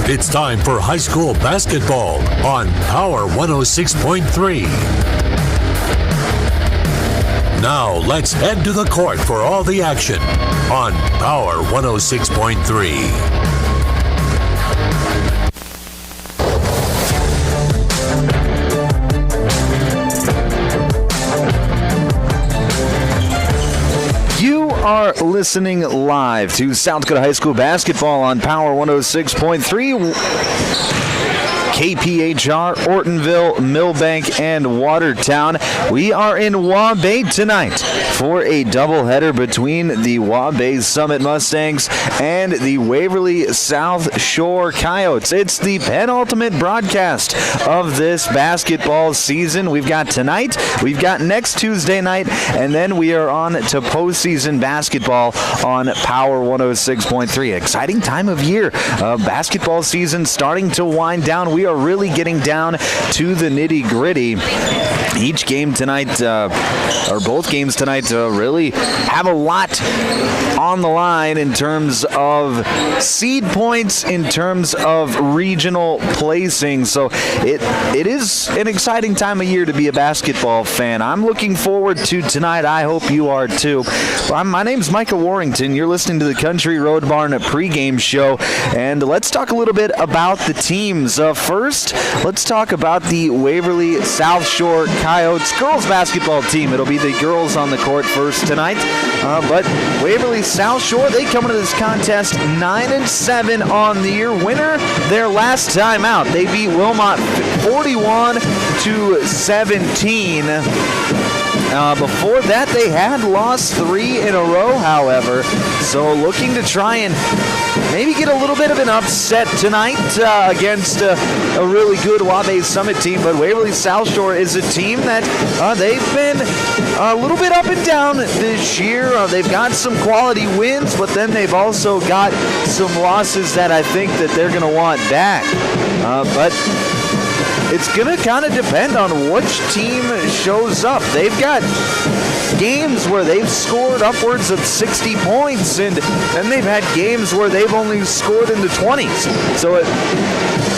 It's time for high school basketball on Power 106.3. Now let's head to the court for all the action on Power 106.3. You are listening live to South Dakota High School basketball on Power 106.3. KPHR, Ortonville, Millbank, and Watertown. We are in Waubay tonight for a doubleheader between the Waubay-Summit Mustangs and the Waverly-South Shore Coyotes. It's the penultimate broadcast of this basketball season. We've got tonight, we've got next Tuesday night, and then we are on to postseason basketball on Power 106.3. Exciting time of year. Basketball season starting to wind down. We are really getting down to the nitty-gritty. Each game tonight, or both games tonight, really have a lot on the line in terms of seed points, in terms of regional placing. So it is an exciting time of year to be a basketball fan. I'm looking forward to tonight. I hope you are too. My name's Micah Warrington. You're listening to the Country Road Barn pregame show, and let's talk a little bit about the teams. First, let's talk about the Waverly South Shore Coyotes girls basketball team. It'll be the girls on the court first tonight. But Waverly South Shore, they come into this contest 9-7 on the year. Winner their last time out. They beat Wilmot 41-17. Before that, they had lost 3 in a row, however. So looking to try and maybe get a little bit of an upset tonight against a really good Waubay-Summit team. But Waverly South Shore is a team that they've been a little bit up and down this year. They've got some quality wins, but then they've also got some losses that I think that they're going to want back. But it's going to kind of depend on which team shows up. They've got games where they've scored upwards of 60 points, and then they've had games where they've only scored in the 20s. So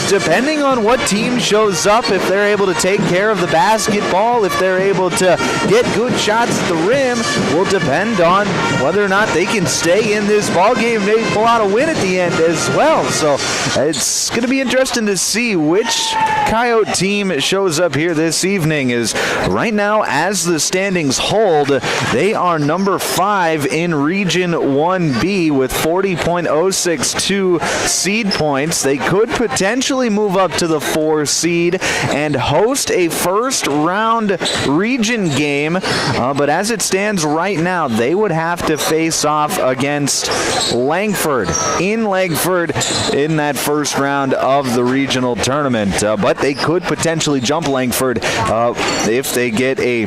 depending on what team shows up, if they're able to take care of the basketball, if they're able to get good shots at the rim, will depend on whether or not they can stay in this ball game. Maybe pull out a win at the end as well. So it's going to be interesting to see which Coyote team shows up here this evening. Is right now, as the standings hold, they are number 5 in Region 1B with 40.062 seed points. They could potentially move up to the 4 seed and host a first round region game, but as it stands right now, they would have to face off against Langford in that first round of the regional tournament. But they could potentially jump Langford if they get a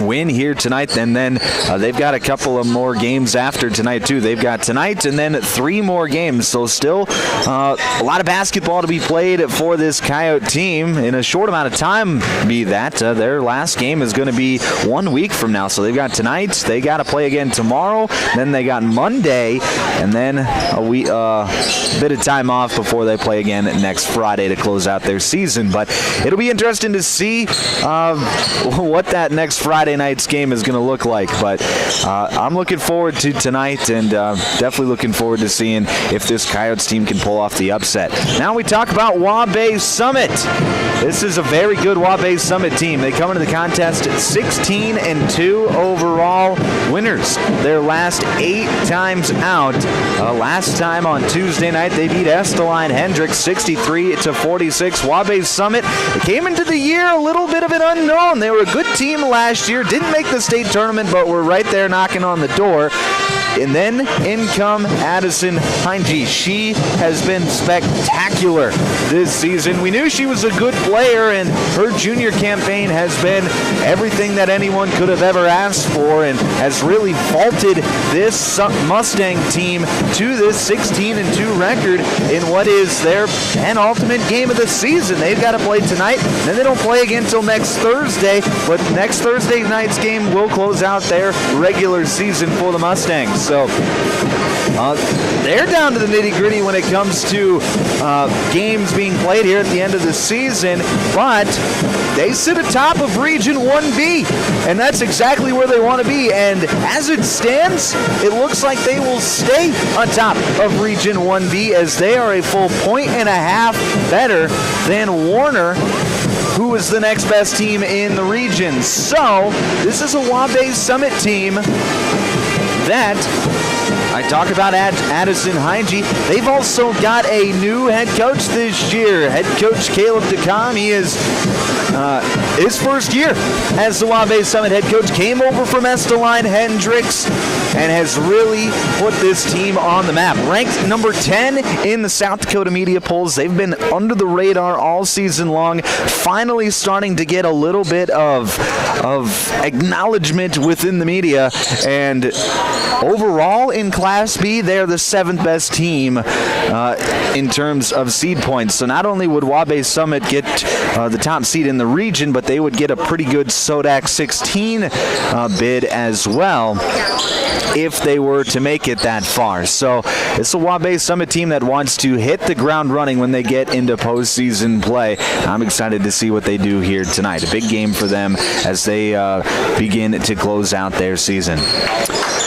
win here tonight, and then they've got a couple of more games after tonight too. They've got tonight and then 3 more games, so still a lot of basketball to be played for this Coyote team in a short amount of time. Be that their last game is going to be 1 week from now, so they've got tonight, they got to play again tomorrow, then they got Monday, and then a bit of time off before they play again next Friday to close out their season. But it'll be interesting to see what that next Friday night's game is going to look like. But I'm looking forward to tonight, and definitely looking forward to seeing if this Coyotes team can pull off the upset. Now we talk about Waubay-Summit. This is a very good Waubay-Summit team. They come into the contest at 16-2 overall, winners their last 8 times out. Last time on Tuesday night, they beat Esteline Hendricks 63-46. Waubay-Summit came into the year a little bit of an unknown. They were a good team last year, didn't make the state tournament, but were right there knocking on the door. And then in come Addison Heinge. She has been spectacular this season. We knew she was a good player, and her junior campaign has been everything that anyone could have ever asked for, and has really vaulted this Mustang team to this 16-2 record in what is their penultimate game of the season. They've got to play tonight, then they don't play again until next Thursday, but next Thursday night's game will close out their regular season for the Mustangs. So they're down to the nitty-gritty when it comes to games being played here at the end of the season, but they sit atop of Region 1B, and that's exactly where they want to be. And as it stands, it looks like they will stay atop of Region 1B as they are a full 1.5 better than Warner, who is the next best team in the region. So this is a Waubay-Summit team that I talk about Addison Hygie. They've also got a new head coach this year. Head coach Caleb DeCom. He is his first year as the Waubay-Summit head coach. Came over from Esteline Hendricks and has really put this team on the map. Ranked number 10 in the South Dakota media polls. They've been under the radar all season long. Finally starting to get a little bit of acknowledgement within the media. And overall in Class B, they're the 7th best team in terms of seed points. So not only would Waubay-Summit get the top seed in the region, but they would get a pretty good SODAC 16 bid as well if they were to make it that far. So it's a Waubay-Summit team that wants to hit the ground running when they get into postseason play. I'm excited to see what they do here tonight. A big game for them as they begin to close out their season.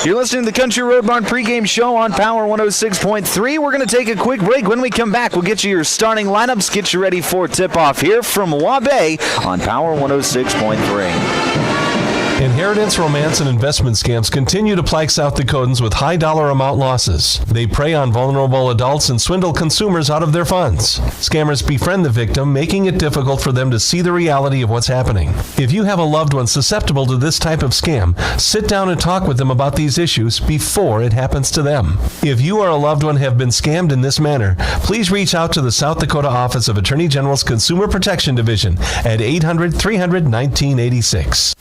You're listening to the Country Road Barn pregame show on Power 106.3. We're going to take a quick break. When we come back, we'll get you your starting lineups, get you ready for tip-off here from Waubay on Power 106.3. Inheritance, romance, and investment scams continue to plague South Dakotans with high dollar amount losses. They prey on vulnerable adults and swindle consumers out of their funds. Scammers befriend the victim, making it difficult for them to see the reality of what's happening. If you have a loved one susceptible to this type of scam, sit down and talk with them about these issues before it happens to them. If you or a loved one have been scammed in this manner, please reach out to the South Dakota Office of Attorney General's Consumer Protection Division at 800-300-1986.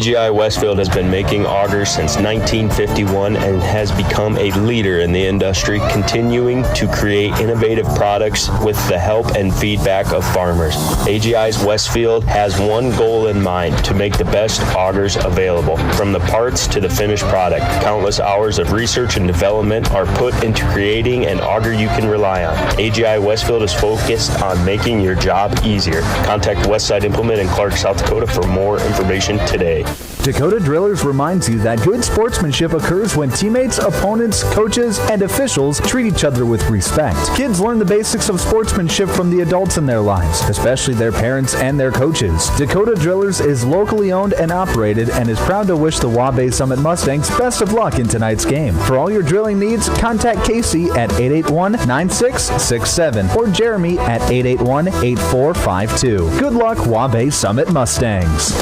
AGI Westfield has been making augers since 1951 and has become a leader in the industry, continuing to create innovative products with the help and feedback of farmers. AGI's Westfield has one goal in mind: to make the best augers available. From the parts to the finished product, countless hours of research and development are put into creating an auger you can rely on. AGI Westfield is focused on making your job easier. Contact Westside Implement in Clark, South Dakota for more information today. Dakota Drillers reminds you that good sportsmanship occurs when teammates, opponents, coaches, and officials treat each other with respect. Kids learn the basics of sportsmanship from the adults in their lives, especially their parents and their coaches. Dakota Drillers is locally owned and operated and is proud to wish the Waubay-Summit Mustangs best of luck in tonight's game. For all your drilling needs, contact Casey at 881-9667 or Jeremy at 881-8452. Good luck, Waubay-Summit Mustangs.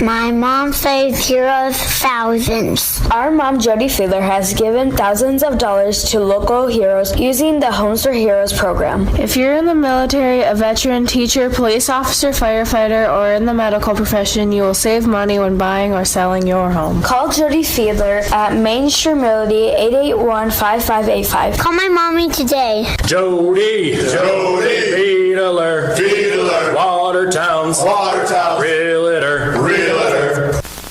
My mom saves heroes thousands. Our mom, Jody Fiedler, has given thousands of dollars to local heroes using the Homes for Heroes program. If you're in the military, a veteran, teacher, police officer, firefighter, or in the medical profession, you will save money when buying or selling your home. Call Jody Fiedler at Main Street Melody 881-5585. Call my mommy today. Jody, Fiedler, Watertown's, Realtor.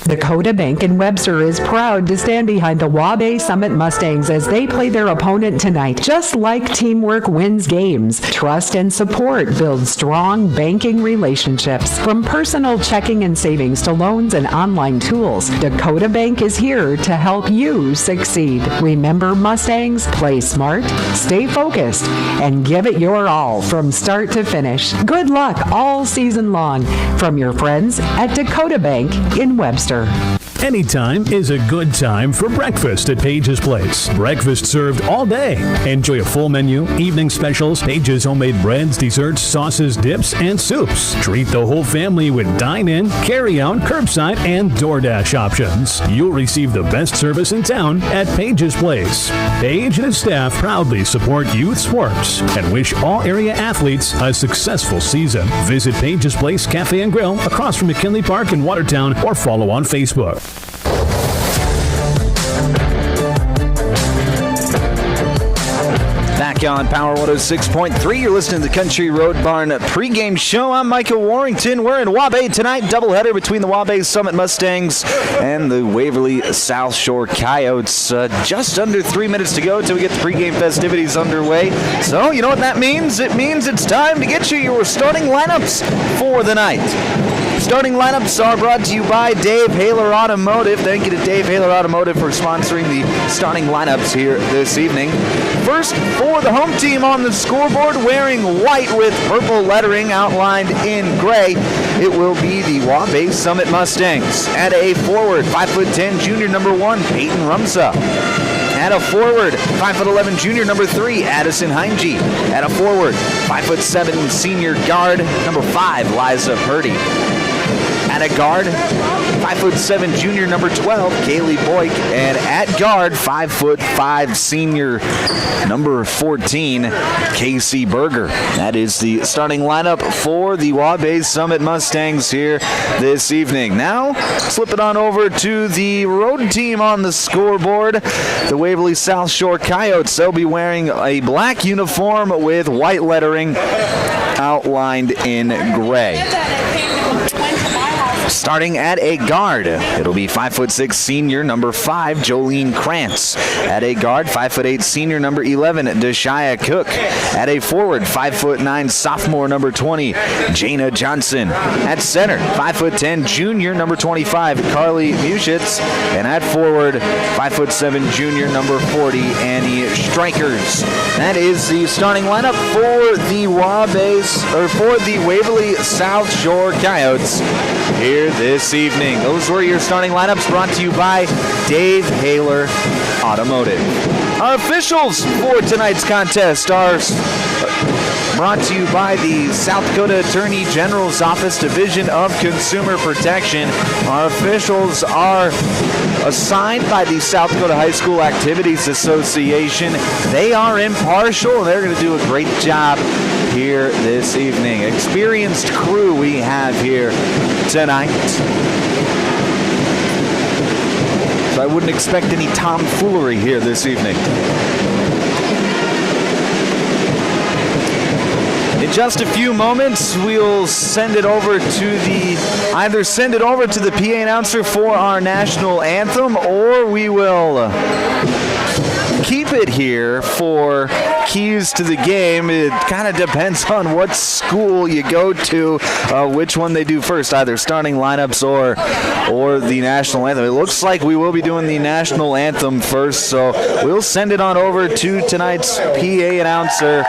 Dakota Bank in Webster is proud to stand behind the Waubay-Summit Mustangs as they play their opponent tonight. Just like teamwork wins games, trust and support build strong banking relationships. From personal checking and savings to loans and online tools, Dakota Bank is here to help you succeed. Remember, Mustangs, play smart, stay focused, and give it your all from start to finish. Good luck all season long from your friends at Dakota Bank in Webster. Anytime is a good time for breakfast at Page's Place. Breakfast served all day. Enjoy a full menu, evening specials, Page's homemade breads, desserts, sauces, dips, and soups. Treat the whole family with dine-in, carry-out, curbside, and DoorDash options. You'll receive the best service in town at Page's Place. Page and his staff proudly support youth sports and wish all area athletes a successful season. Visit Page's Place Cafe and Grill across from McKinley Park in Watertown or follow on Facebook. back on Power 106.3. You're listening to the Country Road Barn pregame show. I'm Michael Warrington. We're in Waubay tonight. Doubleheader between the Waubay-Summit Mustangs and the Waverly-South Shore Coyotes. Just under 3 minutes to go until we get the pregame festivities underway. So, you know what that means? It means it's time to get you your starting lineups for the night. Starting lineups are brought to you by Dave Haler Automotive. Thank you to Dave Haler Automotive for sponsoring the starting lineups here this evening. First, for the home team on the scoreboard, wearing white with purple lettering outlined in gray, it will be the Waubay-Summit Mustangs. At a forward, 5'10", junior number 1, Peyton Rumsa. At a forward, 5'11", junior number 3, Addison Heinge. At a forward, 5'7", senior guard number 5, Liza Purdy. At a guard, 5'7", junior number 12, Kaylee Boyk. And at guard, 5'5", senior number 14, Casey Berger. That is the starting lineup for the Waubay-Summit Mustangs here this evening. Now, slip it on over to the road team on the scoreboard, the Waverly-South Shore Coyotes. They'll be wearing a black uniform with white lettering outlined in gray. Starting at a guard, it'll be 5'6", senior number 5, Jolene Krantz. At a guard, 5'8", senior number 11, Deshia Cook. At a forward, 5'9", sophomore number 20, Jana Johnson. At center, 5'10", junior number 25, Carly Muschitz. And at forward, 5'7", junior number 40, Annie Strikers. That is the starting lineup for the Waverly-South Shore Coyotes here this evening. Those were your starting lineups, brought to you by Dave Haler Automotive. Our officials for tonight's contest are brought to you by the South Dakota Attorney General's Office, Division of Consumer Protection. Our officials are assigned by the South Dakota High School Activities Association. They are impartial, and they're going to do a great job here this evening. Experienced crew we have here tonight. So I wouldn't expect any tomfoolery here this evening. In just a few moments, we'll send it over to the PA announcer for our national anthem, or we will keep it here for keys to the game. It kind of depends on what school you go to, which one they do first, either starting lineups or the national anthem. It looks like we will be doing the national anthem first, so we'll send it on over to tonight's PA announcer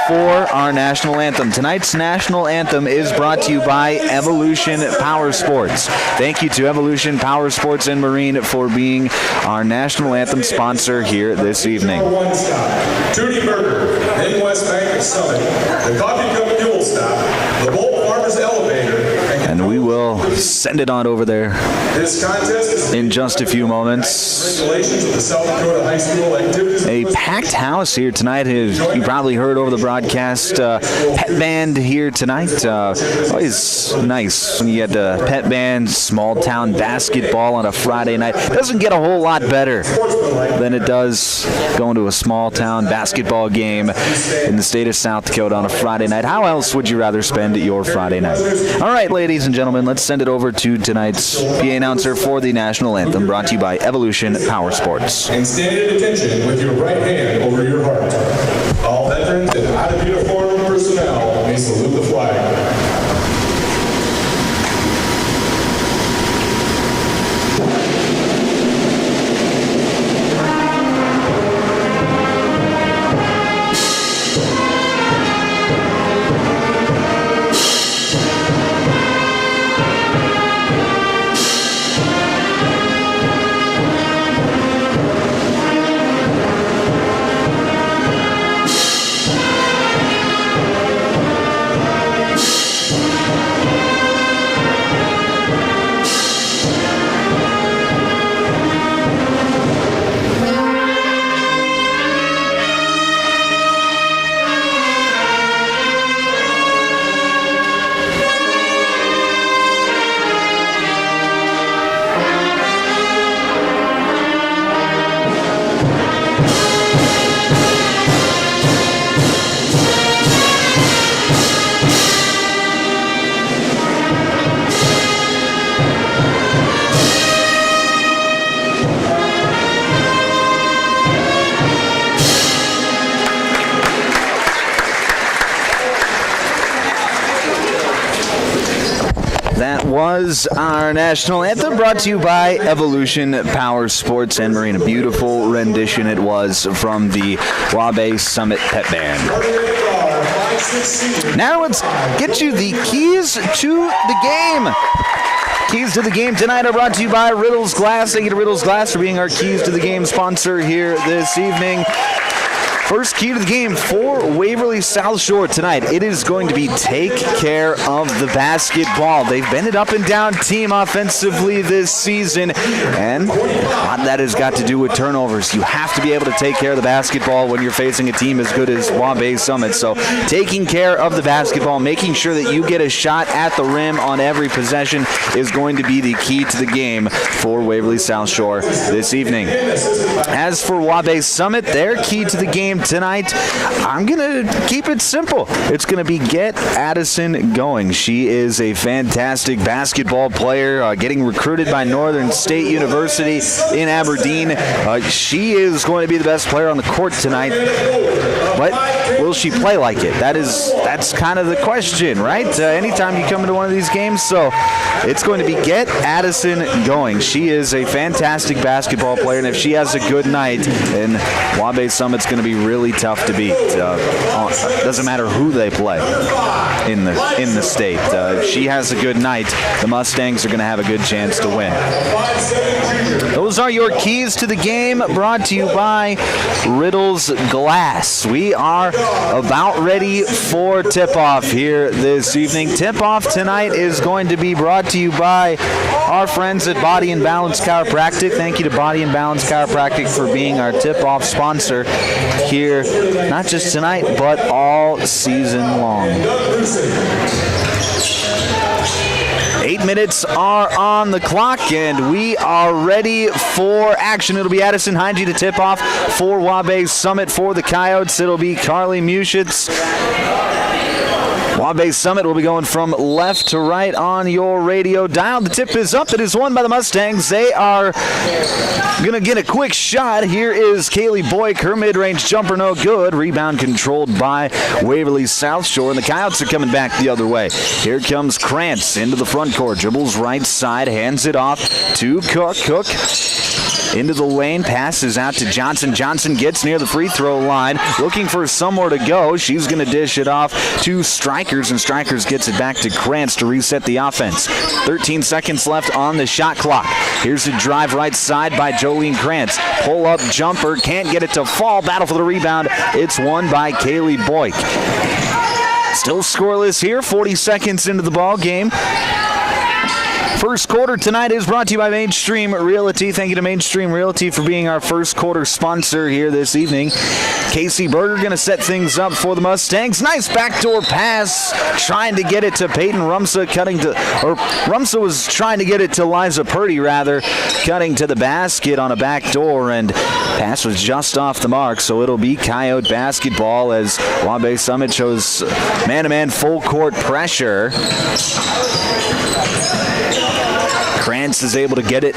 for our national anthem. Tonight's national anthem is brought to you by Evolution Power Sports. Thank you to Evolution Power Sports and Marine for being our national anthem sponsor here this evening. One stop, Trudy Burger, in West Bank of Summit, the Coffee Cup Fuel Stop, the Bolt Farmers Elevator, and we will send it on over there in just a few moments. A packed house here tonight. You probably heard over the broadcast. Pet band here tonight. Always nice when you get the pet band, small town basketball on a Friday night. Doesn't get a whole lot better than it does going to a small town basketball game in the state of South Dakota on a Friday night. How else would you rather spend your Friday night? All right, ladies and gentlemen, let's send it over to tonight's PA announcer for the national anthem, brought to you by Evolution Power Sports. And stand at attention with your right hand over your heart. All veterans and out-of-uniform personnel may salute the flag. was our national anthem, brought to you by Evolution Power Sports and Marine. A beautiful rendition it was from the Waubay-Summit Pet Band. Now let's get you the keys to the game. Keys to the game tonight are brought to you by Riddles Glass. Thank you to Riddles Glass for being our Keys to the Game sponsor here this evening. First key to the game for Waverly-South Shore tonight. It is going to be take care of the basketball. They've been an up and down team offensively this season, and a lot of that has got to do with turnovers. You have to be able to take care of the basketball when you're facing a team as good as Waubay-Summit. So taking care of the basketball, making sure that you get a shot at the rim on every possession is going to be the key to the game for Waverly-South Shore this evening. As for Waubay-Summit, their key to the game tonight, I'm going to keep it simple. It's going to be get Addison going. She is a fantastic basketball player, getting recruited by Northern State University in Aberdeen. She is going to be the best player on the court tonight, but will she play like it? That's kind of the question, right? Anytime you come into one of these games, so it's going to be get Addison going. She is a fantastic basketball player, and if she has a good night, then Waubay-Summit's going to be really tough to beat. Doesn't matter who they play in the state. If she has a good night, the Mustangs are going to have a good chance to win. Those are your keys to the game, brought to you by Riddles Glass. We are about ready for tip-off here this evening. Tip-off tonight is going to be brought to you by our friends at Body and Balance Chiropractic. Thank you to Body and Balance Chiropractic for being our tip-off sponsor here, not just tonight, but all season long. 8 minutes are on the clock, and we are ready for action. It'll be Addison Heinge to tip off for Waubay-Summit. For the Coyotes, it'll be Carly Muschitz. Waubay-Summit will be going from left to right on your radio dial. The tip is up. It is won by the Mustangs. They are going to get a quick shot. Here is Kaylee Boyk. Her mid-range jumper no good. Rebound controlled by Waverly-South Shore, and the Coyotes are coming back the other way. Here comes Krantz into the front court. Dribbles right side, hands it off to Cook. Cook into the lane, passes out to Johnson. Johnson gets near the free throw line, looking for somewhere to go. She's going to dish it off to Strikers, and Strikers gets it back to Krantz to reset the offense. 13 seconds left on the shot clock. Here's a drive right side by Jolene Krantz. Pull-up jumper, can't get it to fall. Battle for the rebound. It's won by Kaylee Boyk. Still scoreless here, 40 seconds into the ball game. First quarter tonight is brought to you by Mainstream Realty. Thank you to Mainstream Realty for being our first quarter sponsor here this evening. Casey Berger going to set things up for the Mustangs. Nice backdoor pass, trying to get it to Peyton Rumsa, Rumsa was trying to get it to Liza Purdy, rather, cutting to the basket on a backdoor, and pass was just off the mark, so it'll be Coyote basketball as Waubay-Summit shows man-to-man full court pressure. Krantz is able to get it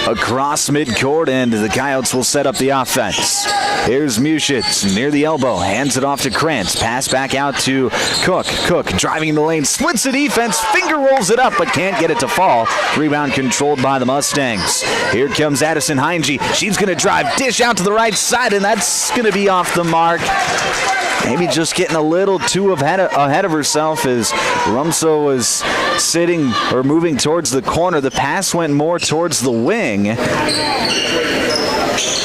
across midcourt, and the Coyotes will set up the offense. Here's Muschitz near the elbow, hands it off to Krantz. Pass back out to Cook. Cook driving in the lane, splits the defense, finger rolls it up, but can't get it to fall. Rebound controlled by the Mustangs. Here comes Addison Heinge. She's going to drive, dish out to the right side, and that's going to be off the mark. Maybe just getting a little too ahead of herself as Rumso was sitting or moving towards the corner. The pass went more towards the wing.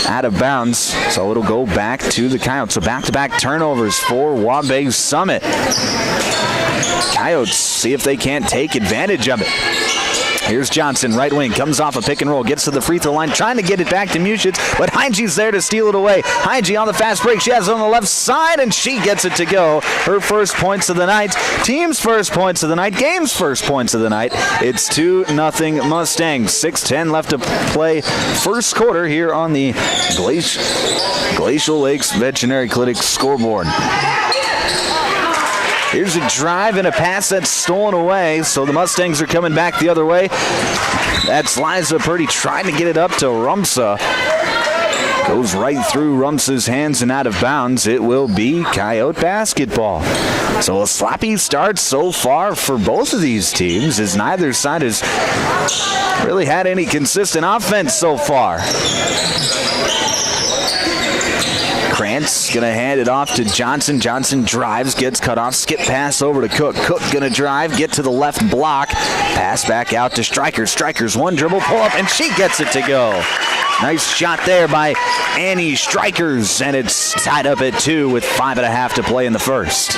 Out of bounds, so it'll go back to the Coyotes. So back-to-back turnovers for Waubay-Summit. Coyotes see if they can't take advantage of it. Here's Johnson, right wing, comes off a pick and roll, gets to the free throw line, trying to get it back to Muschitz, but Heinge's there to steal it away. Heinge on the fast break, she has it on the left side, and she gets it to go. Her first points of the night, team's first points of the night, game's first points of the night. It's 2-0 Mustangs. 6:10 left to play first quarter here on the Glacial Lakes Veterinary Clinic scoreboard. Here's a drive and a pass that's stolen away, so the Mustangs are coming back the other way. That's Liza Purdy trying to get it up to Rumsa. Goes right through Rumsa's hands and out of bounds. It will be Coyote basketball. So a sloppy start so far for both of these teams, as neither side has really had any consistent offense so far. Krantz going to hand it off to Johnson. Johnson drives, gets cut off, skip pass over to Cook. Cook going to drive, get to the left block, pass back out to Strikers. Strikers one dribble, pull up, and she gets it to go. Nice shot there by Annie Strikers, and it's tied up at 2 with 5.5 to play in the first.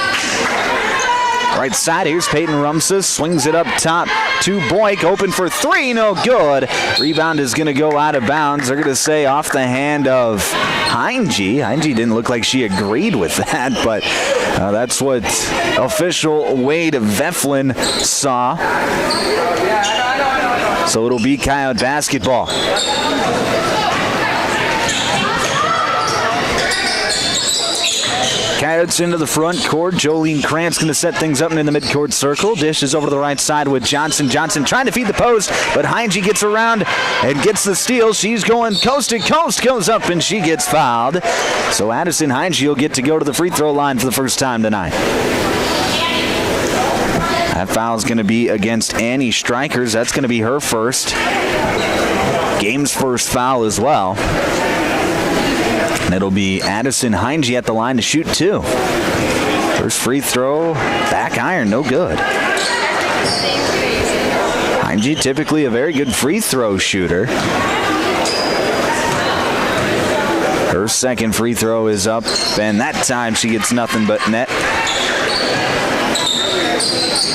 Right side, here's Peyton Rumsa, swings it up top to Boyk, open for 3, no good. Rebound is going to go out of bounds. They're going to say off the hand of Heinge. Heinge didn't look like she agreed with that, but that's what official Wade Veflin saw. So it'll be Coyote basketball. Coyotes into the front court. Jolene Krantz going to set things up in the midcourt circle. Dishes over to the right side with Johnson. Johnson trying to feed the post, but Heinge gets around and gets the steal. She's going coast to coast, goes up, and she gets fouled. So Addison Heinge will get to go to the free throw line for the first time tonight. That foul is going to be against Annie Strikers. That's going to be her first. Game's first foul as well. And it'll be Addison Heinge at the line to shoot 2. First free throw, back iron, no good. Heinge typically a very good free throw shooter. Her second free throw is up, and that time she gets nothing but net.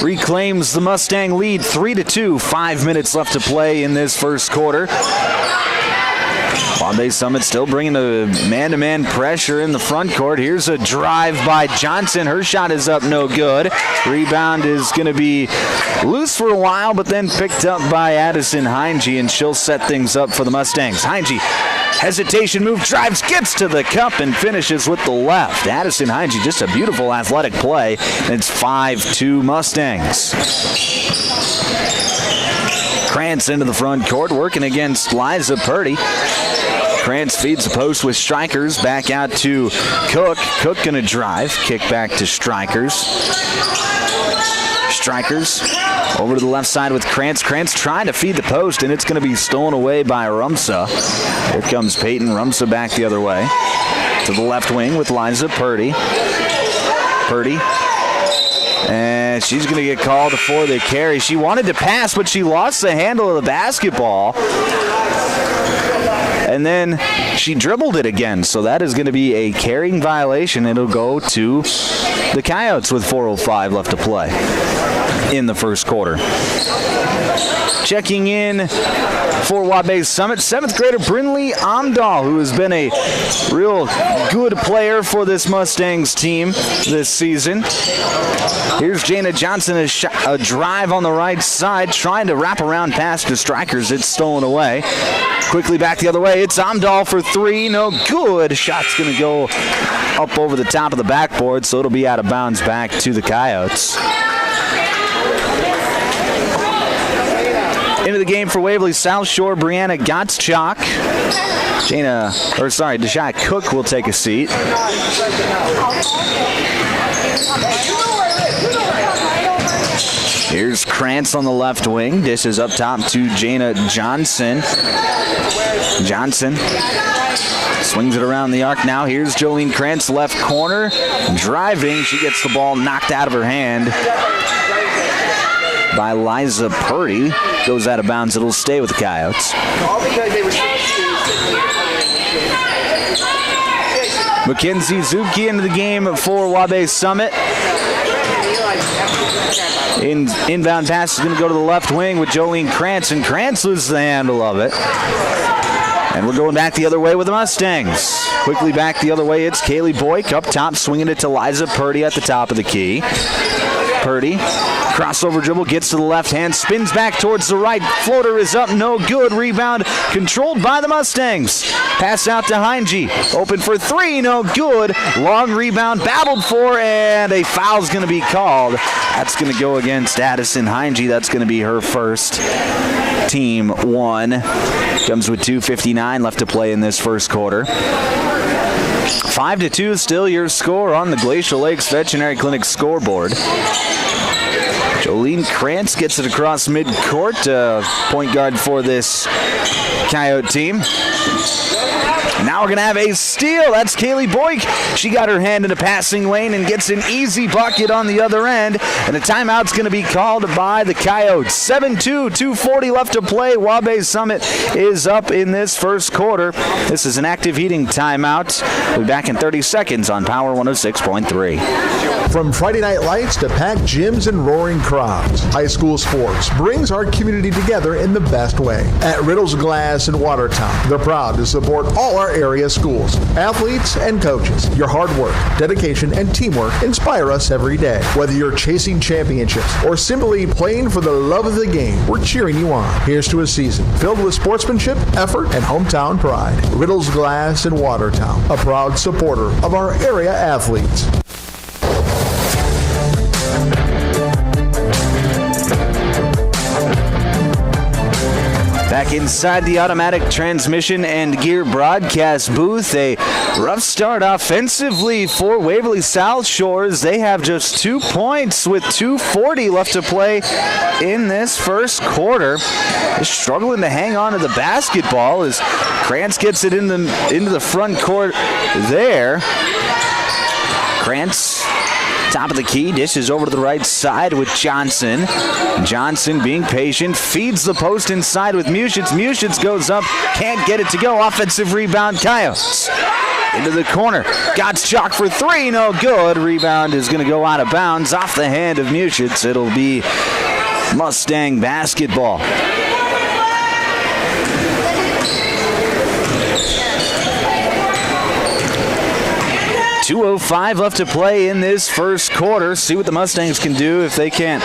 Reclaims the Mustang lead 3-2, 5 minutes left to play in this first quarter. Waubay-Summit still bringing the man-to-man pressure in the front court. Here's a drive by Johnson. Her shot is up, no good. Rebound is going to be loose for a while, but then picked up by Addison Heinge, and she'll set things up for the Mustangs. Heinge, hesitation move, drives, gets to the cup, and finishes with the left. Addison Heinge, just a beautiful athletic play, and it's 5-2 Mustangs. Krantz into the front court, working against Liza Purdy. Krantz feeds the post with Strikers. Back out to Cook. Cook going to drive. Kick back to Strikers. Strikers over to the left side with Krantz. Krantz trying to feed the post, and it's going to be stolen away by Rumsa. Here comes Peyton Rumsa back the other way. To the left wing with Liza Purdy. Purdy. And she's going to get called for the carry. She wanted to pass, but she lost the handle of the basketball. And then she dribbled it again. So that is going to be a carrying violation. It'll go to the Coyotes with 4:05 left to play in the first quarter. Checking in for Waubay-Summit, 7th grader Brinley Amdahl, who has been a real good player for this Mustangs team this season. Here's Jana Johnson, a drive on the right side, trying to wrap around pass to Strikers. It's stolen away. Quickly back the other way. It's Amdahl for 3. No good. Shot's going to go up over the top of the backboard, so it'll be out of bounds back to the Coyotes. Into the game for Waverly-South Shore, Brianna Gottschalk. Deshai Cook will take a seat. Here's Krantz on the left wing. Dishes up top to Jana Johnson. Johnson swings it around the arc now. Here's Jolene Krantz, left corner. Driving. She gets the ball knocked out of her hand by Liza Purdy. Goes out of bounds. It'll stay with the Coyotes. Mackenzie Zupke into the game for Waubay-Summit. Inbound pass is going to go to the left wing with Jolene Krantz, and Krantz loses the handle of it. And we're going back the other way with the Mustangs. Quickly back the other way, it's Kaylee Boyk up top, swinging it to Liza Purdy at the top of the key. Purdy, crossover dribble, gets to the left hand, spins back towards the right. Floater is up, no good. Rebound controlled by the Mustangs. Pass out to Heinge. Open for three, no good. Long rebound, battled for, and a foul's going to be called. That's going to go against Addison Heinge. That's going to be her first. Team 1. Comes with 2:59 left to play in this first quarter. 5-2 still your score on the Glacial Lakes Veterinary Clinic scoreboard. Jolene Krantz gets it across midcourt, point guard for this Coyote team. Now we're going to have a steal. That's Kaylee Boyk. She got her hand in a passing lane and gets an easy bucket on the other end. And a timeout's going to be called by the Coyotes. 7-2, 2:40 left to play. Waubay-Summit is up in this first quarter. This is an active heating timeout. We'll be back in 30 seconds on Power 106.3. From Friday night lights to packed gyms and roaring crowds, high school sports brings our community together in the best way. At Riddle's Glass in Watertown, they're proud to support all our area schools, athletes, and coaches. Your hard work, dedication, and teamwork inspire us every day. Whether you're chasing championships or simply playing for the love of the game, we're cheering you on. Here's to a season filled with sportsmanship, effort, and hometown pride. Riddle's Glass in Watertown, a proud supporter of our area athletes. Back inside the automatic transmission and gear broadcast booth, a rough start offensively for Waverly-South Shores. They have just 2 points with 2:40 left to play in this first quarter. They're struggling to hang on to the basketball as Krantz gets it into the front court there. Krantz, top of the key, dishes over to the right side with Johnson. Johnson being patient, feeds the post inside with Muschitz. Muschitz goes up, can't get it to go. Offensive rebound, Coyotes. Into the corner. Gottschalk for three, no good. Rebound is going to go out of bounds off the hand of Muschitz. It'll be Mustang basketball. .205 left to play in this first quarter. See what the Mustangs can do if they can't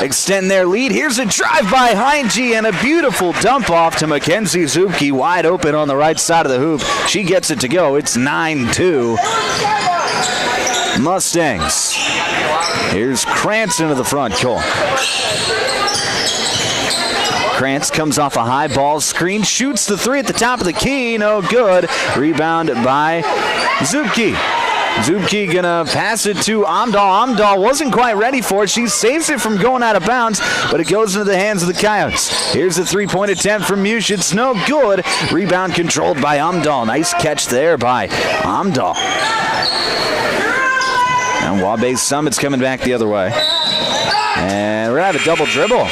extend their lead. Here's a drive by Heinge and a beautiful dump off to Mackenzie Zupke, wide open on the right side of the hoop. She gets it to go. It's 9-2 Mustangs. Here's Krantz into the front court. Krantz comes off a high ball screen, shoots the three at the top of the key, no good. Rebound by Zupke. Zupke gonna pass it to Amdahl. Amdahl wasn't quite ready for it. She saves it from going out of bounds, but it goes into the hands of the Coyotes. Here's the three-point attempt from Muschitz, no good. Rebound controlled by Amdahl. Nice catch there by Amdahl. And Waubay-Summit's coming back the other way. And we're gonna have a double dribble.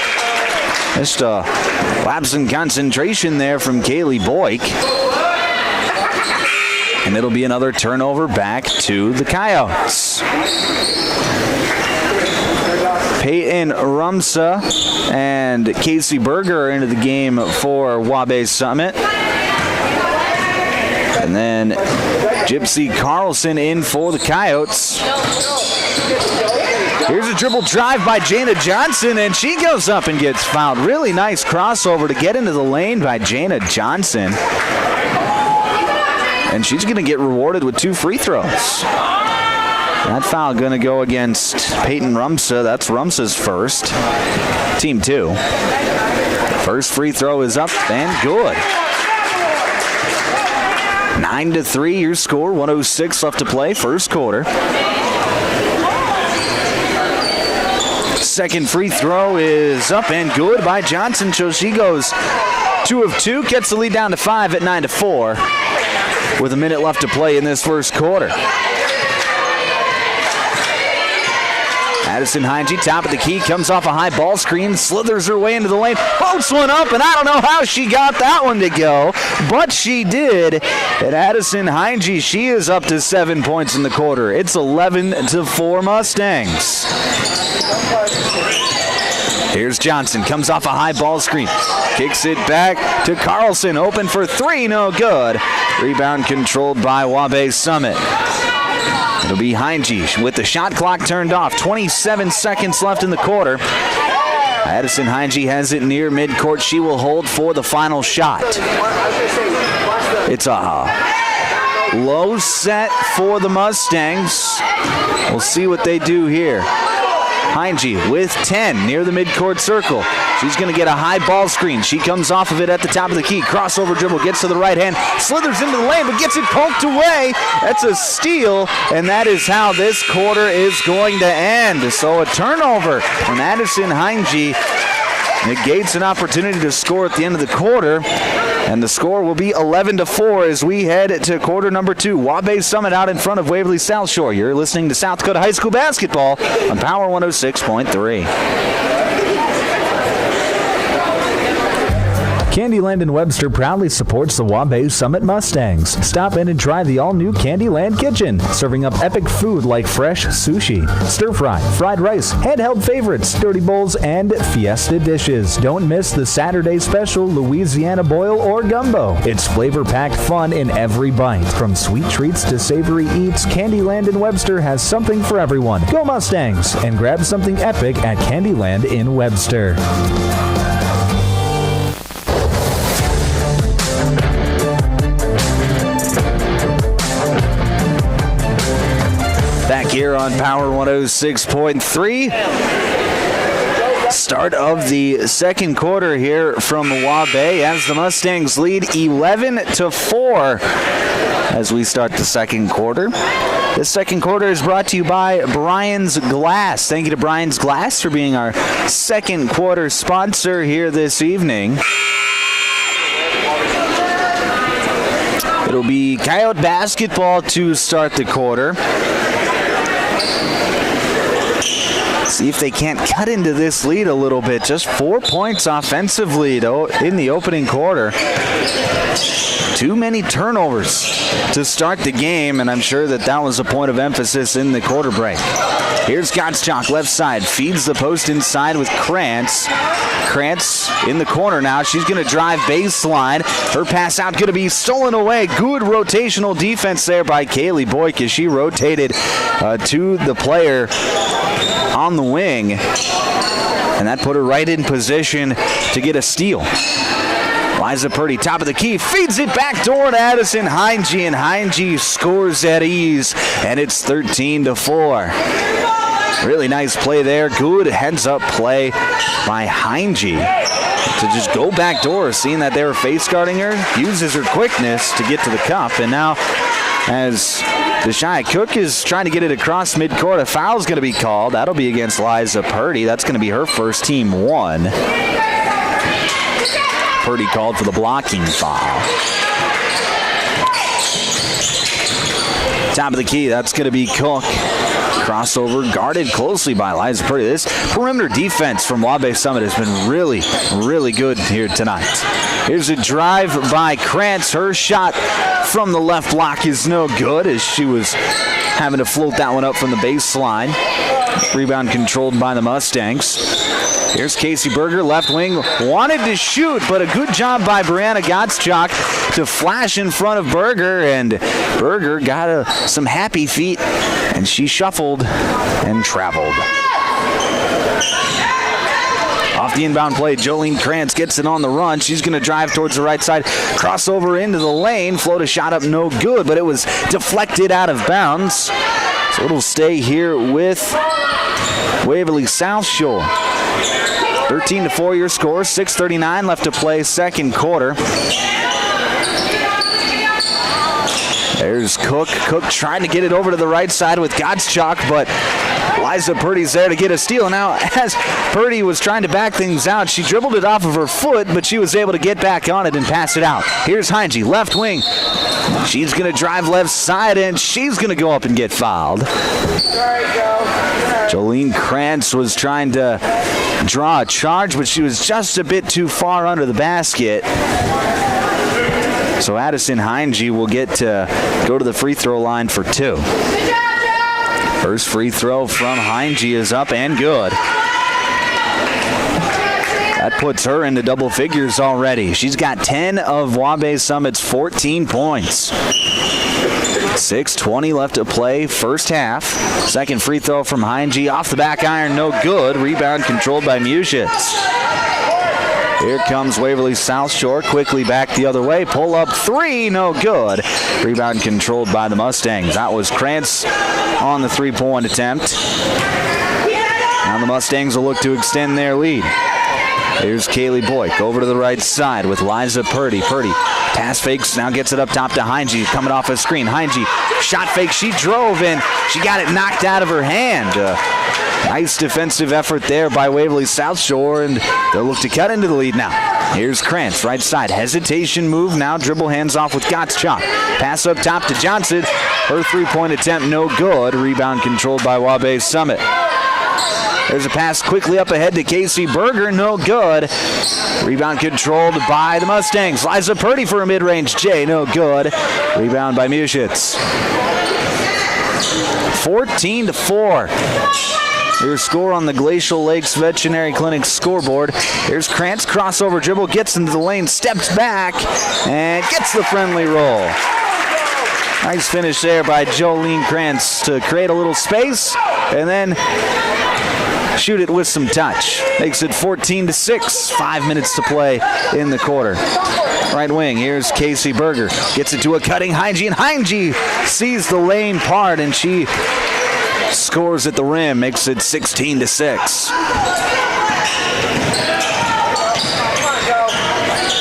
Just a lapse in concentration there from Kaylee Boyk. And it'll be another turnover back to the Coyotes. Peyton Rumsa and Casey Berger are into the game for Waubay-Summit. And then Gypsy Carlson in for the Coyotes. Here's a dribble drive by Jana Johnson, and she goes up and gets fouled. Really nice crossover to get into the lane by Jana Johnson. And she's going to get rewarded with 2 free throws. That foul going to go against Peyton Rumsa. That's Rumsa's first. Team 2. First free throw is up and good. 9-3 your score. 1:06 left to play. First quarter. Second free throw is up and good by Johnson. So she goes 2 of 2, gets the lead down to 5 at 9-4 with a minute left to play in this first quarter. Addison Heinge, top of the key, comes off a high ball screen, slithers her way into the lane, floats one up, and I don't know how she got that one to go, but she did. And Addison Heinge, she is up to 7 points in the quarter. It's 11-4 Mustangs. Here's Johnson, comes off a high ball screen, kicks it back to Carlson, open for three, no good. Rebound controlled by Waubay-Summit. It'll be Heinge with the shot clock turned off. 27 seconds left in the quarter. Addison Heinge has it near midcourt. She will hold for the final shot. It's a low set for the Mustangs. We'll see what they do here. Heinge with 10 near the midcourt circle. She's going to get a high ball screen. She comes off of it at the top of the key. Crossover dribble, gets to the right hand, slithers into the lane, but gets it poked away. That's a steal, and that is how this quarter is going to end. So a turnover from Addison Heinge negates an opportunity to score at the end of the quarter. And the score will be 11-4 as we head to quarter number 2. Waubay-Summit out in front of Waverly-South Shore. You're listening to South Dakota High School basketball on Power 106.3. Candyland in Webster proudly supports the Waubay-Summit Mustangs. Stop in and try the all-new Candyland Kitchen, serving up epic food like fresh sushi, stir-fry, fried rice, handheld favorites, dirty bowls, and fiesta dishes. Don't miss the Saturday special Louisiana boil or gumbo. It's flavor-packed fun in every bite. From sweet treats to savory eats, Candyland in Webster has something for everyone. Go Mustangs and grab something epic at Candyland in Webster. Back here on Power 106.3. Start of the second quarter here from Waubay as the Mustangs lead 11-4 as we start the second quarter. This second quarter is brought to you by Brian's Glass. Thank you to Brian's Glass for being our second quarter sponsor here this evening. It'll be Coyote basketball to start the quarter. See if they can't cut into this lead a little bit. Just 4 points offensive lead in the opening quarter. Too many turnovers to start the game, and I'm sure that was a point of emphasis in the quarter break. Here's Gottschalk, left side, feeds the post inside with Krantz. Krantz in the corner now. She's going to drive baseline. Her pass out going to be stolen away. Good rotational defense there by Kaylee Boyk as she rotated to the player on the wing, and that put her right in position to get a steal. Liza Purdy, top of the key, feeds it back door to Addison Heinge, and Heinge scores at ease, and it's 13-4. Really nice play there. Good heads-up play by Heinge to just go back door, seeing that they were face guarding her, uses her quickness to get to the cup, and now as Deshai Cook is trying to get it across midcourt, a foul's going to be called. That'll be against Liza Purdy. That's going to be her first, team one. Purdy called for the blocking foul. Top of the key, that's going to be Cook. Crossover guarded closely by Liza Purdy. This perimeter defense from Waubay-Summit has been really, really good here tonight. Here's a drive by Krantz. Her shot from the left block is no good as she was having to float that one up from the baseline. Rebound controlled by the Mustangs. Here's Casey Berger, left wing, wanted to shoot, but a good job by Brianna Gottschalk to flash in front of Berger, and Berger got some happy feet, and she shuffled and traveled. Off the inbound play, Jolene Krantz gets it on the run. She's going to drive towards the right side, crossover into the lane, float a shot up, no good, but it was deflected out of bounds. So it'll stay here with Waverly-South Shore. 13-4 your score, 6:39 left to play second quarter. There's Cook. Cook trying to get it over to the right side with Gottschalk, but Liza Purdy's there to get a steal. Now, as Purdy was trying to back things out, she dribbled it off of her foot, but she was able to get back on it and pass it out. Here's Heinge, left wing. She's going to drive left side, and she's going to go up and get fouled. Jolene Krantz was trying to draw a charge, but she was just a bit too far under the basket. So Addison Heinge will get to go to the free throw line for two. First free throw from Heinge is up and good. That puts her into double figures already. She's got 10 of Waubay-Summit's 14 points. 6:20 left to play, first half. Second free throw from Heinge, off the back iron, no good. Rebound controlled by Muschitz. Here comes Waverly-South Shore, quickly back the other way. Pull up three, no good. Rebound controlled by the Mustangs. That was Krantz on the three-point attempt. Now the Mustangs will look to extend their lead. Here's Kaylee Boyk over to the right side with Liza Purdy. Purdy pass fakes, now gets it up top to Heinge, coming off a screen. Heinge, shot fake, she drove in. She got it knocked out of her hand. Nice defensive effort there by Waverly-South Shore, and they'll look to cut into the lead now. Here's Krantz, right side. Hesitation move, now dribble hands off with Gottschalk. Pass up top to Johnson. Her three-point attempt, no good. Rebound controlled by Waubay-Summit. There's a pass quickly up ahead to Casey Berger, no good. Rebound controlled by the Mustangs. Liza Purdy for a mid-range J, no good. Rebound by Muschitz. 14-4. Your score on the Glacial Lakes Veterinary Clinic scoreboard. Here's Krantz, crossover dribble, gets into the lane, steps back, and gets the friendly roll. Nice finish there by Jolene Krantz to create a little space, and then shoot it with some touch. Makes it 14-6. 5 minutes to play in the quarter. Right wing, here's Casey Berger. Gets it to a cutting Heinge, and Heinge sees the lane part, and she scores at the rim. Makes it 16-6.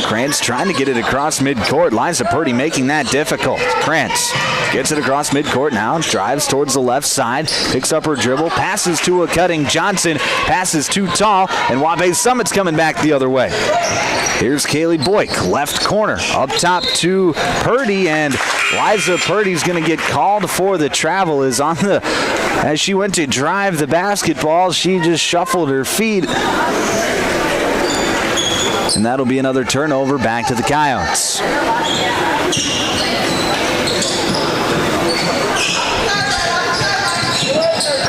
Krantz trying to get it across midcourt. Liza Purdy making that difficult. Krantz gets it across midcourt now, drives towards the left side, picks up her dribble, passes to a cutting Johnson, passes too tall, and Waubay-Summit's coming back the other way. Here's Kaylee Boyk, left corner, up top to Purdy, and Liza Purdy's going to get called for the travel. As she went to drive the basketball, she just shuffled her feet. And that'll be another turnover back to the Coyotes.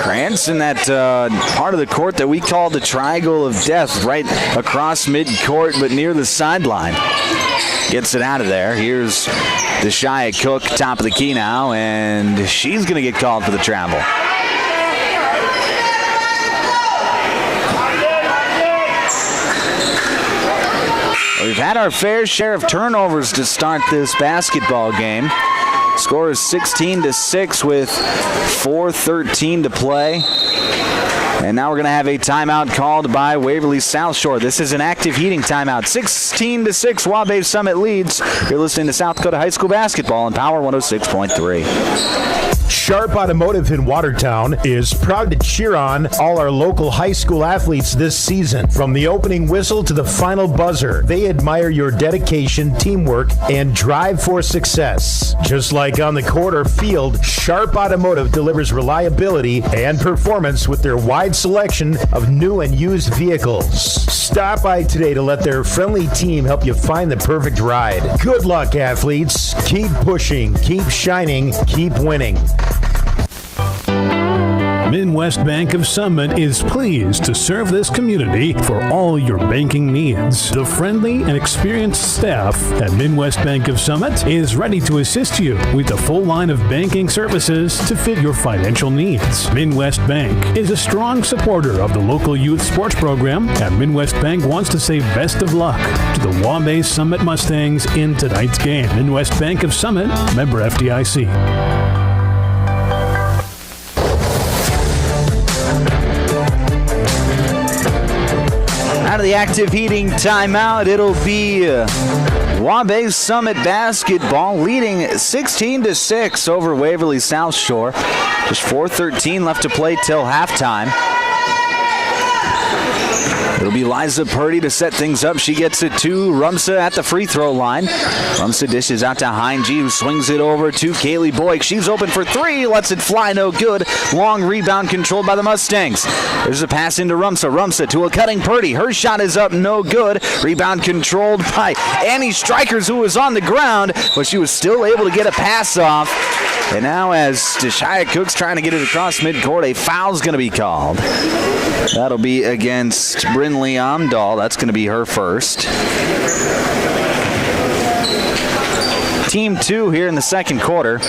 Krantz in that part of the court that we call the triangle of death, right across midcourt but near the sideline. Gets it out of there. Here's Deshia Cook, top of the key now, and she's going to get called for the travel. We've had our fair share of turnovers to start this basketball game. Score is 16-6 with 4:13 to play. And now we're going to have a timeout called by Waverly-South Shore. This is an active heating timeout. 16-6, Waubay-Summit leads. You're listening to South Dakota High School basketball on Power 106.3. Sharp Automotive in Watertown is proud to cheer on all our local high school athletes this season. From the opening whistle to the final buzzer, they admire your dedication, teamwork, and drive for success. Just like on the court or field, Sharp Automotive delivers reliability and performance with their wide selection of new and used vehicles. Stop by today to let their friendly team help you find the perfect ride. Good luck, athletes. Keep pushing, keep shining, keep winning. Midwest Bank of Summit is pleased to serve this community for all your banking needs. The friendly and experienced staff at Midwest Bank of Summit is ready to assist you with a full line of banking services to fit your financial needs. Midwest Bank is a strong supporter of the local youth sports program, and Midwest Bank wants to say best of luck to the Waubay-Summit Mustangs in tonight's game. Midwest Bank of Summit, member FDIC. Out of the active heating timeout, it'll be Waubay-Summit basketball leading 16-6 over Waverly-South Shore. Just 4:13 left to play till halftime. It'll be Liza Purdy to set things up. She gets it to Rumsa at the free throw line. Rumsa dishes out to Heinge, who swings it over to Kaylee Boyk. She's open for three, lets it fly, no good. Long rebound controlled by the Mustangs. There's a pass into Rumsa. Rumsa to a cutting Purdy. Her shot is up, no good. Rebound controlled by Annie Strikers, who was on the ground, but she was still able to get a pass off. And now as Deshia Cook's trying to get it across midcourt, a foul's going to be called. That'll be against Brinley Amdahl. That's going to be her first. Team 2 here in the second quarter.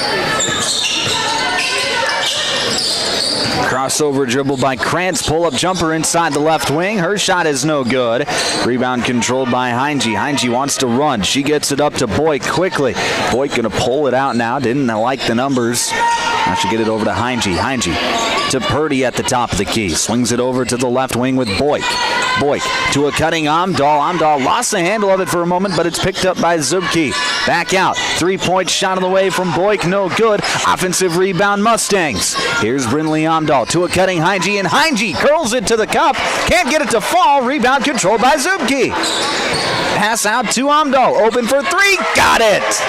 Crossover dribble by Krantz. Pull-up jumper inside the left wing. Her shot is no good. Rebound controlled by Heinge. Heinge wants to run. She gets it up to Boyk quickly. Boyk going to pull it out now. Didn't like the numbers. Now she get it over to Heinge. Heinge to Purdy at the top of the key. Swings it over to the left wing with Boyk. Boyk to a cutting Amdahl. Amdahl lost the handle of it for a moment, but it's picked up by Zubke. Back out. 3-point shot on the way from Boyk. No good. Offensive rebound Mustangs. Here's Brinley Amdahl to a cutting Heinge, and Heinge curls it to the cup. Can't get it to fall. Rebound controlled by Zubke. Pass out to Amdahl. Open for three. Got it.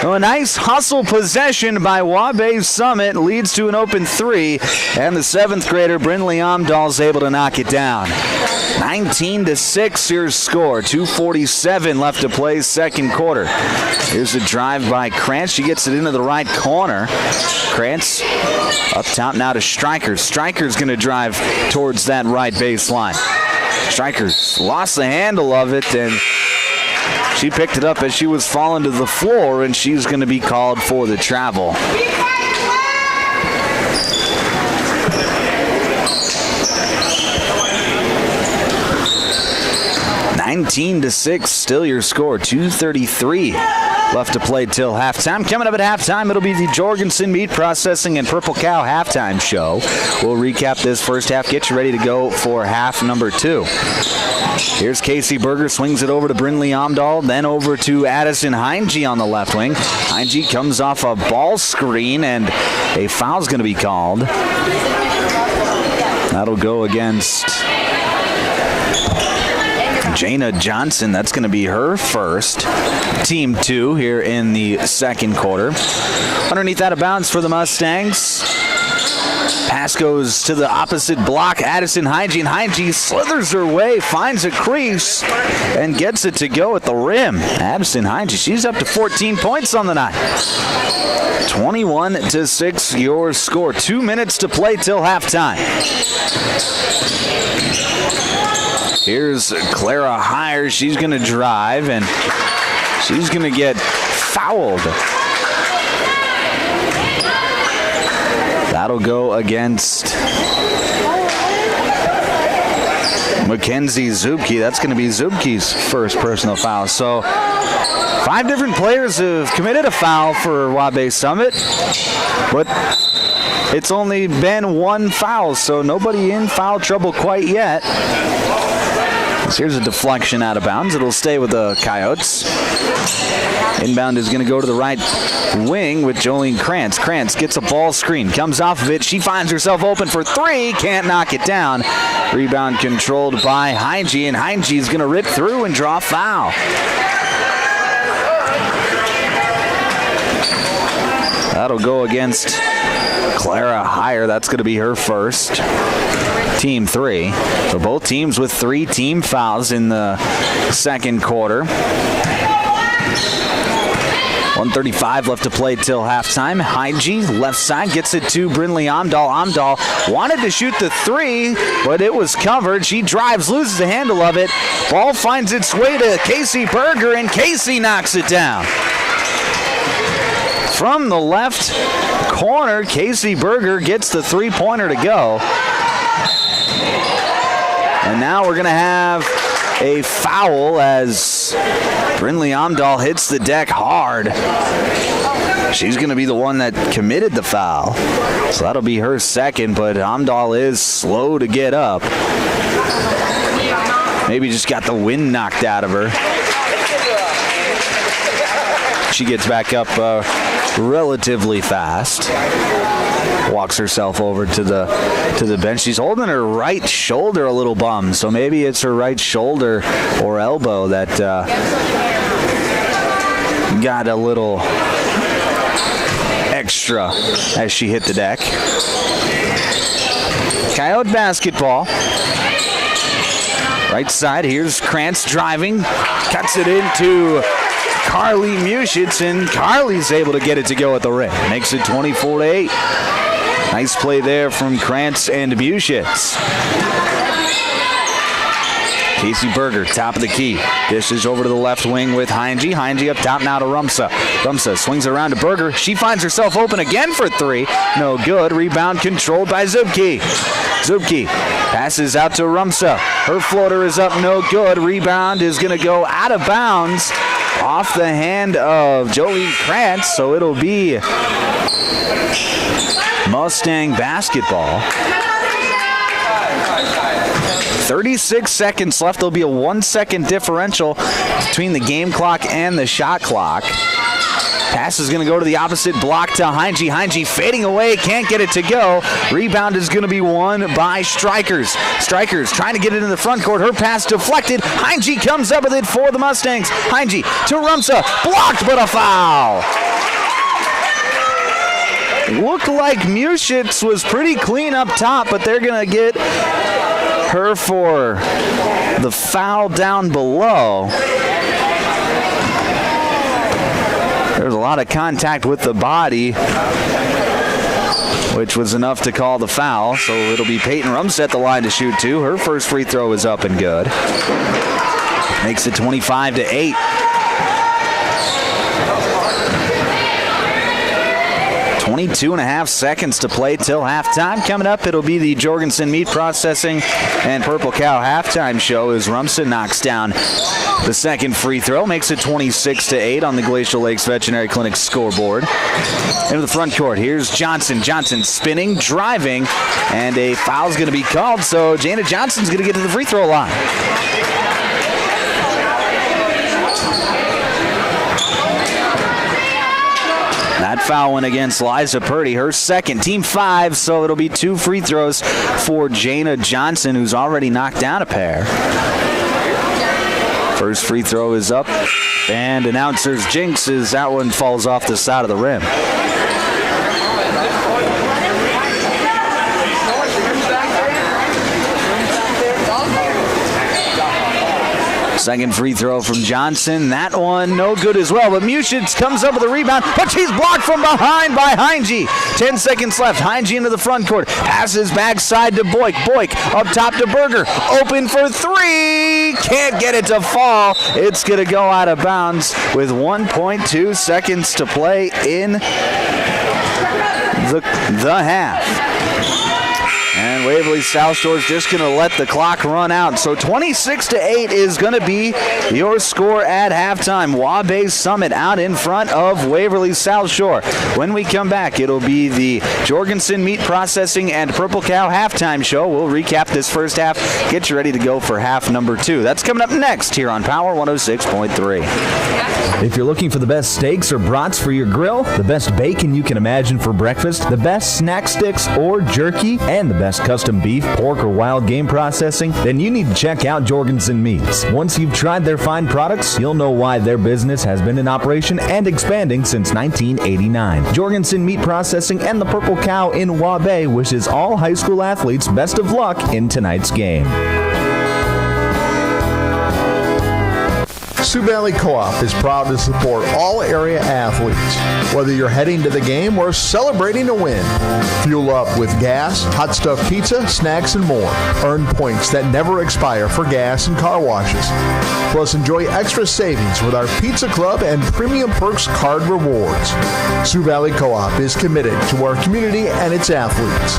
A nice hustle possession by Waubay-Summit leads to an open three, and the 7th grader Brinley Amdahl is able to knock it down. 19-6 your score. 2:47 left to play second quarter. Here's a drive by Krantz. She gets it into the right corner. Krantz up top now to Stryker. Stryker's going to drive towards that right baseline. Stryker's lost the handle of it, and she picked it up as she was falling to the floor, and she's going to be called for the travel. (19-6) still your score. 2:33 left to play till halftime. Coming up at halftime, it'll be the Jorgensen Meat Processing and Purple Cow halftime show. We'll recap this first half, get you ready to go for half number 2. Here's Casey Berger, swings it over to Brinley Amdahl, then over to Addison Heinge on the left wing. Heinge comes off a ball screen, and a foul's going to be called. That'll go against Jana Johnson. That's going to be her first. Team 2 here in the second quarter. Underneath out of bounds for the Mustangs. Pass goes to the opposite block. Addison Heinge, and Heinge slithers her way, finds a crease, and gets it to go at the rim. Addison Heinge, she's up to 14 points on the night. 21-6 your score. 2 minutes to play till halftime. Here's Clara Hires. She's going to drive, and she's going to get fouled. That'll go against Mackenzie Zubke. That's going to be Zubke's first personal foul. So 5 different players have committed a foul for Waubay-Summit, but it's only been 1 foul, so nobody in foul trouble quite yet. So here's a deflection out of bounds. It'll stay with the Coyotes. Inbound is going to go to the right wing with Jolene Krantz. Krantz gets a ball screen, comes off of it. She finds herself open for 3, can't knock it down. Rebound controlled by Heinge, and Heinge is going to rip through and draw foul. That'll go against Clara Heyer. That's going to be her first. Team 3. So both teams with 3 team fouls in the second quarter. 1:35 left to play till halftime. Heinge, left side, gets it to Brinley Amdahl. Amdahl wanted to shoot the 3, but it was covered. She drives, loses the handle of it. Ball finds its way to Casey Berger, and Casey knocks it down. From the left corner, Casey Berger gets the 3-pointer to go. And now we're going to have a foul as Brinley Amdahl hits the deck hard. She's going to be the one that committed the foul. So that'll be her second, but Amdahl is slow to get up. Maybe just got the wind knocked out of her. She gets back up relatively fast. Walks herself over to the bench. She's holding her right shoulder a little bummed, so maybe it's her right shoulder or elbow that got a little extra as she hit the deck. Coyote basketball. Right side, here's Krantz driving, cuts it into Carly Muschitz, and Carly's able to get it to go at the rim. Makes it 24-8. Nice play there from Krantz and Muschitz. Casey Berger, top of the key. Dishes over to the left wing with Heinge. Heinge up top now to Rumsa. Rumsa swings it around to Berger. She finds herself open again for three. No good. Rebound controlled by Zubke. Zubke passes out to Rumsa. Her floater is up, no good. Rebound is going to go out of bounds off the hand of Jolene Krantz, so it'll be Mustang basketball. 36 seconds left. There'll be a 1 second differential between the game clock and the shot clock. Pass is going to go to the opposite block to Heinge. Heinge fading away, can't get it to go. Rebound is going to be won by Strikers. Strikers trying to get it in the front court. Her pass deflected. Heinge comes up with it for the Mustangs. Heinge to Rumsa. Blocked, but a foul. Looked like Muschitz was pretty clean up top, but they're going to get her for the foul down below. There's a lot of contact with the body, which was enough to call the foul. So it'll be Peyton Rumsa at the line to shoot two. Her first free throw is up and good. Makes it 25-8. 22.5 seconds to play till halftime. Coming up, it'll be the Jorgensen Meat Processing and Purple Cow halftime show as Rumsa knocks down the second free throw. Makes it 26-8 on the Glacial Lakes Veterinary Clinic scoreboard. Into the front court, here's Johnson. Johnson spinning, driving, and a foul's going to be called, so Jana Johnson's going to get to the free throw line. That foul went against Liza Purdy, her second, team 5, so it'll be 2 free throws for Jana Johnson, who's already knocked down a pair. First free throw is up, and announcer's jinx as that one falls off the side of the rim. Second free throw from Johnson. That one no good as well, but Muschitz comes up with a rebound, but she's blocked from behind by Heinge. 10 seconds left. Heinge into the front court. Passes backside to Boyk. Boyk up top to Berger. Open for three. Can't get it to fall. It's going to go out of bounds with 1.2 seconds to play in the half. And Waverly-South Shore is just going to let the clock run out. So 26-8 is going to be your score at halftime. Waubay-Summit out in front of Waverly-South Shore. When we come back, it'll be the Jorgensen Meat Processing and Purple Cow halftime show. We'll recap this first half, get you ready to go for half number 2. That's coming up next here on Power 106.3. If you're looking for the best steaks or brats for your grill, the best bacon you can imagine for breakfast, the best snack sticks or jerky, and the best custom beef, pork, or wild game processing, then you need to check out Jorgensen Meats. Once you've tried their fine products, you'll know why their business has been in operation and expanding since 1989. Jorgensen Meat Processing and the Purple Cow in Waubay wishes all high school athletes best of luck in tonight's game. Sioux Valley Co-op is proud to support all area athletes. Whether you're heading to the game or celebrating a win, fuel up with gas, hot stuff pizza, snacks, and more. Earn points that never expire for gas and car washes. Plus, enjoy extra savings with our Pizza Club and Premium Perks card rewards. Sioux Valley Co-op is committed to our community and its athletes.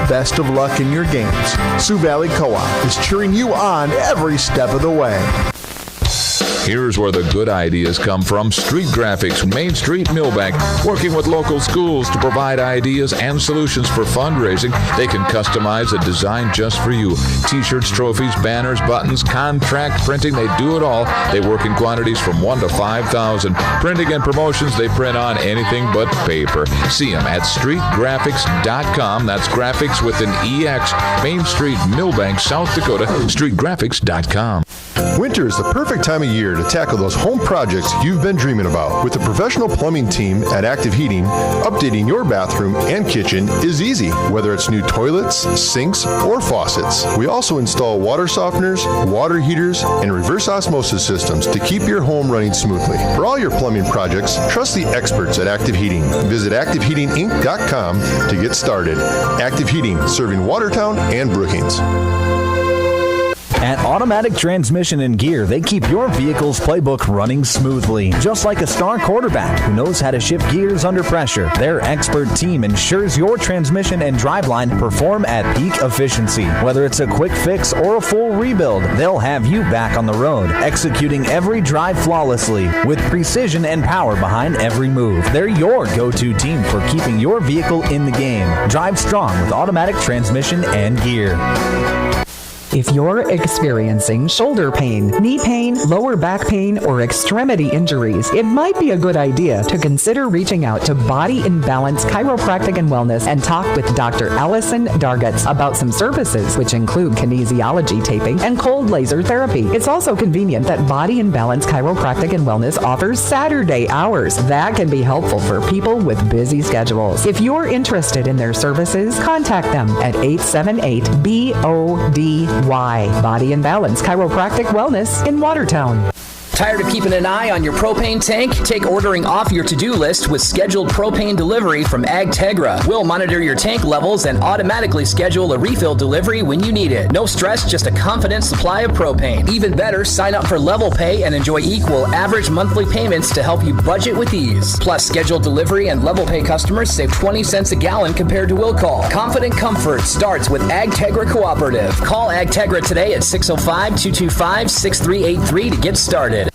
Best of luck in your games. Sioux Valley Co-op is cheering you on every step of the way. Here's where the good ideas come from. Street Graphics, Main Street, Millbank, working with local schools to provide ideas and solutions for fundraising. They can customize a design just for you. T-shirts, trophies, banners, buttons, contract printing, they do it all. They work in quantities from 1 to 5,000. Printing and promotions, they print on anything but paper. See them at streetgraphics.com. That's graphics with an EX. Main Street, Millbank, South Dakota, streetgraphics.com. Winter is the perfect time of year to tackle those home projects you've been dreaming about. With the professional plumbing team at Active Heating, updating your bathroom and kitchen is easy, whether it's new toilets, sinks, or faucets. We also install water softeners, water heaters, and reverse osmosis systems to keep your home running smoothly. For all your plumbing projects, trust the experts at Active Heating. Visit ActiveHeatingInc.com to get started. Active Heating, serving Watertown and Brookings. At Automatic transmission and gear, they keep your vehicle's playbook running smoothly. Just like a star quarterback who knows how to shift gears under pressure, their expert team ensures your transmission and driveline perform at peak efficiency. Whether it's a quick fix or a full rebuild, they'll have you back on the road, executing every drive flawlessly with precision and power behind every move. They're your go-to team for keeping your vehicle in the game. Drive strong with automatic transmission and gear. If you're experiencing shoulder pain, knee pain, lower back pain, or extremity injuries, it might be a good idea to consider reaching out to Body in Balance Chiropractic and Wellness and talk with Dr. Allison Dargatz about some services, which include kinesiology taping and cold laser therapy. It's also convenient that Body in Balance Chiropractic and Wellness offers Saturday hours. That can be helpful for people with busy schedules. If you're interested in their services, contact them at 878-BODY. Body and Balance Chiropractic Wellness in Watertown. Tired of keeping an eye on your propane tank? Take ordering off your to-do list with scheduled propane delivery from AgTegra. We'll monitor your tank levels and automatically schedule a refill delivery when you need it. No stress, just a confident supply of propane. Even better, sign up for Level Pay and enjoy equal average monthly payments to help you budget with ease. Plus, scheduled delivery and Level Pay customers save 20 cents a gallon compared to will call. Confident comfort starts with AgTegra Cooperative. Call AgTegra today at 605-225-6383 to get started.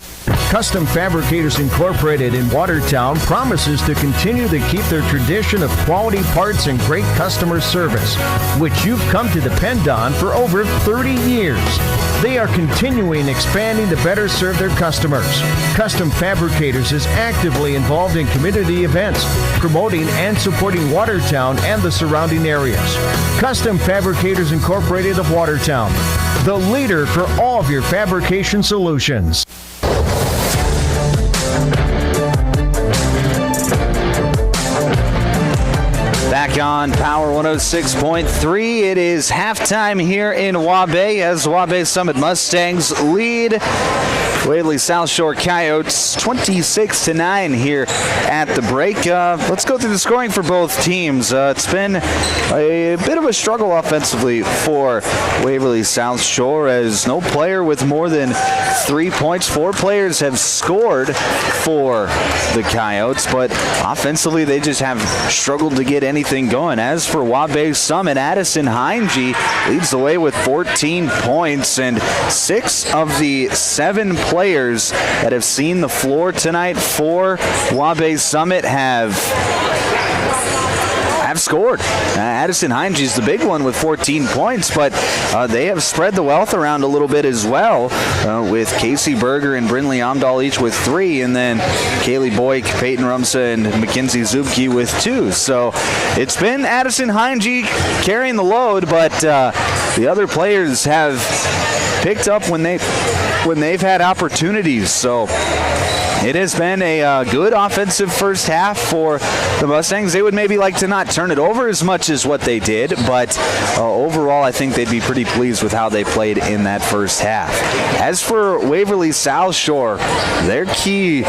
Custom Fabricators Incorporated in Watertown promises to continue to keep their tradition of quality parts and great customer service, which you've come to depend on for over 30 years. They are continuing expanding to better serve their customers. Custom Fabricators is actively involved in community events, promoting and supporting Watertown and the surrounding areas. Custom Fabricators Incorporated of Watertown, the leader for all of your fabrication solutions. Back on Power 106.3. It is halftime here in Waubay as Waubay-Summit Mustangs lead Waverly-South Shore Coyotes 26-9 here at the break. Let's go through the scoring for both teams. It's been a bit of a struggle offensively for Waverly-South Shore as no player with more than 3 points. 4 players have scored for the Coyotes, but offensively they just have struggled to get anything going. As for Waubay-Summit, Addison Heinge leads the way with 14 points, and 6 of the 7 players that have seen the floor tonight for Waubay-Summit have scored. Addison Heinge is the big one with 14 points, but they have spread the wealth around a little bit as well, with Casey Berger and Brinley Amdahl each with 3, and then Kaylee Boyk, Peyton Rumsa, and Mackenzie Zubke with 2. So it's been Addison Heinge carrying the load, but the other players have picked up when they've had opportunities. So it has been a good offensive first half for the Mustangs. They would maybe like to not turn it over as much as what they did, but overall I think they'd be pretty pleased with how they played in that first half. As for Waverly-South Shore, their key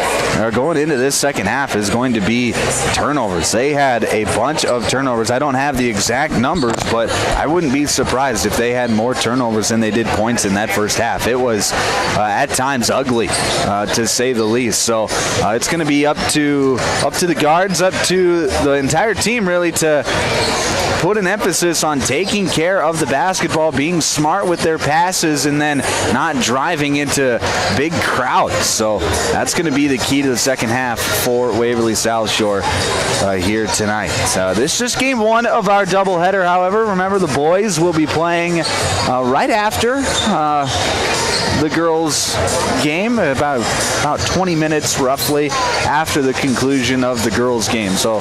going into this second half is going to be turnovers. They had a bunch of turnovers. I don't have the exact numbers, but I wouldn't be surprised if they had more turnovers than they did points in that first half. It was at times ugly, to say the least. So it's going to be up to the guards, up to the entire team really to put an emphasis on taking care of the basketball, being smart with their passes, and then not driving into big crowds. So that's going to be the key to the second half for Waverly-South Shore here tonight. This is just game 1 of our doubleheader. However, remember the boys will be playing right after the girls' game, about 20 minutes roughly after the conclusion of the girls' game. So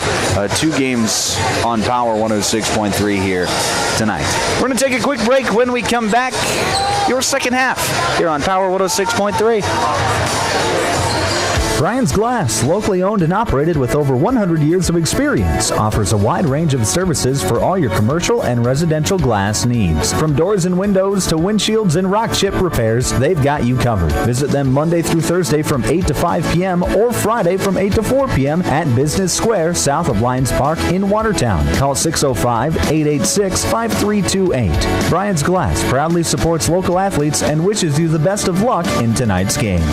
2 games on Power 106.3 here tonight. We're going to take a quick break. When we come back, your second half here on Power 106.3. Brian's Glass, locally owned and operated with over 100 years of experience, offers a wide range of services for all your commercial and residential glass needs. From doors and windows to windshields and rock chip repairs, they've got you covered. Visit them Monday through Thursday from 8 to 5 p.m. or Friday from 8 to 4 p.m. at Business Square, south of Lions Park in Watertown. Call 605-886-5328. Brian's Glass proudly supports local athletes and wishes you the best of luck in tonight's game.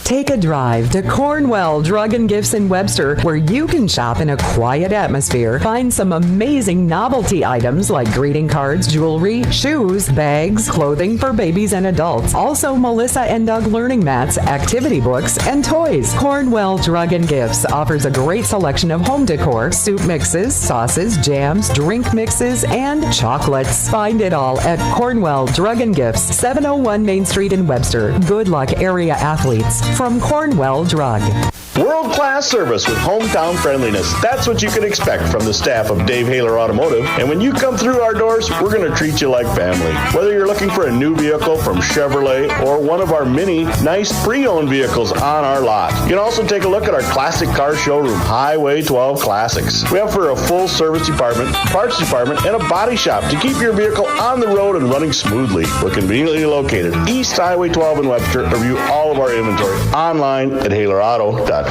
Take a drive to Cornwell Drug and Gifts in Webster, where you can shop in a quiet atmosphere. Find some amazing novelty items like greeting cards, jewelry, shoes, bags, clothing for babies and adults. Also, Melissa and Doug learning mats, activity books, and toys. Cornwell Drug and Gifts offers a great selection of home decor, soup mixes, sauces, jams, drink mixes, and chocolates. Find it all at Cornwell Drug and Gifts, 701 Main Street in Webster. Good luck, area athletes. From Cornwell Drug. World-class service with hometown friendliness. That's what you can expect from the staff of Dave Haler Automotive. And when you come through our doors, we're going to treat you like family. Whether you're looking for a new vehicle from Chevrolet or one of our many nice pre-owned vehicles on our lot. You can also take a look at our classic car showroom, Highway 12 Classics. We offer a full service department, parts department, and a body shop to keep your vehicle on the road and running smoothly. We're conveniently located East Highway 12 in Webster. Review all of our inventory online at HalerAuto.com.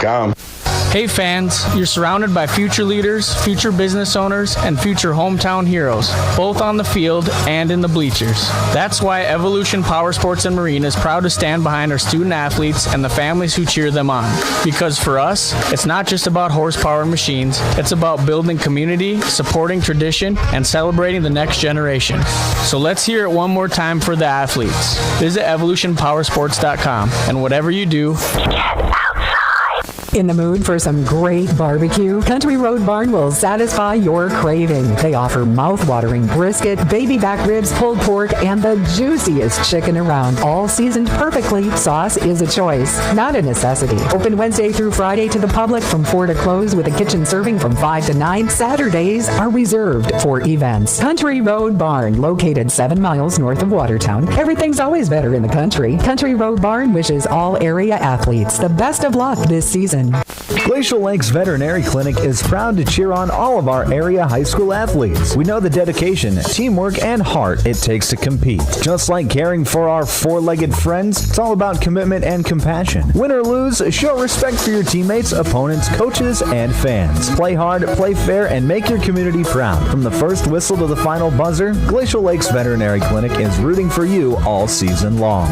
Hey fans, you're surrounded by future leaders, future business owners, and future hometown heroes, both on the field and in the bleachers. That's why Evolution Power Sports and Marine is proud to stand behind our student athletes and the families who cheer them on. Because for us, it's not just about horsepower and machines, it's about building community, supporting tradition, and celebrating the next generation. So let's hear it one more time for the athletes. Visit evolutionpowersports.com, and whatever you do, In the mood for some great barbecue? Country Road Barn will satisfy your craving. They offer mouth-watering brisket, baby back ribs, pulled pork, and the juiciest chicken around. All seasoned perfectly. Sauce is a choice, not a necessity. Open Wednesday through Friday to the public from 4 to close with a kitchen serving from 5 to 9. Saturdays are reserved for events. Country Road Barn, located 7 miles north of Watertown. Everything's always better in the country. Country Road Barn wishes all area athletes the best of luck this season. Glacial Lakes Veterinary Clinic is proud to cheer on all of our area high school athletes. We know the dedication, teamwork, and heart it takes to compete. Just like caring for our four-legged friends, it's all about commitment and compassion. Win or lose, show respect for your teammates, opponents, coaches, and fans. Play hard, play fair, and make your community proud. From the first whistle to the final buzzer, Glacial Lakes Veterinary Clinic is rooting for you all season long.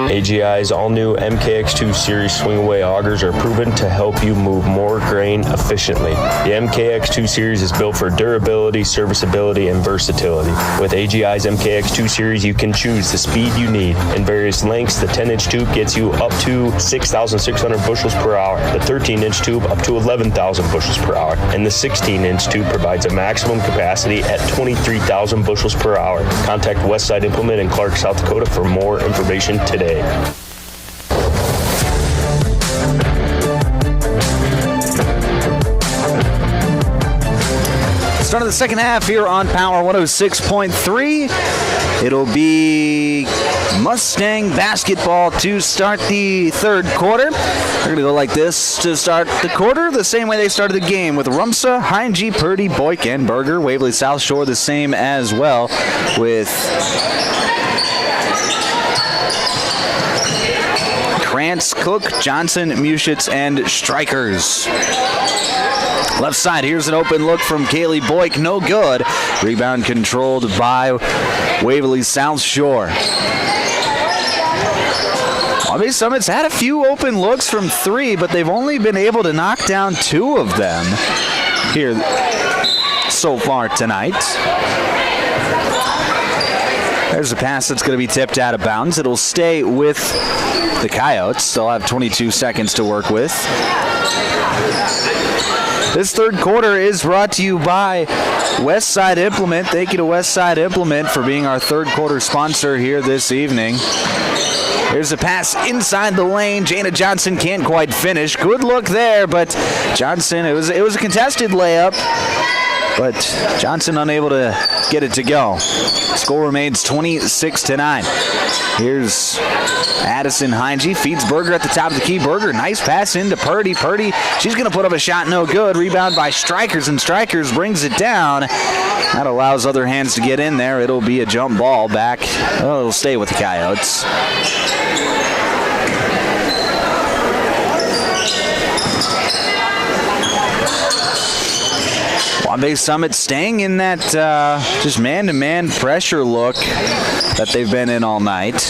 AGI's all-new MKX2 Series swing-away augers are proven to help you move more grain efficiently. The MKX2 Series is built for durability, serviceability, and versatility. With AGI's MKX2 Series, you can choose the speed you need. In various lengths, the 10-inch tube gets you up to 6,600 bushels per hour, the 13-inch tube up to 11,000 bushels per hour, and the 16-inch tube provides a maximum capacity at 23,000 bushels per hour. Contact Westside Implement in Clark, South Dakota for more information today. Start of the second half here on Power 106.3. It'll be Mustang basketball to start the third quarter. They're going to go like this to start the quarter, the same way they started the game with Rumsa, Heinge, Purdy, Boyk, and Berger. Waverly-South Shore the same as well with Krantz, Cook, Johnson, Muschitz, and Strikers. Left side, here's an open look from Kaylee Boyk, no good. Rebound controlled by Waverly-South Shore. Waubay-Summit's had a few open looks from three, but they've only been able to knock down 2 of them here so far tonight. There's a pass that's going to be tipped out of bounds. It'll stay with the Coyotes. They'll have 22 seconds to work with. This third quarter is brought to you by Westside Implement. Thank you to Westside Implement for being our third quarter sponsor here this evening. Here's a pass inside the lane. Jana Johnson can't quite finish. Good look there, but Johnson, it was a contested layup. but Johnson unable to get it to go. Score remains 26-9. Here's Addison Heinge, feeds Berger at the top of the key. Berger, nice pass into Purdy. Purdy, she's going to put up a shot, no good. Rebound by Strikers, and Strikers brings it down. That allows other hands to get in there. It'll be a jump ball back. Oh, it'll stay with the Coyotes. Waubay-Summit staying in that just man-to-man pressure look that they've been in all night.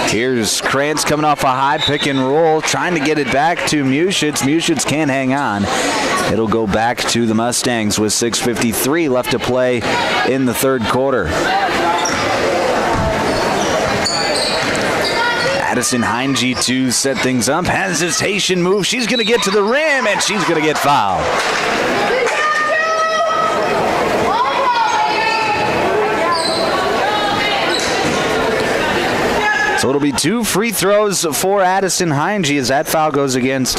Here's Krantz coming off a high pick and roll, trying to get it back to Muschitz. Muschitz can't hang on. It'll go back to the Mustangs with 6:53 left to play in the third quarter. Addison Heinge to set things up. Hesitation move. She's going to get to the rim, and she's going to get fouled. So it'll be 2 free throws for Addison Heinge as that foul goes against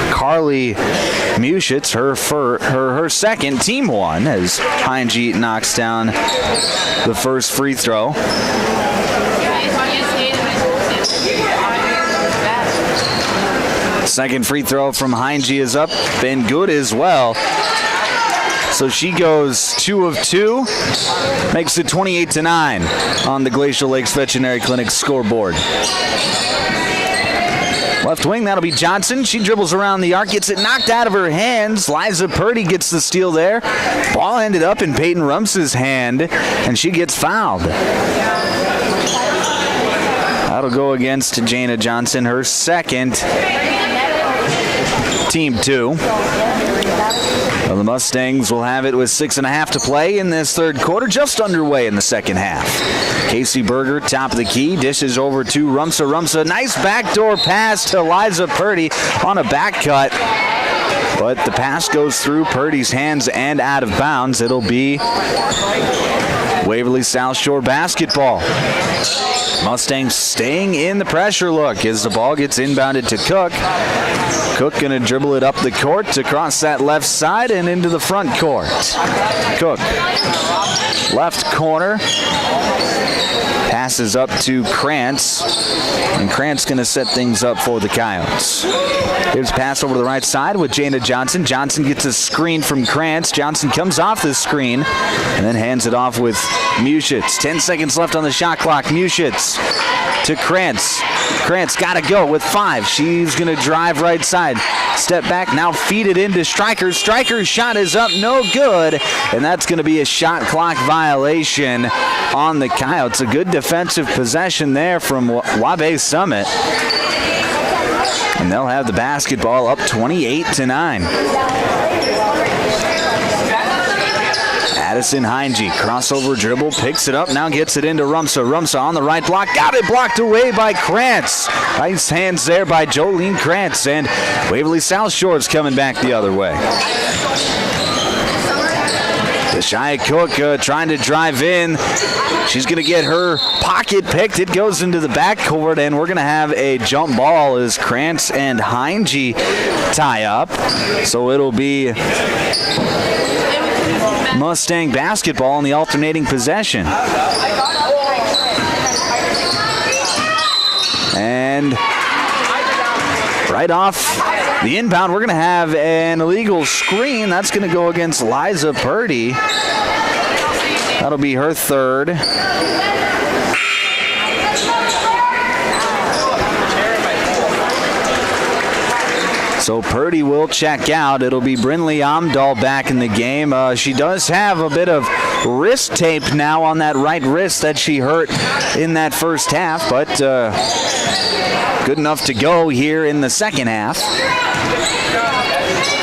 Carly Muschitz, her second, team one, as Heinge knocks down the first free throw. Second free throw from Heinge is up and good as well. So she goes 2 of 2, makes it 28-9 on the Glacial Lakes Veterinary Clinic scoreboard. Left wing, that'll be Johnson. She dribbles around the arc, gets it knocked out of her hands. Liza Purdy gets the steal there. Ball ended up in Peyton Rumps' hand, and she gets fouled. That'll go against Jana Johnson, her second, team 2. Well, the Mustangs will have it with 6.5 to play in this third quarter, just underway in the second half. Casey Berger, top of the key, dishes over to Rumsa. Rumsa, nice backdoor pass to Liza Purdy on a back cut. But the pass goes through Purdy's hands and out of bounds. It'll be Waverly South Shore basketball. Mustangs staying in the pressure look as the ball gets inbounded to Cook. Cook going to dribble it up the court across that left side and into the front court. Cook, left corner, passes up to Krantz, and Krantz going to set things up for the Coyotes. Here's a pass over to the right side with Jana Johnson. Johnson gets a screen from Krantz. Johnson comes off the screen and then hands it off with Muschitz. 10 seconds left on the shot clock. Muschitz to Krantz. Krantz got to go with 5. She's going to drive right side. Step back, now feed it into Stryker. Stryker's shot is up, no good. And that's going to be a shot clock violation on the Coyotes. A good defensive possession there from Waubay-Summit. And they'll have the basketball up 28-9. Addison Heinge, crossover dribble, picks it up, now gets it into Rumsa. Rumsa on the right block, got it blocked away by Krantz. Nice hands there by Jolene Krantz, and Waverly South Shore is coming back the other way. Shia Cook trying to drive in. She's going to get her pocket picked. It goes into the backcourt, and we're going to have a jump ball as Krantz and Heinge tie up. So it'll be Mustang basketball in the alternating possession. And right off the inbound, we're going to have an illegal screen. That's going to go against Liza Purdy. That'll be her third. So Purdy will check out. It'll be Brinley Amdahl back in the game. She does have a bit of wrist tape now on that right wrist that she hurt in that first half, but good enough to go here in the second half.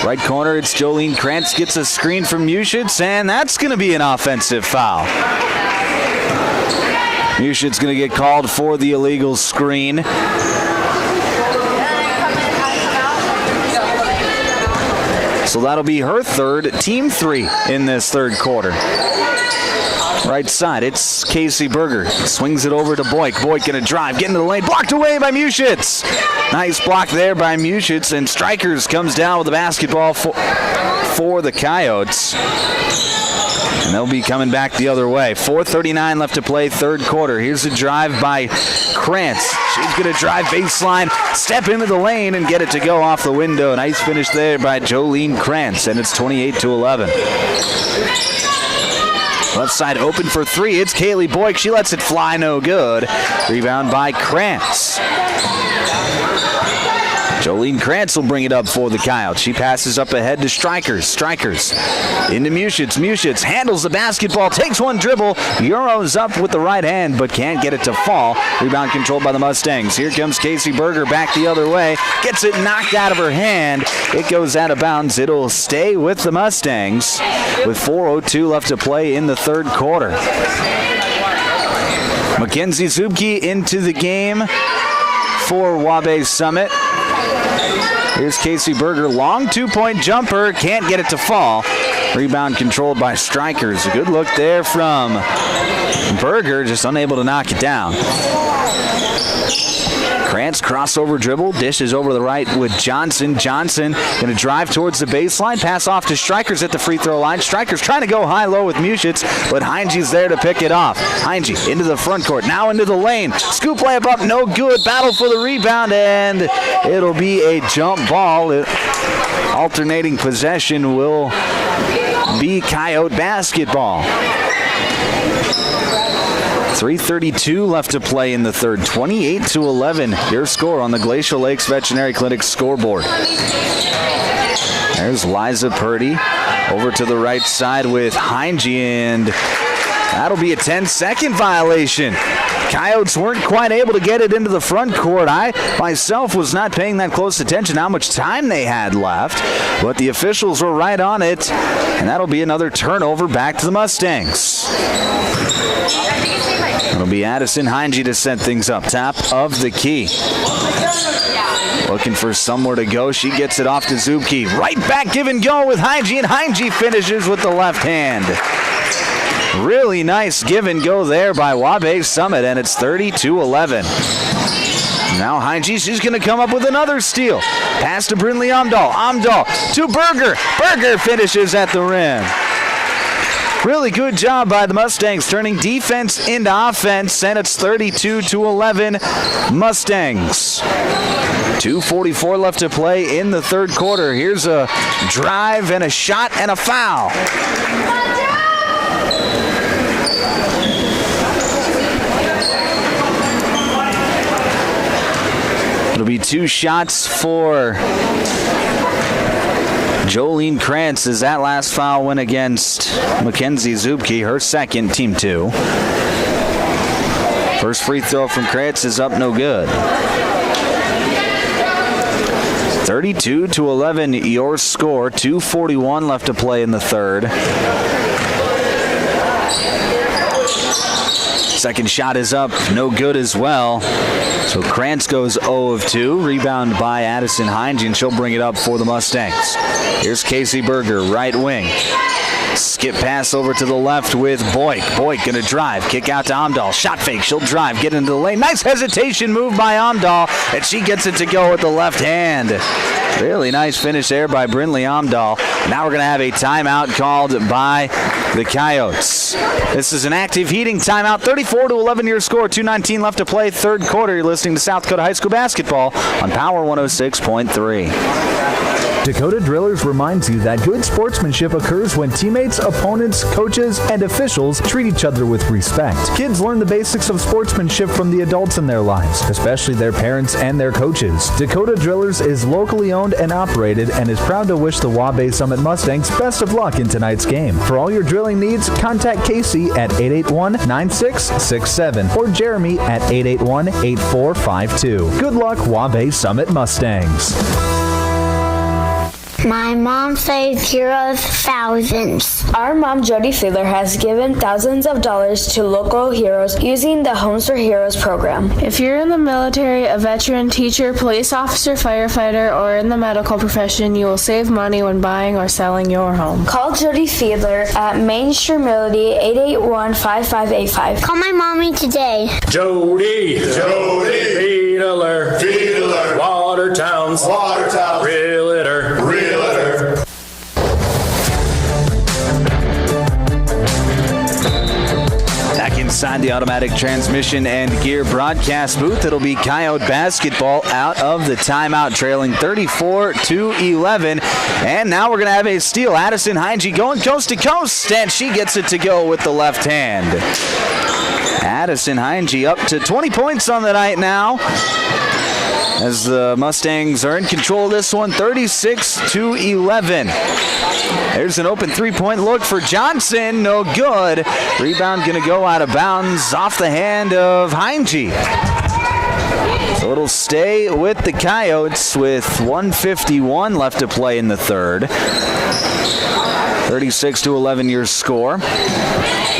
Right corner, it's Jolene Krantz, gets a screen from Muschitz, and that's going to be an offensive foul. Muschitz going to get called for the illegal screen. So that'll be her third, team 3 in this third quarter. Right side, it's Casey Berger. Swings it over to Boyk. Boyk gonna drive, get into the lane, blocked away by Muschitz. Nice block there by Muschitz, and Strikers comes down with the basketball for the Coyotes. And they'll be coming back the other way. 4:39 left to play, third quarter. Here's a drive by Krantz. She's going to drive baseline, step into the lane, and get it to go off the window. Nice finish there by Jolene Krantz, and it's 28-11. Left side open for 3. It's Kaylee Boyk. She lets it fly, no good. Rebound by Krantz. Jolene Krantz will bring it up for the Coyotes. She passes up ahead to Strikers. Strikers into Muschitz. Muschitz handles the basketball, takes one dribble, Euros up with the right hand, but can't get it to fall. Rebound controlled by the Mustangs. Here comes Casey Berger back the other way. Gets it knocked out of her hand. It goes out of bounds. It'll stay with the Mustangs with 4:02 left to play in the third quarter. Mackenzie Zubke into the game for Waubay-Summit. Here's Casey Berger, long two-point jumper, can't get it to fall. Rebound controlled by Strikers. A good look there from Berger, just unable to knock it down. Krantz crossover dribble, dishes over the right with Johnson. Johnson going to drive towards the baseline, pass off to Strikers at the free throw line. Strikers trying to go high-low with Muschitz, but Heinge's there to pick it off. Heinge into the front court, now into the lane. Scoop layup up, no good. Battle for the rebound, and it'll be a jump ball. Alternating possession will be Coyote basketball. 3:32 left to play in the third. 28-11. Your score on the Glacial Lakes Veterinary Clinic scoreboard. There's Liza Purdy over to the right side with Heinge, and that'll be a 10-second violation. Coyotes weren't quite able to get it into the front court. I myself was not paying that close attention how much time they had left, but the officials were right on it, and that'll be another turnover back to the Mustangs. It'll be Addison Heinge to set things up. Top of the key. Looking for somewhere to go. She gets it off to Zubke. Right back, give and go with Heinge, and Heinge finishes with the left hand. Really nice give and go there by Waubay-Summit, and it's 32-11. Now Heinge, she's going to come up with another steal. Pass to Brindley Amdahl. Amdahl to Berger. Berger finishes at the rim. Really good job by the Mustangs turning defense into offense, and it's 32-11 Mustangs. 2:44 left to play in the third quarter. Here's a drive and a shot and a foul. It'll be 2 shots for Jolene Krantz as that last foul went against Mackenzie Zubke, her second, team 2. First free throw from Krantz is up, no good. 32-11, your score. 2:41 left to play in the third. Second shot is up, no good as well. So Krantz goes 0 of 2. Rebound by Addison Heinge, and she'll bring it up for the Mustangs. Here's Casey Berger, right wing. Skip pass over to the left with Boyk. Boyk gonna drive, kick out to Amdahl. Shot fake, she'll drive, get into the lane. Nice hesitation move by Amdahl, and she gets it to go with the left hand. Really nice finish there by Brindley Amdahl. Now we're gonna have a timeout called by the Coyotes. This is an active heating timeout. 34-11 your score. 2:19 left to play, third quarter. You're listening to South Dakota High School basketball on Power 106.3. Dakota Drillers reminds you that good sportsmanship occurs when teammates, opponents, coaches, and officials treat each other with respect. Kids learn the basics of sportsmanship from the adults in their lives, especially their parents and their coaches. Dakota Drillers is locally owned and operated and is proud to wish the Waubay-Summit Mustangs best of luck in tonight's game. For all your drilling needs, contact Casey at 881-9667 or Jeremy at 881-8452. Good luck, Waubay-Summit Mustangs. My mom saved heroes thousands. Our mom, Jody Fiedler, has given thousands of dollars to local heroes using the Homes for Heroes program. If you're in the military, a veteran, teacher, police officer, firefighter, or in the medical profession, you will save money when buying or selling your home. Call Jody Fiedler at Main Street Melody 881-5585. Call my mommy today. Jody, Fiedler, Watertown's, Realtor. Back inside the automatic transmission and gear broadcast booth, it'll be Coyote basketball out of the timeout, trailing 34-11. And now we're going to have a steal. Addison Heinge going coast to coast, and she gets it to go with the left hand. Addison Heinge up to 20 points on the night now, as the Mustangs are in control of this one, 36-11. There's an open three-point look for Johnson. No good. Rebound going to go out of bounds off the hand of Heinge. So it'll stay with the Coyotes with 1:51 left to play in the third. 36-11 your score.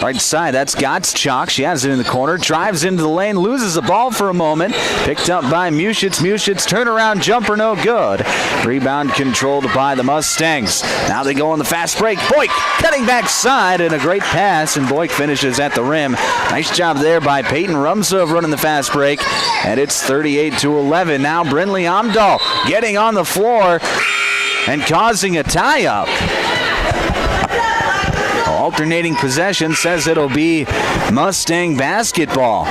Right side, that's Gottschalk. She has it in the corner, drives into the lane, loses the ball for a moment. Picked up by Muschitz. Muschitz turnaround jumper, no good. Rebound controlled by the Mustangs. Now they go on the fast break. Boyk cutting backside, and a great pass, and Boyk finishes at the rim. Nice job there by Peyton Rumsov running the fast break, and it's 38-11. Now Brynlee Amdahl getting on the floor and causing a tie-up. Alternating possession says it'll be Mustang basketball.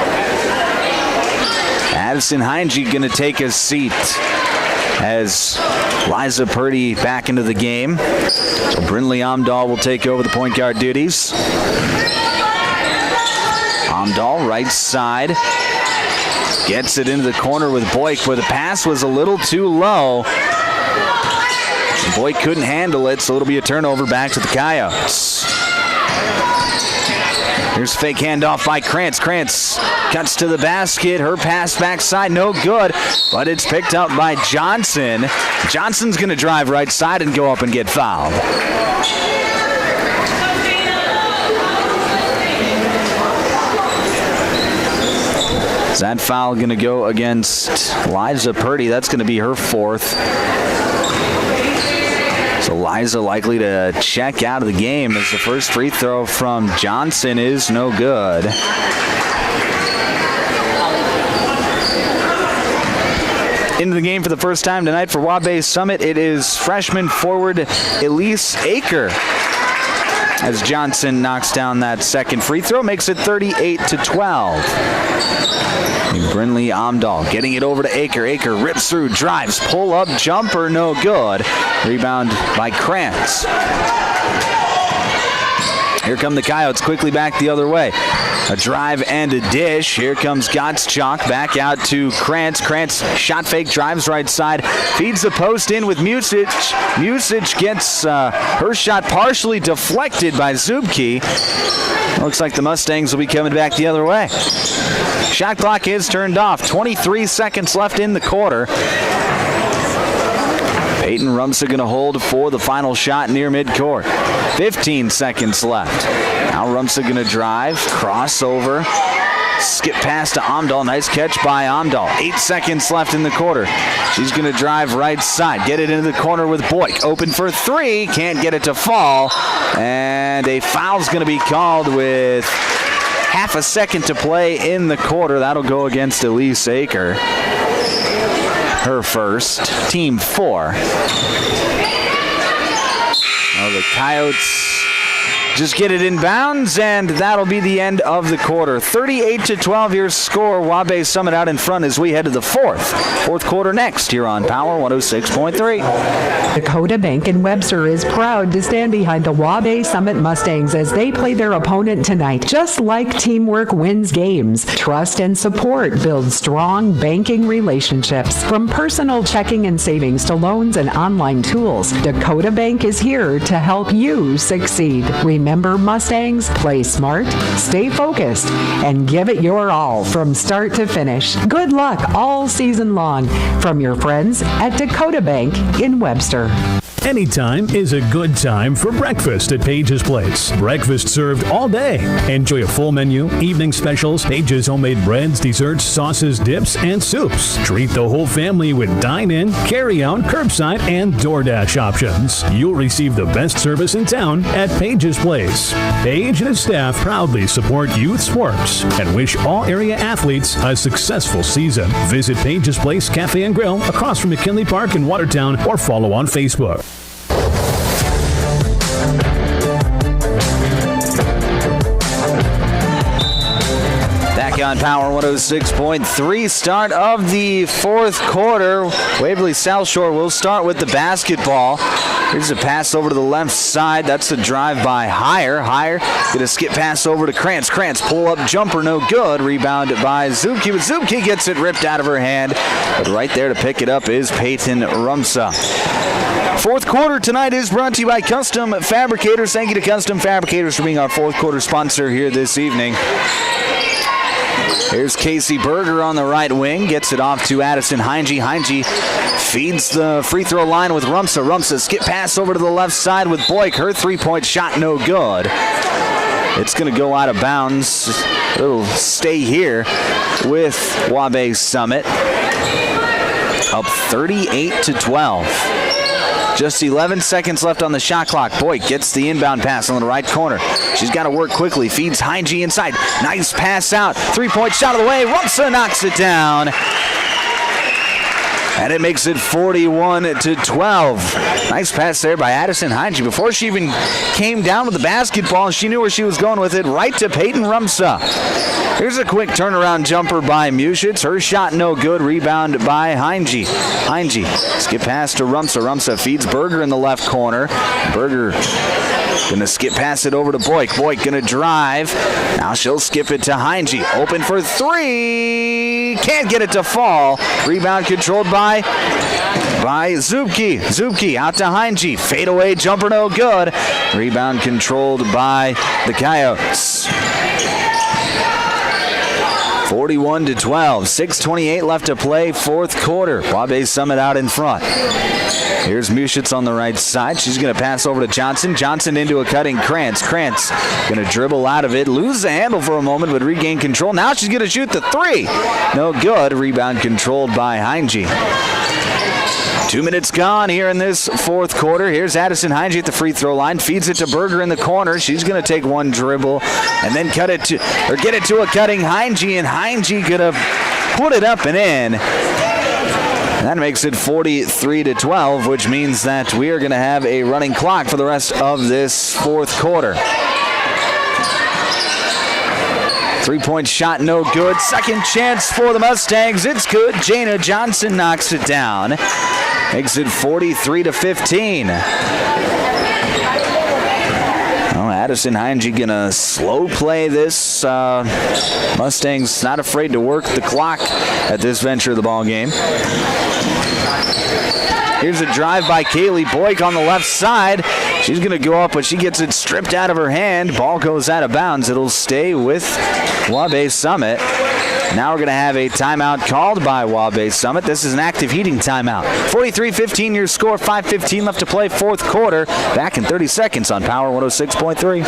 Addison Heinge going to take his seat as Liza Purdy back into the game. So Brynlee Amdahl will take over the point guard duties. Amdahl right side. Gets it into the corner with Boyk, where the pass was a little too low. Boyk couldn't handle it, so it'll be a turnover back to the Coyotes. Here's fake handoff by Krantz. Krantz cuts to the basket. Her pass backside, no good, but it's picked up by Johnson. Johnson's going to drive right side and go up and get fouled. Is that foul going to go against Liza Purdy? That's going to be her fourth. So Liza likely to check out of the game as the first free throw from Johnson is no good. Into the game for the first time tonight for Waubay-Summit, it is freshman forward Elise Aker, as Johnson knocks down that second free throw, makes it 38-12. Brynlee Amdahl getting it over to Aker. Aker rips through, drives, pull up, jumper, no good. Rebound by Krantz. Here come the Coyotes quickly back the other way. A drive and a dish. Here comes Gottschalk back out to Krantz. Krantz shot fake, drives right side, feeds the post in with Muschitz. Muschitz gets her shot partially deflected by Zubke. Looks like the Mustangs will be coming back the other way. Shot clock is turned off. 23 seconds left in the quarter. Peyton Rumsa going to hold for the final shot near midcourt. 15 seconds left. Now Rumsa going to drive, crossover, skip pass to Amdahl. Nice catch by Amdahl. 8 seconds left in the quarter. She's going to drive right side, get it into the corner with Boyk. Open for three, can't get it to fall. And a foul's going to be called with half a second to play in the quarter. That'll go against Elise Aker. Her first, team 4. Now the Coyotes just get it in bounds, and that'll be the end of the quarter. 38-12 your score. Waubay-Summit out in front as we head to the fourth quarter next here on Power 106.3. Dakota Bank in Webster is proud to stand behind the Waubay-Summit Mustangs as they play their opponent tonight. Just like teamwork wins games, trust and support build strong banking relationships. From personal checking and savings to loans and online tools, Dakota Bank is here to help you succeed. Remember, Mustangs, play smart, stay focused, and give it your all from start to finish. Good luck all season long from your friends at Dakota Bank in Webster. Anytime is a good time for breakfast at Page's Place. Breakfast served all day. Enjoy a full menu, evening specials, Page's homemade breads, desserts, sauces, dips, and soups. Treat the whole family with dine-in, carry-out, curbside, and DoorDash options. You'll receive the best service in town at Page's Place. Page and his staff proudly support youth sports and wish all area athletes a successful season. Visit Page's Place Cafe and Grill across from McKinley Park in Watertown or follow on Facebook. Back on Power 106.3, start of the fourth quarter. Waverly-South Shore will start with the basketball. Here's a pass over to the left side. That's a drive by Heyer. Heyer gonna skip pass over to Krantz. Krantz pull up jumper, no good. Rebound by Zubke, but Zubke gets it ripped out of her hand. But right there to pick it up is Peyton Rumsa. Fourth quarter tonight is brought to you by Custom Fabricators. Thank you to Custom Fabricators for being our fourth quarter sponsor here this evening. Here's Casey Berger on the right wing. Gets it off to Addison Heinge. Heinge feeds the free throw line with Rumsa. Rumsa skip pass over to the left side with Boyk. Her three-point shot no good. It's going to go out of bounds. It'll stay here with Waubay-Summit. Up 38-12. Just 11 seconds left on the shot clock. Boyk gets the inbound pass on the right corner. She's got to work quickly. Feeds Heinge inside. Nice pass out. Three-point shot of the way. Rumsa knocks it down. And it makes it 41-12. Nice pass there by Addison Heinge. Before she even came down with the basketball, she knew where she was going with it. Right to Peyton Rumsa. Here's a quick turnaround jumper by Muschitz. Her shot no good. Rebound by Heinge. Heinge skip pass to Rumsa. Rumsa feeds Berger in the left corner. Berger gonna skip pass it over to Boyk. Boyk gonna drive. Now she'll skip it to Heinge. Open for three. Can't get it to fall. Rebound controlled by Zubke. Zubke out to Heinge. Fadeaway jumper no good. Rebound controlled by the Coyotes. 41-12. 6:28 left to play, fourth quarter. Waubay-Summit out in front. Here's Muschitz on the right side. She's going to pass over to Johnson. Johnson into a cutting Krantz. Krantz going to dribble out of it. Lose the handle for a moment, but regain control. Now she's going to shoot the three. No good. Rebound controlled by Heinge. 2 minutes gone here in this fourth quarter. Here's Addison Heinge at the free throw line. Feeds it to Berger in the corner. She's going to take one dribble and then get it to a cutting Heinge, and Heinge going to put it up and in. And that makes it 43-12, which means that we are going to have a running clock for the rest of this fourth quarter. Three-point shot no good. Second chance for the Mustangs. It's good. Jana Johnson knocks it down. Makes it 43-15. Addison Heinge gonna slow play this. Mustangs not afraid to work the clock at this venture of the ball game. Here's a drive by Kaylee Boyk on the left side. She's gonna go up, but she gets it stripped out of her hand. Ball goes out of bounds. It'll stay with Waubay-Summit. Now we're going to have a timeout called by Waubay-Summit. This is an active heating timeout. 43-15 your score, 5:15 left to play, fourth quarter. Back in 30 seconds on Power 106.3.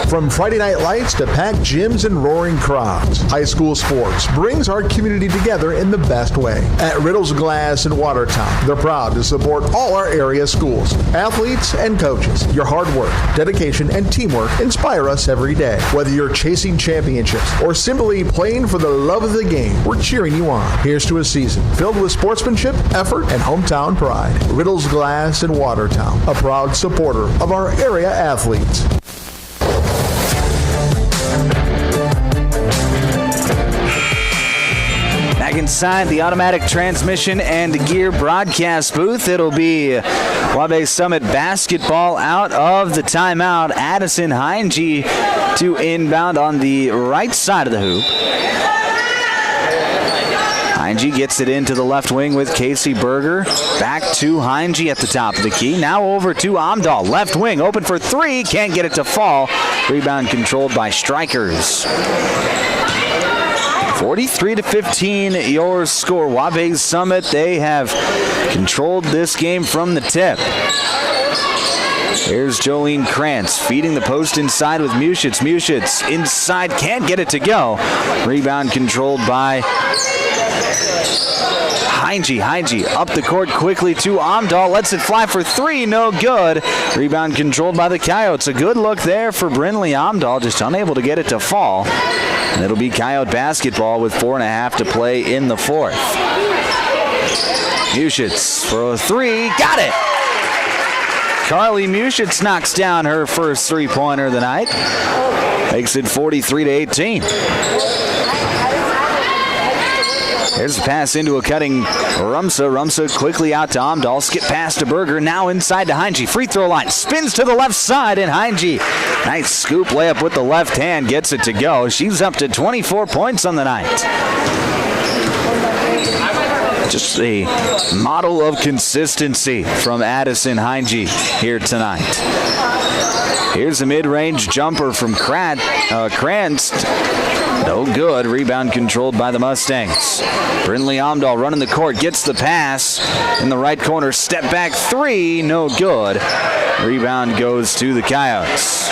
From Friday night lights to packed gyms and roaring crowds, high school sports brings our community together in the best way. At Riddle's Glass in Watertown, they're proud to support all our area schools, athletes, and coaches. Your hard work, dedication, and teamwork inspire us every day. Whether you're chasing championships or simply playing for the love of the game, we're cheering you on. Here's to a season filled with sportsmanship, effort, and hometown pride. Riddle's Glass in Watertown, a proud supporter of our area athletes. Back inside the automatic transmission and gear broadcast booth, it'll be Waubay-Summit basketball out of the timeout. Addison Heinge to inbound on the right side of the hoop. Heinge gets it into the left wing with Casey Berger. Back to Heinge at the top of the key. Now over to Amdahl. Left wing, open for three. Can't get it to fall. Rebound controlled by Strikers. 43-15 your score. Waubay-Summit, they have controlled this game from the tip. Here's Jolene Krantz feeding the post inside with Muschitz. Muschitz inside, can't get it to go. Rebound controlled by Heinge. Heinge up the court quickly to Amdahl. Lets it fly for three. No good. Rebound controlled by the Coyotes. A good look there for Brinley Amdahl. Just unable to get it to fall. And it'll be Coyote basketball with 4.5 to play in the fourth. Muschitz for a three. Got it. Carly Muschitz knocks down her first three-pointer of the night. Makes it 43-18. There's a pass into a cutting Rumsa. Rumsa quickly out to Amdahl. Skip pass to Berger. Now inside to Heinge. Free throw line. Spins to the left side, and Heinge, nice scoop layup with the left hand, gets it to go. She's up to 24 points on the night. Just a model of consistency from Addison Heinge here tonight. Here's a mid-range jumper from Krantz. No good. Rebound controlled by the Mustangs. Brinley Amdahl running the court. Gets the pass in the right corner. Step back three. No good. Rebound goes to the Coyotes.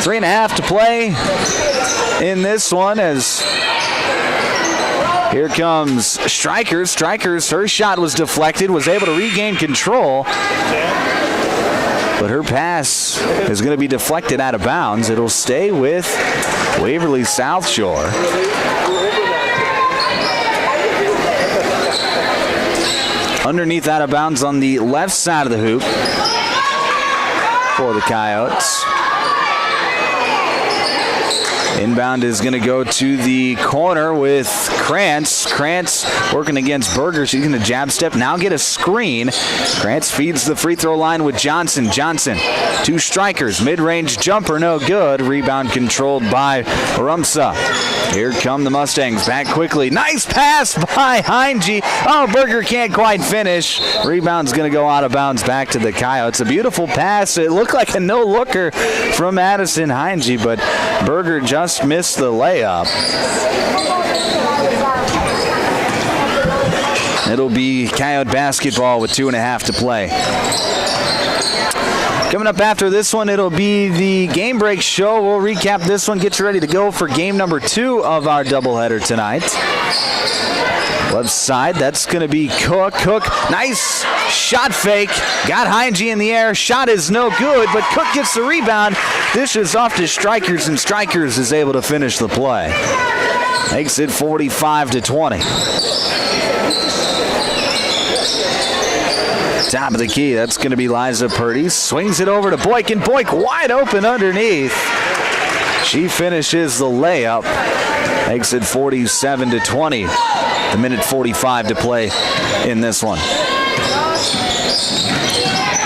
3.5 to play in this one as here comes Strikers. Strikers, her shot was deflected. Was able to regain control. But her pass is going to be deflected out of bounds. It'll stay with Waverly-South Shore. Underneath out of bounds on the left side of the hoop for the Coyotes. Inbound is going to go to the corner with Krantz. Krantz working against Berger. She's going to jab step, now get a screen. Krantz feeds the free throw line with Johnson. Johnson, two Strikers. Mid-range jumper, no good. Rebound controlled by Rumsa. Here come the Mustangs. Back quickly. Nice pass by Heinge. Oh, Berger can't quite finish. Rebound's going to go out of bounds back to the Coyotes. A beautiful pass. It looked like a no-looker from Addison Heinge, but Berger just missed the layup. It'll be Coyote basketball with 2.5 to play. Coming up after this one, it'll be the Game Break Show. We'll recap this one, get you ready to go for game number 2 of our doubleheader tonight. Left side, that's going to be Cook. Cook, nice shot fake. Got Heinge in the air. Shot is no good, but Cook gets the rebound. Dishes off to Strikers, and Strikers is able to finish the play. Makes it 45-20. Top of the key, that's going to be Liza Purdy. Swings it over to Boyk, and Boyk wide open underneath. She finishes the layup. Makes it 47-20. The minute 45 to play in this one.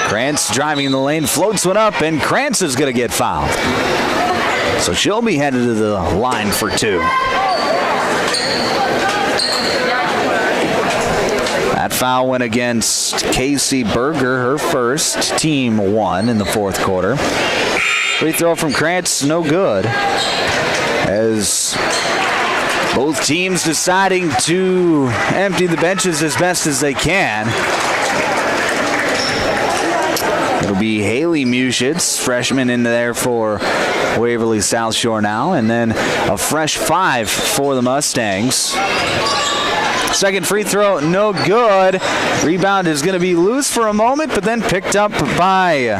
Krantz driving in the lane, floats one up, and Krantz is going to get fouled. So she'll be headed to the line for 2. That foul went against Casey Berger, her first, team 1 in the fourth quarter. Free throw from Krantz, no good. As both teams deciding to empty the benches as best as they can. It'll be Haley Muschitz, freshman in there for Waverly-South Shore now, and then a fresh 5 for the Mustangs. Second free throw, no good. Rebound is going to be loose for a moment, but then picked up by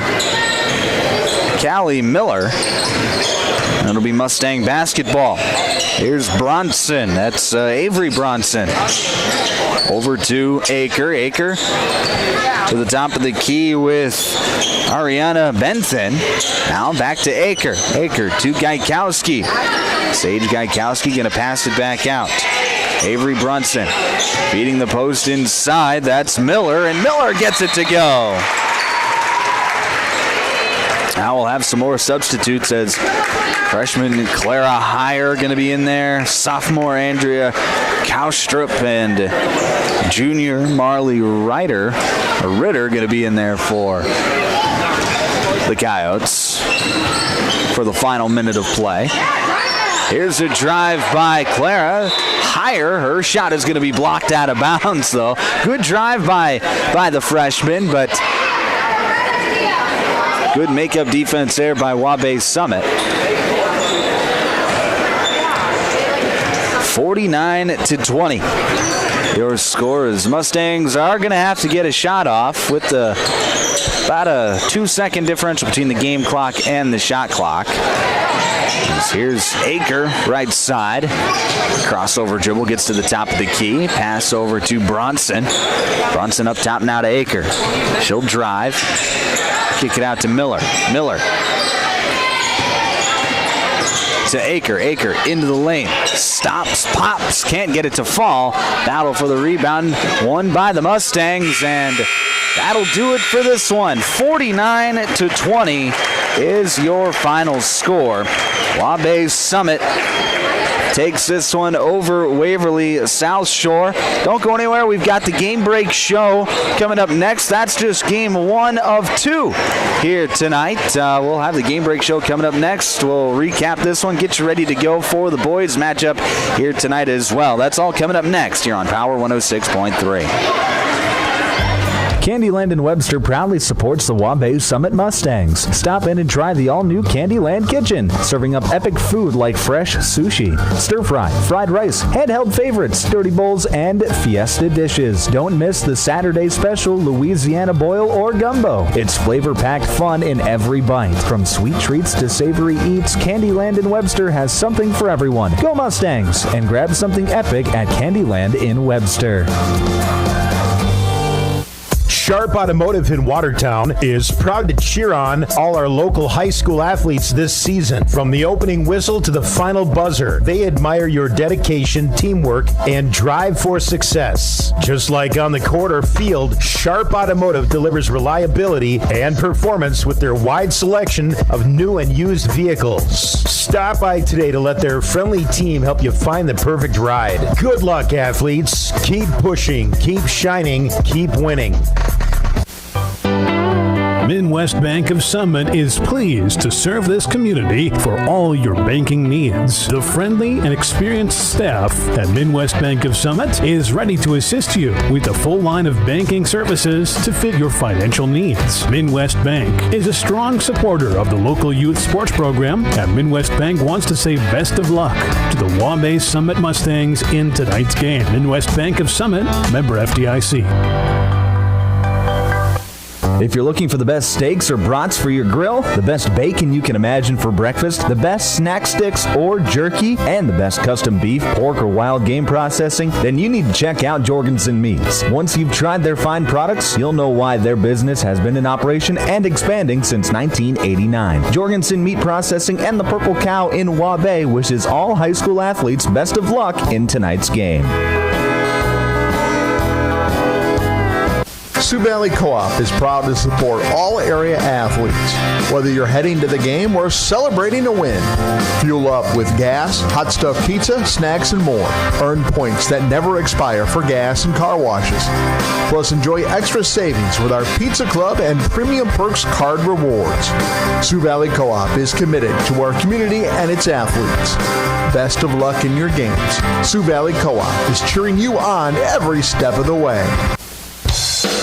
Callie Miller. And it'll be Mustang basketball. Here's Bronson. That's Avery Bronson. Over to Aker. Aker to the top of the key with Ariana Benton. Now back to Aker. Aker to Gaikowski. Sage Gaikowski going to pass it back out. Avery Brunson beating the post inside. That's Miller, and Miller gets it to go. Now we'll have some more substitutes as freshman Clara Heyer going to be in there. Sophomore Andrea Kaustrup and junior Marley Ritter going to be in there for the Coyotes for the final minute of play. Here's a drive by Clara Heyer. Her shot is going to be blocked out of bounds, though. Good drive by the freshman, but Good makeup defense there by Waubay-Summit. 49-20. Your score is Mustangs are going to have to get a shot off with about a 2-second differential between the game clock and the shot clock. Here's Aker, right side. Crossover dribble, gets to the top of the key. Pass over to Bronson. Bronson up top now to Aker. She'll drive. Kick it out to Miller. Miller to Aker. Aker into the lane. Stops, pops, can't get it to fall. Battle for the rebound, won by the Mustangs, and that'll do it for this one. 49-20 is your final score. Waubay-Summit takes this one over Waverly-South Shore. Don't go anywhere. We've got the Game Break Show coming up next. That's just game 1 of 2 here tonight. We'll have the Game Break Show coming up next. We'll recap this one, get you ready to go for the boys matchup here tonight as well. That's all coming up next here on Power 106.3. Candyland in Webster proudly supports the Waubay-Summit Mustangs. Stop in and try the all-new Candyland Kitchen, serving up epic food like fresh sushi, stir-fry, fried rice, handheld favorites, dirty bowls, and fiesta dishes. Don't miss the Saturday special Louisiana boil or gumbo. It's flavor-packed fun in every bite. From sweet treats to savory eats, Candyland in Webster has something for everyone. Go Mustangs and grab something epic at Candyland in Webster. Sharp Automotive in Watertown is proud to cheer on all our local high school athletes this season. From the opening whistle to the final buzzer, they admire your dedication, teamwork, and drive for success. Just like on the court or field, Sharp Automotive delivers reliability and performance with their wide selection of new and used vehicles. Stop by today to let their friendly team help you find the perfect ride. Good luck, athletes. Keep pushing, keep shining, keep winning. Midwest Bank of Summit is pleased to serve this community for all your banking needs. The friendly and experienced staff at Midwest Bank of Summit is ready to assist you with a full line of banking services to fit your financial needs. Midwest Bank is a strong supporter of the local youth sports program, and Midwest Bank wants to say best of luck to the Waubay-Summit Mustangs in tonight's game. Midwest Bank of Summit, member FDIC. If you're looking for the best steaks or brats for your grill, the best bacon you can imagine for breakfast, the best snack sticks or jerky, and the best custom beef, pork, or wild game processing, then you need to check out Jorgensen Meats. Once you've tried their fine products, you'll know why their business has been in operation and expanding since 1989. Jorgensen Meat Processing and the Purple Cow in Waubay wishes all high school athletes best of luck in tonight's game. Sioux Valley Co-op is proud to support all area athletes. Whether you're heading to the game or celebrating a win, fuel up with gas, hot stuff pizza, snacks, and more. Earn points that never expire for gas and car washes. Plus, enjoy extra savings with our Pizza Club and Premium Perks card rewards. Sioux Valley Co-op is committed to our community and its athletes. Best of luck in your games. Sioux Valley Co-op is cheering you on every step of the way.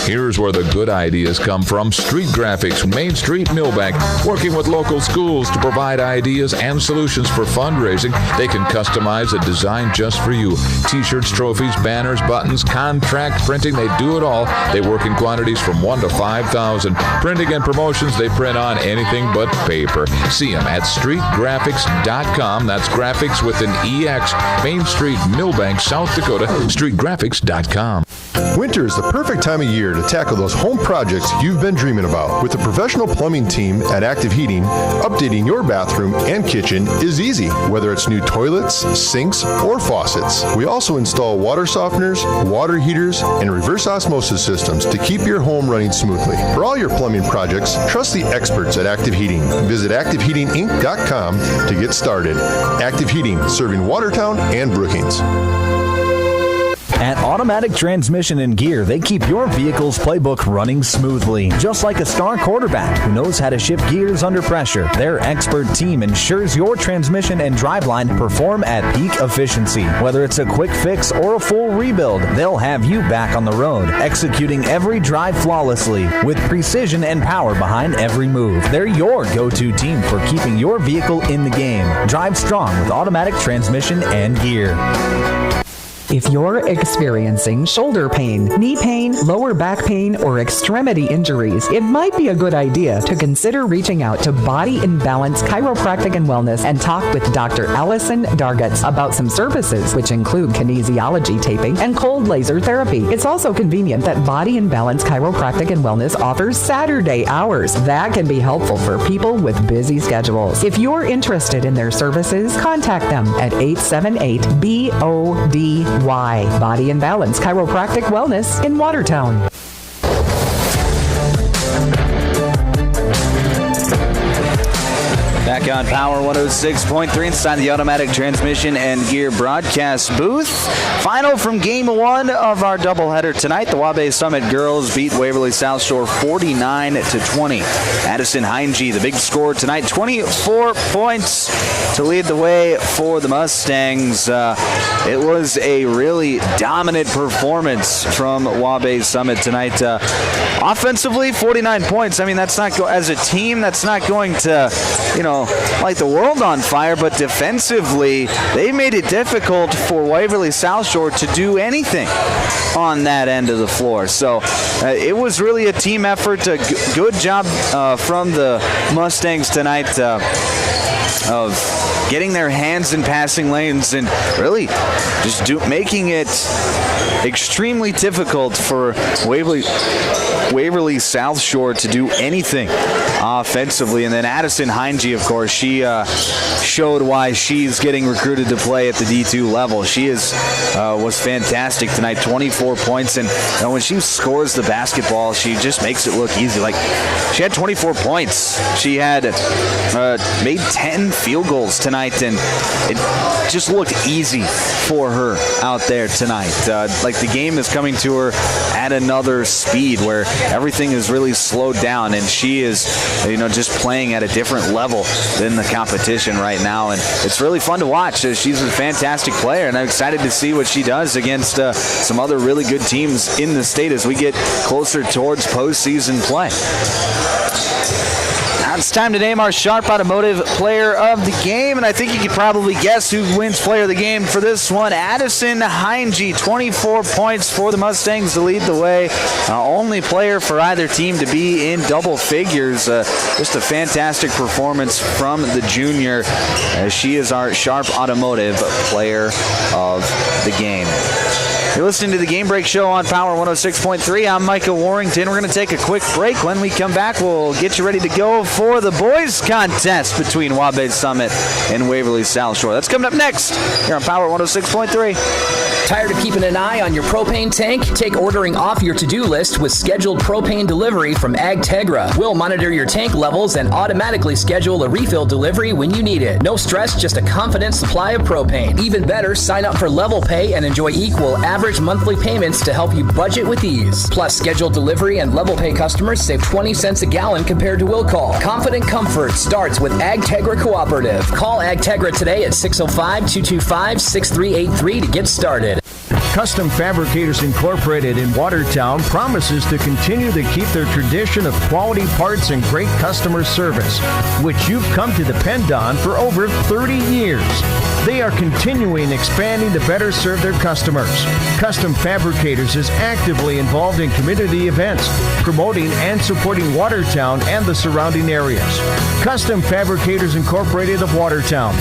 Here's where the good ideas come from. Street Graphics, Main Street, Millbank, working with local schools to provide ideas and solutions for fundraising. They can customize a design just for you. T-shirts, trophies, banners, buttons, contract printing, they do it all. They work in quantities from 1 to 5,000. Printing and promotions, they print on anything but paper. See them at streetgraphics.com. That's graphics with an EX. Main Street, Millbank, South Dakota, streetgraphics.com. Winter is the perfect time of year to tackle those home projects you've been dreaming about. With the professional plumbing team at Active Heating, updating your bathroom and kitchen is easy, whether it's new toilets, sinks, or faucets. We also install water softeners, water heaters, and reverse osmosis systems to keep your home running smoothly. For all your plumbing projects, trust the experts at Active Heating. Visit ActiveHeatingInc.com to get started. Active Heating, serving Watertown and Brookings. At Automatic Transmission and Gear, they keep your vehicle's playbook running smoothly. Just like a star quarterback who knows how to shift gears under pressure, their expert team ensures your transmission and driveline perform at peak efficiency. Whether it's a quick fix or a full rebuild, they'll have you back on the road, executing every drive flawlessly with precision and power behind every move. They're your go-to team for keeping your vehicle in the game. Drive strong with Automatic Transmission and Gear. If you're experiencing shoulder pain, knee pain, lower back pain, or extremity injuries, it might be a good idea to consider reaching out to Body and Balance Chiropractic and Wellness and talk with Dr. Allison Dargutz about some services, which include kinesiology taping and cold laser therapy. It's also convenient that Body and Balance Chiropractic and Wellness offers Saturday hours. That can be helpful for people with busy schedules. If you're interested in their services, contact them at 878-BODY. Body and Balance Chiropractic Wellness in Watertown. Back on Power 106.3 inside the Automatic Transmission and Gear broadcast booth. Final from Game 1 of our doubleheader tonight. The Waubay-Summit girls beat Waverly-South Shore 49-20. Addison Heinge, the big score tonight, 24 points to lead the way for the Mustangs. It was a really dominant performance from Waubay-Summit tonight. Offensively, 49 points. I mean, that's not as a team, that's not going to, light the world on fire, but defensively, they made it difficult for Waverly-South Shore to do anything on that end of the floor. So it was really a team effort. A good job from the Mustangs tonight of getting their hands in passing lanes and really just making it extremely difficult for Waverly-South Shore to do anything offensively. And then Addison Heinge, of course, she showed why she's getting recruited to play at the D2 level. She was fantastic tonight, 24 points. And when she scores the basketball, she just makes it look easy. Like, she had 24 points. She had made 10 field goals tonight, and it just looked easy for her out there tonight. Like, the game is coming to her at another speed where everything is really slowed down, and she is, just playing at a different level than the competition right now. And it's really fun to watch. She's a fantastic player, and I'm excited to see what she does against some other really good teams in the state as we get closer towards postseason play. Now it's time to name our Sharp Automotive Player of the Game, and I think you could probably guess who wins Player of the Game for this one. Addison Heinge, 24 points for the Mustangs to lead the way. Only player for either team to be in double figures. Just a fantastic performance from the junior. She is our Sharp Automotive Player of the Game. You're listening to the Game Break Show on Power 106.3. I'm Micah Warrington. We're going to take a quick break. When we come back, we'll get you ready to go for the boys contest between Waubay-Summit and Waverly-South Shore. That's coming up next here on Power 106.3. Tired of keeping an eye on your propane tank? Take ordering off your to-do list with scheduled propane delivery from AgTegra. We'll monitor your tank levels and automatically schedule a refill delivery when you need it. No stress, just a confident supply of propane. Even better, sign up for Level Pay and enjoy equal average monthly payments to help you budget with ease. Plus, scheduled delivery and Level Pay customers save 20 cents a gallon compared to will call. Confident comfort starts with AgTegra Cooperative. Call AgTegra today at 605-225-6383 to get started. Custom Fabricators Incorporated in Watertown promises to continue to keep their tradition of quality parts and great customer service, which you've come to depend on for over 30 years. They are continuing expanding to better serve their customers. Custom Fabricators is actively involved in community events, promoting and supporting Watertown and the surrounding areas. Custom Fabricators Incorporated of Watertown,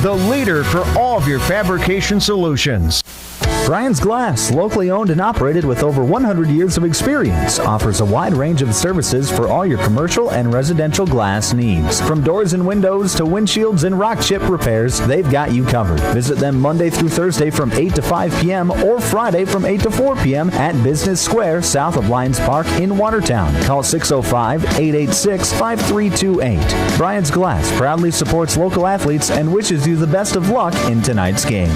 the leader for all of your fabrication solutions. Brian's Glass, locally owned and operated with over 100 years of experience, offers a wide range of services for all your commercial and residential glass needs. From doors and windows to windshields and rock chip repairs, they've got you covered. Visit them Monday through Thursday from 8 to 5 p.m. or Friday from 8 to 4 p.m. at Business Square, south of Lions Park in Watertown. Call 605-886-5328. Brian's Glass proudly supports local athletes and wishes you the best of luck in tonight's game.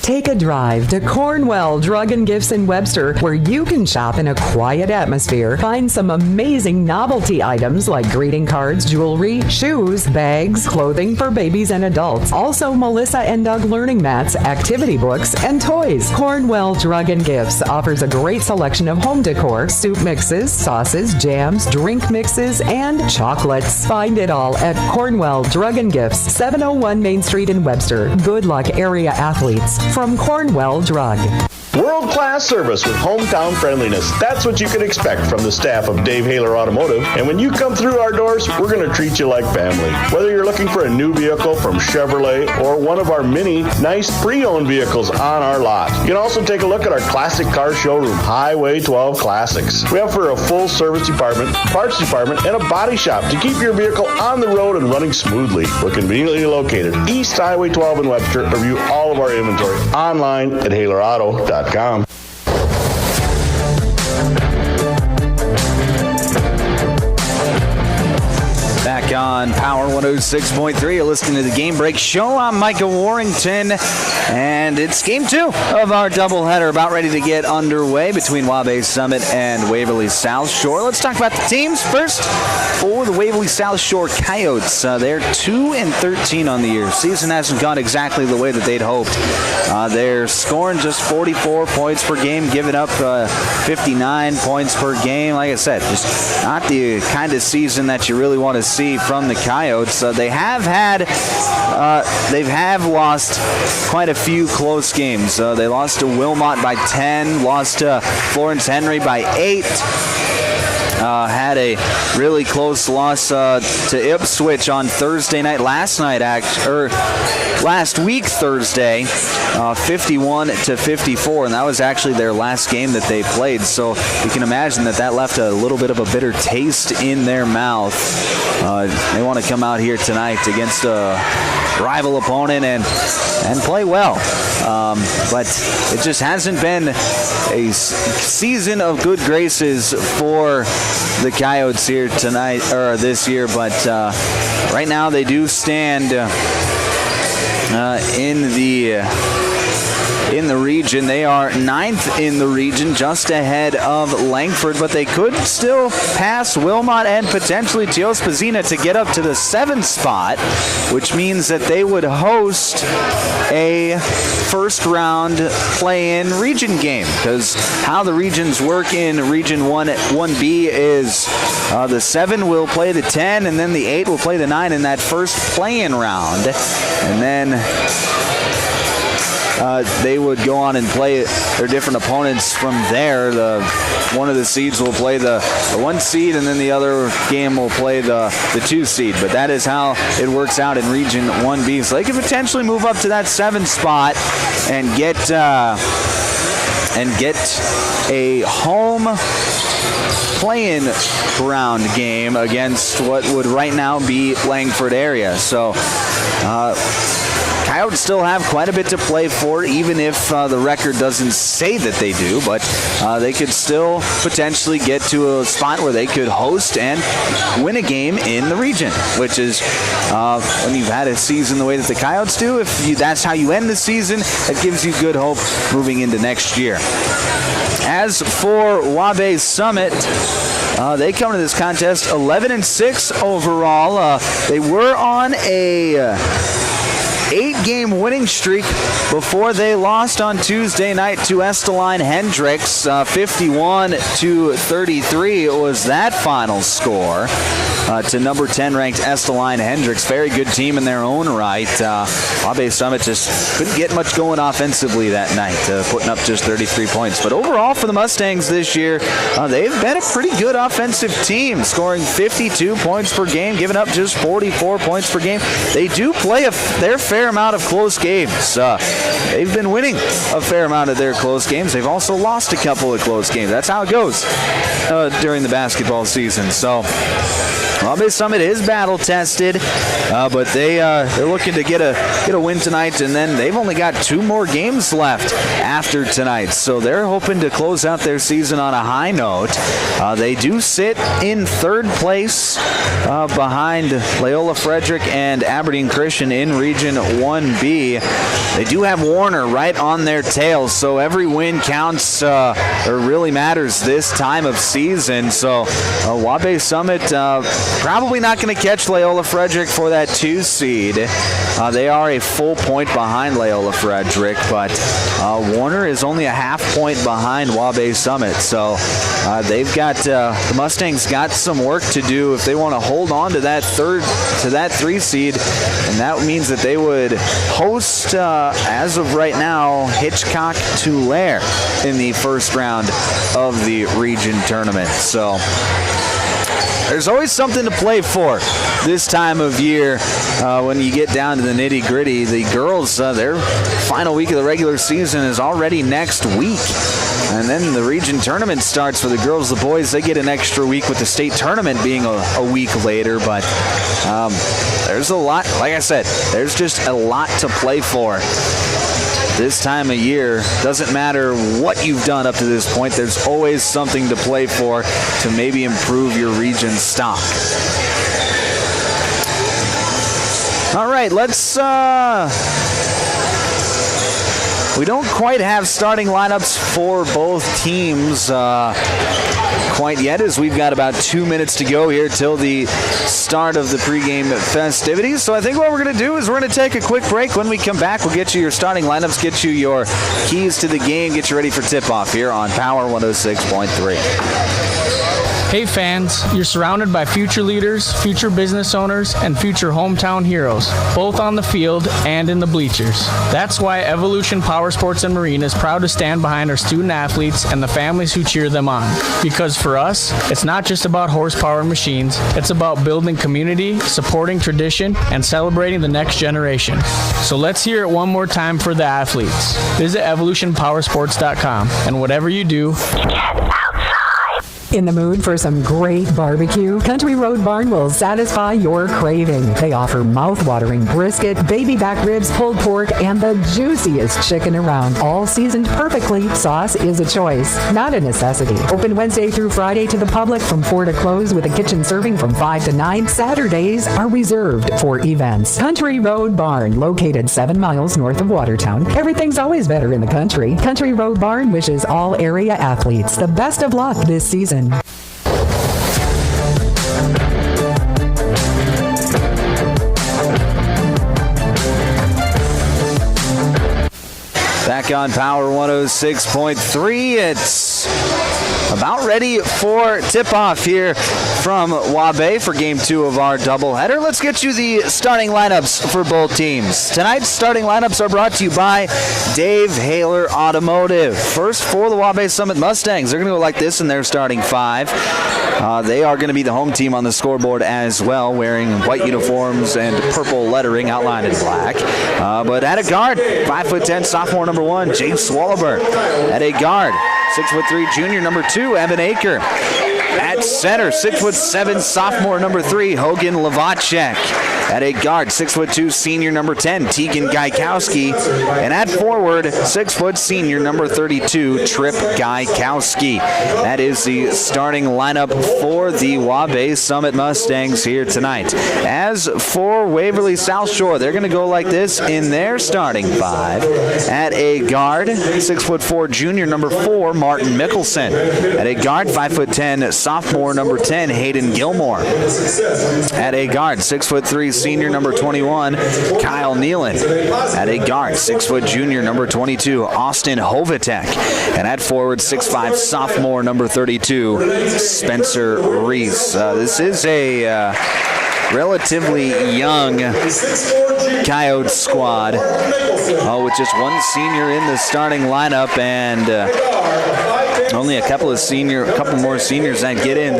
Take a drive to Cornwell Drug and Gifts in Webster, where you can shop in a quiet atmosphere. Find some amazing novelty items like greeting cards, jewelry, shoes, bags, clothing for babies and adults. Also, Melissa and Doug learning mats, activity books, and toys. Cornwell Drug and Gifts offers a great selection of home decor, soup mixes, sauces, jams, drink mixes, and chocolates. Find it all at Cornwell Drug and Gifts, 701 Main Street in Webster. Good luck, area athletes. From Cornwell Drug. World-class service with hometown friendliness. That's what you can expect from the staff of Dave Haler Automotive. And when you come through our doors, we're going to treat you like family. Whether you're looking for a new vehicle from Chevrolet or one of our many nice pre-owned vehicles on our lot. You can also take a look at our classic car showroom, Highway 12 Classics. We offer a full service department, parts department, and a body shop to keep your vehicle on the road and running smoothly. We're conveniently located East Highway 12 in Webster. Review all of our inventory online at HalerAuto.com. Back on Power 106.3, you're listening to the Game Break Show. I'm Micah Warrington, and it's Game 2 of our doubleheader, about ready to get underway between Waubay-Summit and Waverly-South Shore. Let's talk about the teams first. For the Waverly-South Shore Coyotes, they're 2-13 on the year. Season hasn't gone exactly the way that they'd hoped. They're scoring just 44 points per game, giving up 59 points per game. Like I said, just not the kind of season that you really want to see from the Coyotes. They have lost quite a few close games. They lost to Wilmot by 10, lost to Florence Henry by 8. Had a really close loss to Ipswich on Thursday night. Last week Thursday, 51-54, and that was actually their last game that they played. So you can imagine that left a little bit of a bitter taste in their mouth. They want to come out here tonight against a rival opponent and play well. But it just hasn't been a season of good graces for the Coyotes here tonight, or this year. But right now they do stand in the region. They are 9th in the region, just ahead of Langford, but they could still pass Wilmot and potentially Teospazzina to get up to the 7th spot, which means that they would host a first round play-in region game, because how the regions work in Region 1B is the 7 will play the 10, and then the 8 will play the 9 in that first play-in round, and then they would go on and play their different opponents from there. One of the seeds will play the 1 seed, and then the other game will play the 2 seed. But that is how it works out in Region 1B. So they could potentially move up to that 7th spot and get a home play-in round game against what would right now be Langford area. So Coyotes still have quite a bit to play for, even if the record doesn't say that they do, but they could still potentially get to a spot where they could host and win a game in the region, which is when you've had a season the way that the Coyotes do, that's how you end the season, it gives you good hope moving into next year. As for Waubay-Summit, they come to this contest 11-6 overall. They were on a 8-game winning streak before they lost on Tuesday night to Esteline Hendricks. 51-33 was that final score to number 10 ranked Esteline Hendricks. Very good team in their own right. Waubay-Summit just couldn't get much going offensively that night, putting up just 33 points. But overall for the Mustangs this year, they've been a pretty good offensive team, scoring 52 points per game, giving up just 44 points per game. They do play their fair amount of close games. They've been winning a fair amount of their close games. They've also lost a couple of close games. That's how it goes during the basketball season. So Waubay-Summit is battle-tested, but they're looking to get a win tonight, and then they've only got 2 more games left after tonight, so they're hoping to close out their season on a high note. They do sit in 3rd place behind Loyola Frederick and Aberdeen Christian in Region 1B. They do have Warner right on their tail, so every win counts or really matters this time of season. So Waubay-Summit probably not going to catch Loyola Frederick for that 2 seed. They are a full point behind Loyola Frederick, but Warner is only a half point behind Waubay-Summit. So they've got the Mustangs got some work to do if they want to hold on to that 3 seed, and that means that they would host, as of right now, Hitchcock-Tulare in the first round of the region tournament. So there's always something to play for this time of year when you get down to the nitty-gritty. The girls, their final week of the regular season is already next week. And then the region tournament starts for the girls. The boys, they get an extra week with the state tournament being a week later. But there's a lot, like I said, there's just a lot to play for this time of year. Doesn't matter what you've done up to this point, there's always something to play for to maybe improve your region stock. All right, let's we don't quite have starting lineups for both teams quite yet, as we've got about 2 minutes to go here till the start of the pregame festivities. So I think what we're going to do is we're going to take a quick break. When we come back, we'll get you your starting lineups, get you your keys to the game, get you ready for tip-off here on Power 106.3. Hey fans, you're surrounded by future leaders, future business owners, and future hometown heroes, both on the field and in the bleachers. That's why Evolution Power Sports and Marine is proud to stand behind our student athletes and the families who cheer them on. Because for us, it's not just about horsepower and machines, it's about building community, supporting tradition, and celebrating the next generation. So let's hear it one more time for the athletes. Visit evolutionpowersports.com, and whatever you do, In the mood for some great barbecue? Country Road Barn will satisfy your craving. They offer mouth-watering brisket, baby back ribs, pulled pork, and the juiciest chicken around. All seasoned perfectly. Sauce is a choice, not a necessity. Open Wednesday through Friday to the public from 4 to close with a kitchen serving from 5 to 9. Saturdays are reserved for events. Country Road Barn, located 7 miles north of Watertown. Everything's always better in the country. Country Road Barn wishes all area athletes the best of luck this season. Back on Power 106.3, it's about ready for tip-off here from Waubay for Game 2 of our doubleheader. Let's get you the starting lineups for both teams. Tonight's starting lineups are brought to you by Dave Haler Automotive. First for the Waubay-Summit Mustangs. They're going to go like this in their starting 5. They are going to be the home team on the scoreboard as well, wearing white uniforms and purple lettering outlined in black. But at a guard, 5'10", sophomore number 1, Jake Swallower. At a guard, 6'3", junior number 2, Evan Aker. At center, 6'7", sophomore number 3, Hogan Lavacek. At a guard, 6'2", senior number 10, Tegan Gaikowski. And at forward, 6' senior number 32, Trip Gaikowski. That is the starting lineup for the Waubay-Summit Mustangs here tonight. As for Waverly-South Shore, they're going to go like this in their starting 5. At a guard, 6'4", junior number 4, Martin Mickelson. At a guard, 5'10", sophomore number 10, Hayden Gilmore. At a guard, 6'3", senior number 21, Kyle Nealon. At a guard, 6' junior number 22, Austin Hovatek. And at forward, 6'5", sophomore number 32, Spencer Reese. This is a relatively young Coyote squad with just one senior in the starting lineup and only a couple more seniors that get in.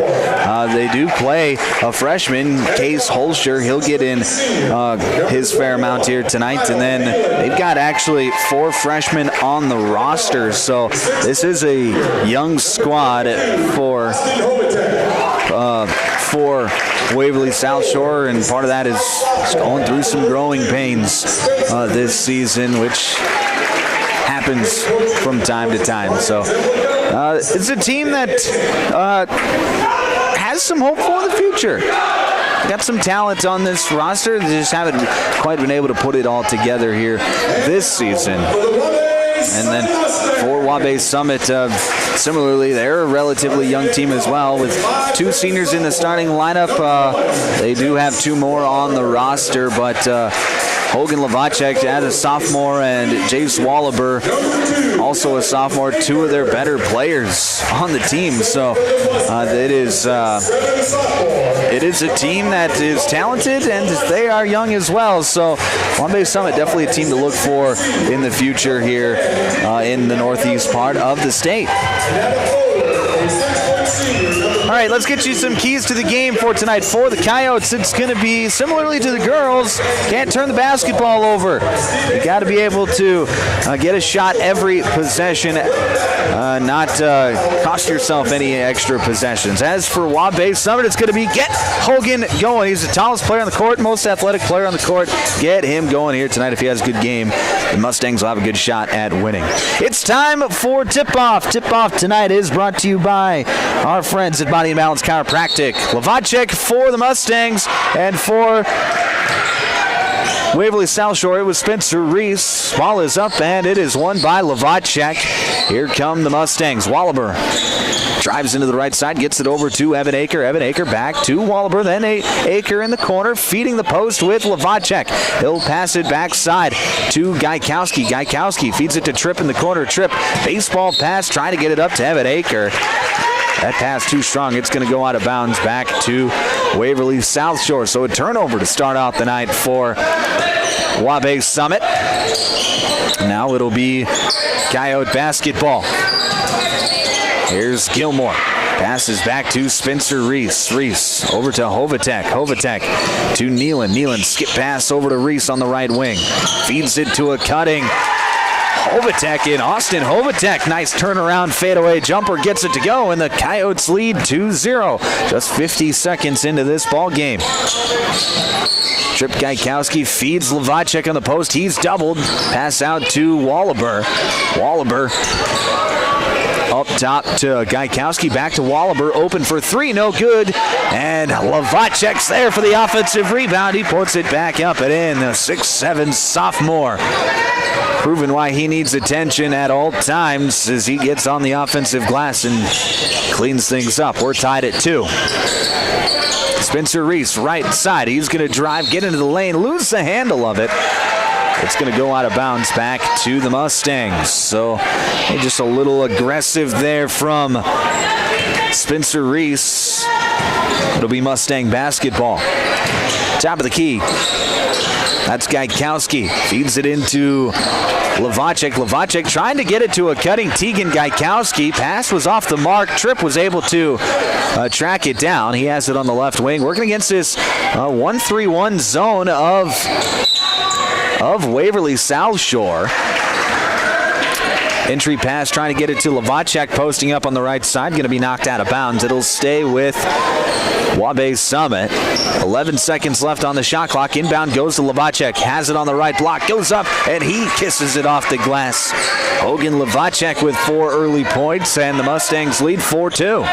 They do play a freshman, Case Holscher. He'll get in his fair amount here tonight. And then they've got actually 4 freshmen on the roster. So this is a young squad for Waverly-South Shore, and part of that is going through some growing pains this season, which happens from time to time. So it's a team that has some hope for the future. Got some talent on this roster. They just haven't quite been able to put it all together here this season. And then for Waubay-Summit, similarly, they're a relatively young team as well, with 2 seniors in the starting lineup. They do have 2 more on the roster, but Hogan Lavacek as a sophomore and Jace Wallaber, also a sophomore, 2 of their better players on the team. So it is a team that is talented, and they are young as well. So Waubay-Summit, definitely a team to look for in the future here in the northeast part of the state. All right, let's get you some keys to the game for tonight. For the Coyotes, it's going to be similarly to the girls. Can't turn the basketball over. You got to be able to get a shot every possession, not cost yourself any extra possessions. As for Waubay-Summit, it's going to be get Hogan going. He's the tallest player on the court, most athletic player on the court. Get him going here tonight. If he has a good game, the Mustangs will have a good shot at winning. It's time for tip-off. Tip-off tonight is brought to you by our friends at Body and Balance Chiropractic. Lavacek for the Mustangs, and for Waverly-South Shore, it was Spencer Reese. Ball is up, and it is won by Lavacek. Here come the Mustangs. Wallaber drives into the right side, gets it over to Evan Aker. Evan Aker back to Wallaber, then Aker in the corner, feeding the post with Lavacek. He'll pass it backside to Gaikowski. Gaikowski feeds it to Tripp in the corner. Tripp, baseball pass, trying to get it up to Evan Aker. That pass too strong. It's going to go out of bounds back to Waverly-South Shore. So a turnover to start out the night for Waubay-Summit. Now it'll be Coyote basketball. Here's Gilmore. Passes back to Spencer Reese. Reese over to Hovatek. Hovatek to Nealon. Nealon skip pass over to Reese on the right wing. Feeds it to a cutting Hovatek in Austin. Hovatek, nice turnaround fadeaway jumper, gets it to go, and the Coyotes lead 2-0. Just 50 seconds into this ball game. Tripp Gaikowski feeds Lavacek on the post. He's doubled. Pass out to Wallaber. Wallaber up top to Gaikowski, back to Wallaber, open for 3, no good. And Lavacek's there for the offensive rebound. He puts it back up and in. The 6'7" sophomore, proving why he needs attention at all times as he gets on the offensive glass and cleans things up. We're tied at 2. Spencer Reese, right side. He's going to drive, get into the lane, lose the handle of it. It's going to go out of bounds back to the Mustangs. So just a little aggressive there from Spencer Reese. It'll be Mustang basketball. Top of the key. That's Gaikowski. Feeds it into Lavacek. Lavacek trying to get it to a cutting Tegan Gaikowski. Pass was off the mark. Tripp was able to track it down. He has it on the left wing. Working against this 1-3-1 zone of Waverly-South Shore. Entry pass trying to get it to Lavacek, posting up on the right side. Going to be knocked out of bounds. It'll stay with Waubay-Summit. 11 seconds left on the shot clock. Inbound goes to Lavacek. Has it on the right block. Goes up, and he kisses it off the glass. Hogan Lavacek with 4 early points, and the Mustangs lead 4-2.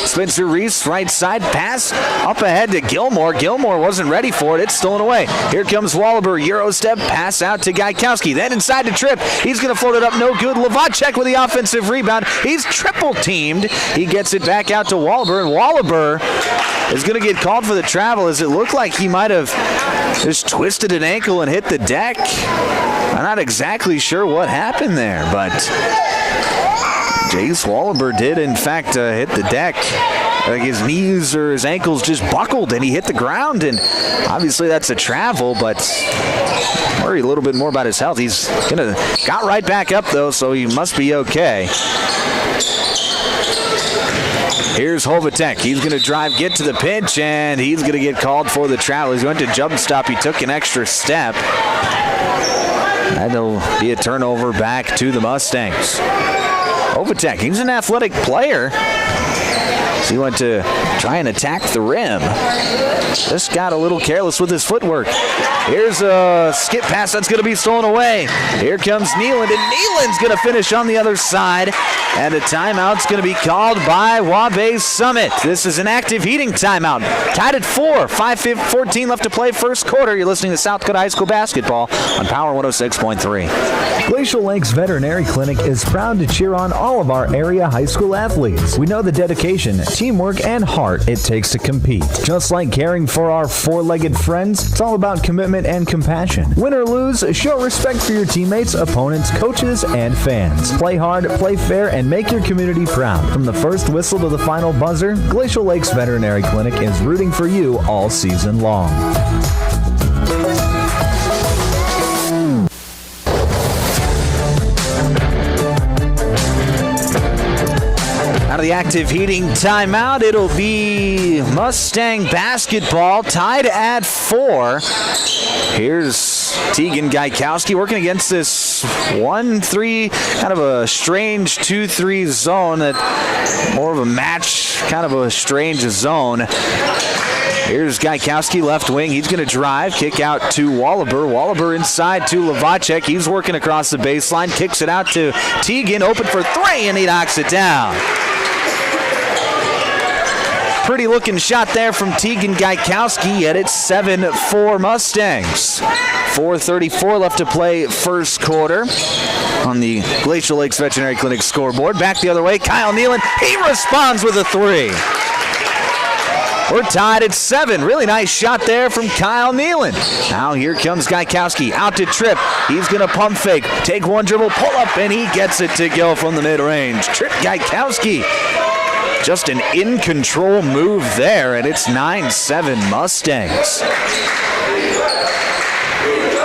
Spencer Reese, right side pass, up ahead to Gilmore. Gilmore wasn't ready for it. It's stolen away. Here comes Wallaber. Euro step, pass out to Gaikowski. Then inside to Tripp. He's going to float it up. No good. Lavacek with the offensive rebound. He's triple teamed. He gets it back out to Wallaber, and Wallaber is going to get called for the travel, as it looked like he might have just twisted an ankle and hit the deck. I'm not exactly sure what happened there, but Jace Wallaber did, in fact, hit the deck. Like his knees or his ankles just buckled, and he hit the ground, and obviously that's a travel, but worry a little bit more about his health. He's got right back up, though, so he must be okay. Here's Hovatek. He's going to drive, get to the pinch, and he's going to get called for the travel. He went to jump stop. He took an extra step. That'll be a turnover back to the Mustangs. Hovatek, he's an athletic player. He went to try and attack the rim. Just got a little careless with his footwork. Here's a skip pass that's going to be stolen away. Here comes Neeland, and Neeland's going to finish on the other side. And a timeout's going to be called by Waubay-Summit. This is an active heating timeout. Tied at 4. 5:14 left to play first quarter. You're listening to South Dakota High School basketball on Power 106.3. Glacial Lakes Veterinary Clinic is proud to cheer on all of our area high school athletes. We know the dedication, teamwork, and heart it takes to compete. Just like caring for our four-legged friends, it's all about commitment and compassion. Win or lose, show respect for your teammates, opponents, coaches, and fans. Play hard, play fair, and make your community proud. From the first whistle to the final buzzer, Glacial Lakes Veterinary Clinic is rooting for you all season long. Out of the active heating timeout, it'll be Mustang basketball tied at 4. Here's Tegan Gaikowski working against this 1-3, kind of a strange 2-3 zone, that more of a match, kind of a strange zone. Here's Gaikowski, left wing. He's going to drive, kick out to Wallaber. Wallaber inside to Lavacek. He's working across the baseline, kicks it out to Tegan, open for 3, and he knocks it down. Pretty looking shot there from Tegan Gaikowski, yet it's 7-4 Mustangs. 4:34 left to play first quarter on the Glacial Lakes Veterinary Clinic scoreboard. Back the other way, Kyle Neeland, he responds with a 3. We're tied at 7. Really nice shot there from Kyle Neeland. Now here comes Gaikowski, out to Tripp. He's going to pump fake, take one dribble, pull up, and he gets it to go from the mid-range. Tripp Gaikowski. Just an in-control move there, and it's 9-7 Mustangs.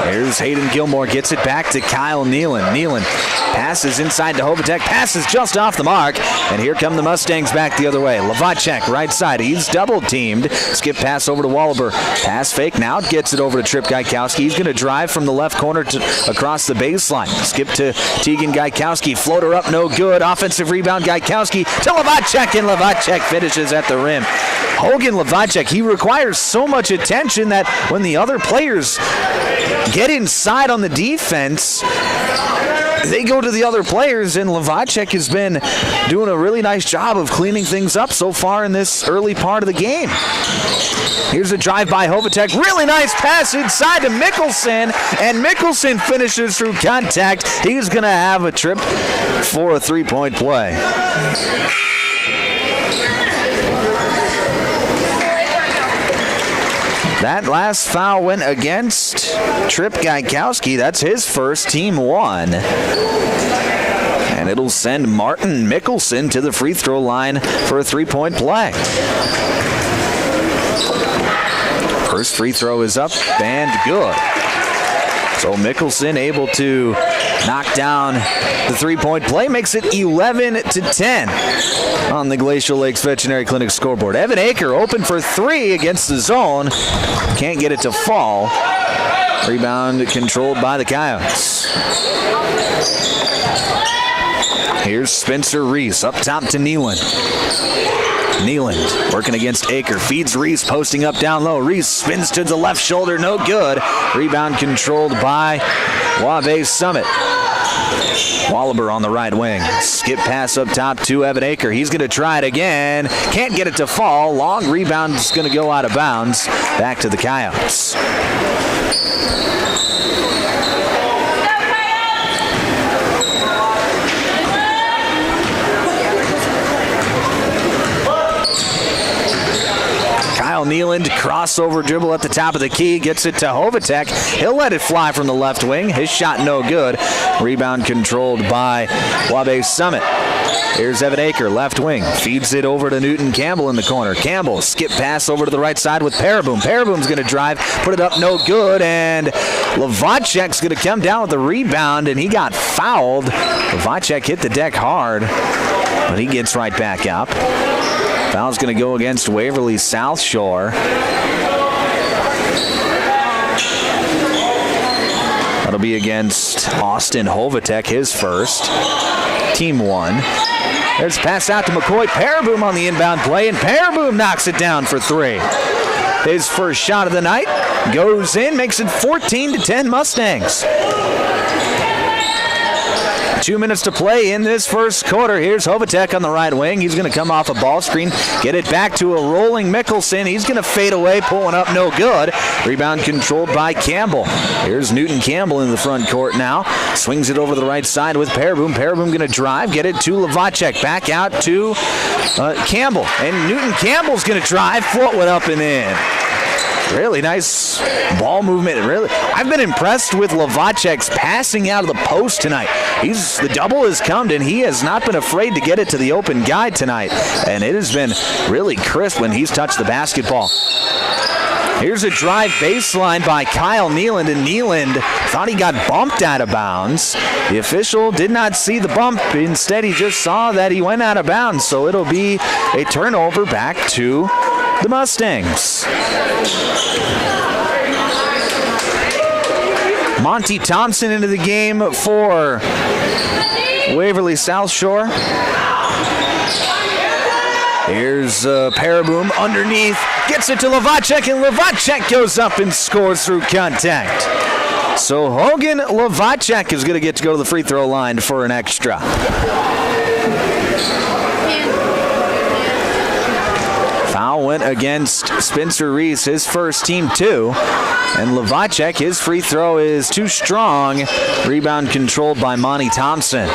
Here's Hayden Gilmore, gets it back to Kyle Neeland. Neeland passes inside to Hovatek, passes just off the mark, and here come the Mustangs back the other way. Lavacek, right side, he's double-teamed. Skip pass over to Wallaber. Pass fake, now gets it over to Tripp Gaikowski. He's going to drive from the left corner across the baseline. Skip to Tegan Gaikowski, floater up, no good. Offensive rebound, Gaikowski to Lavacek, and Lavacek finishes at the rim. Hogan Lavacek, he requires so much attention that when the other players get inside on the defense, they go to the other players, and Lavacek has been doing a really nice job of cleaning things up so far in this early part of the game. Here's a drive by Hovatek. Really nice pass inside to Mickelson, and Mickelson finishes through contact. He's going to have a trip for a three-point play. That last foul went against Tripp Gaikowski. That's his first, team 1. And it'll send Martin Mickelson to the free throw line for a three-point play. First free throw is up and good. So Mickelson able to knock down the three-point play, makes it 11-10 on the Glacial Lakes Veterinary Clinic scoreboard. Evan Aker open for 3 against the zone. Can't get it to fall. Rebound controlled by the Coyotes. Here's Spencer Reese up top to Neeland. Neeland working against Aker, feeds Reese, posting up down low. Reese spins to the left shoulder, no good. Rebound controlled by Waubay-Summit. Wallaber on the right wing. Skip pass up top to Evan Aker. He's going to try it again. Can't get it to fall. Long rebound is going to go out of bounds. Back to the Coyotes. Neeland, crossover dribble at the top of the key, gets it to Hovatek. He'll let it fly from the left wing. His shot no good. Rebound controlled by Waubay-Summit. Here's Evan Aker, left wing, feeds it over to Newton Campbell in the corner. Campbell, skip pass over to the right side with Paraboom. Paraboom's going to drive, put it up, no good, and Lavacek's going to come down with the rebound, and he got fouled. Lavacek hit the deck hard, but he gets right back up. Foul's going to go against Waverly-South Shore. That'll be against Austin Hovatek, his first. Team 1. There's a pass out to McCoy. Paraboom on the inbound play, and Paraboom knocks it down for 3. His first shot of the night goes in, makes it 14-10 Mustangs. 2 minutes to play in this first quarter. Here's Hovatek on the right wing. He's going to come off a ball screen, get it back to a rolling Mickelson. He's going to fade away, pulling up, no good. Rebound controlled by Campbell. Here's Newton Campbell in the front court now. Swings it over the right side with Paraboom. Paraboom going to drive, get it to Lavacek. Back out to Campbell. And Newton Campbell's going to drive, foot went up and in. Really nice ball movement. Really, I've been impressed with Lavacek's passing out of the post tonight. The double has come, and he has not been afraid to get it to the open guy tonight. And it has been really crisp when he's touched the basketball. Here's a drive baseline by Kyle Nealand, and Nealand thought he got bumped out of bounds. The official did not see the bump. Instead, he just saw that he went out of bounds. So it'll be a turnover back to the Mustangs. Monty Thompson into the game for Waverly-South Shore. Here's Paraboom underneath, gets it to Lavacek, and Lavacek goes up and scores through contact. So Hogan Lavacek is going to get to go to the free throw line for an extra. Foul went against Spencer Reese, his first, team 2. And Lavacek, his free throw is too strong. Rebound controlled by Monty Thompson.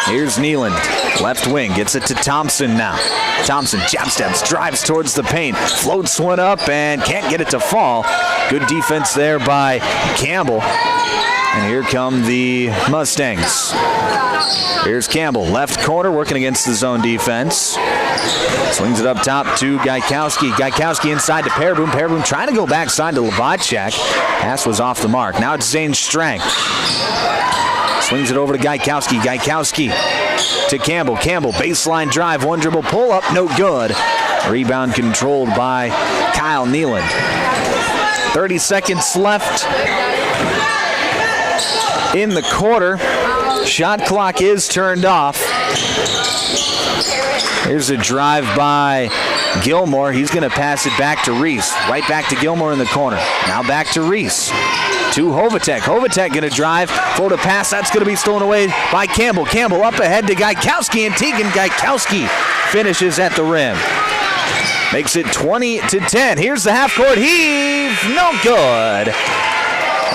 Here's Nealand, left wing, gets it to Thompson now. Thompson jab steps, drives towards the paint, floats one up and can't get it to fall. Good defense there by Campbell. And here come the Mustangs. Here's Campbell, left corner, working against the zone defense. Swings it up top to Gaikowski. Gaikowski inside to Paraboom. Paraboom trying to go backside to Lavacek. Pass was off the mark. Now it's Zane Strang. Swings it over to Gaikowski. Gaikowski to Campbell. Campbell, baseline drive, one dribble pull up, no good. Rebound controlled by Kyle Nealand. 30 seconds left in the quarter. Shot clock is turned off. Here's a drive by Gilmore. He's going to pass it back to Reese. Right back to Gilmore in the corner. Now back to Reese. To Hovatek. Hovatek going to drive. Forward to pass. That's going to be stolen away by Campbell. Campbell up ahead to Gaikowski, and Tegan Gaikowski finishes at the rim. Makes it 20-10. Here's the half-court heave. No good.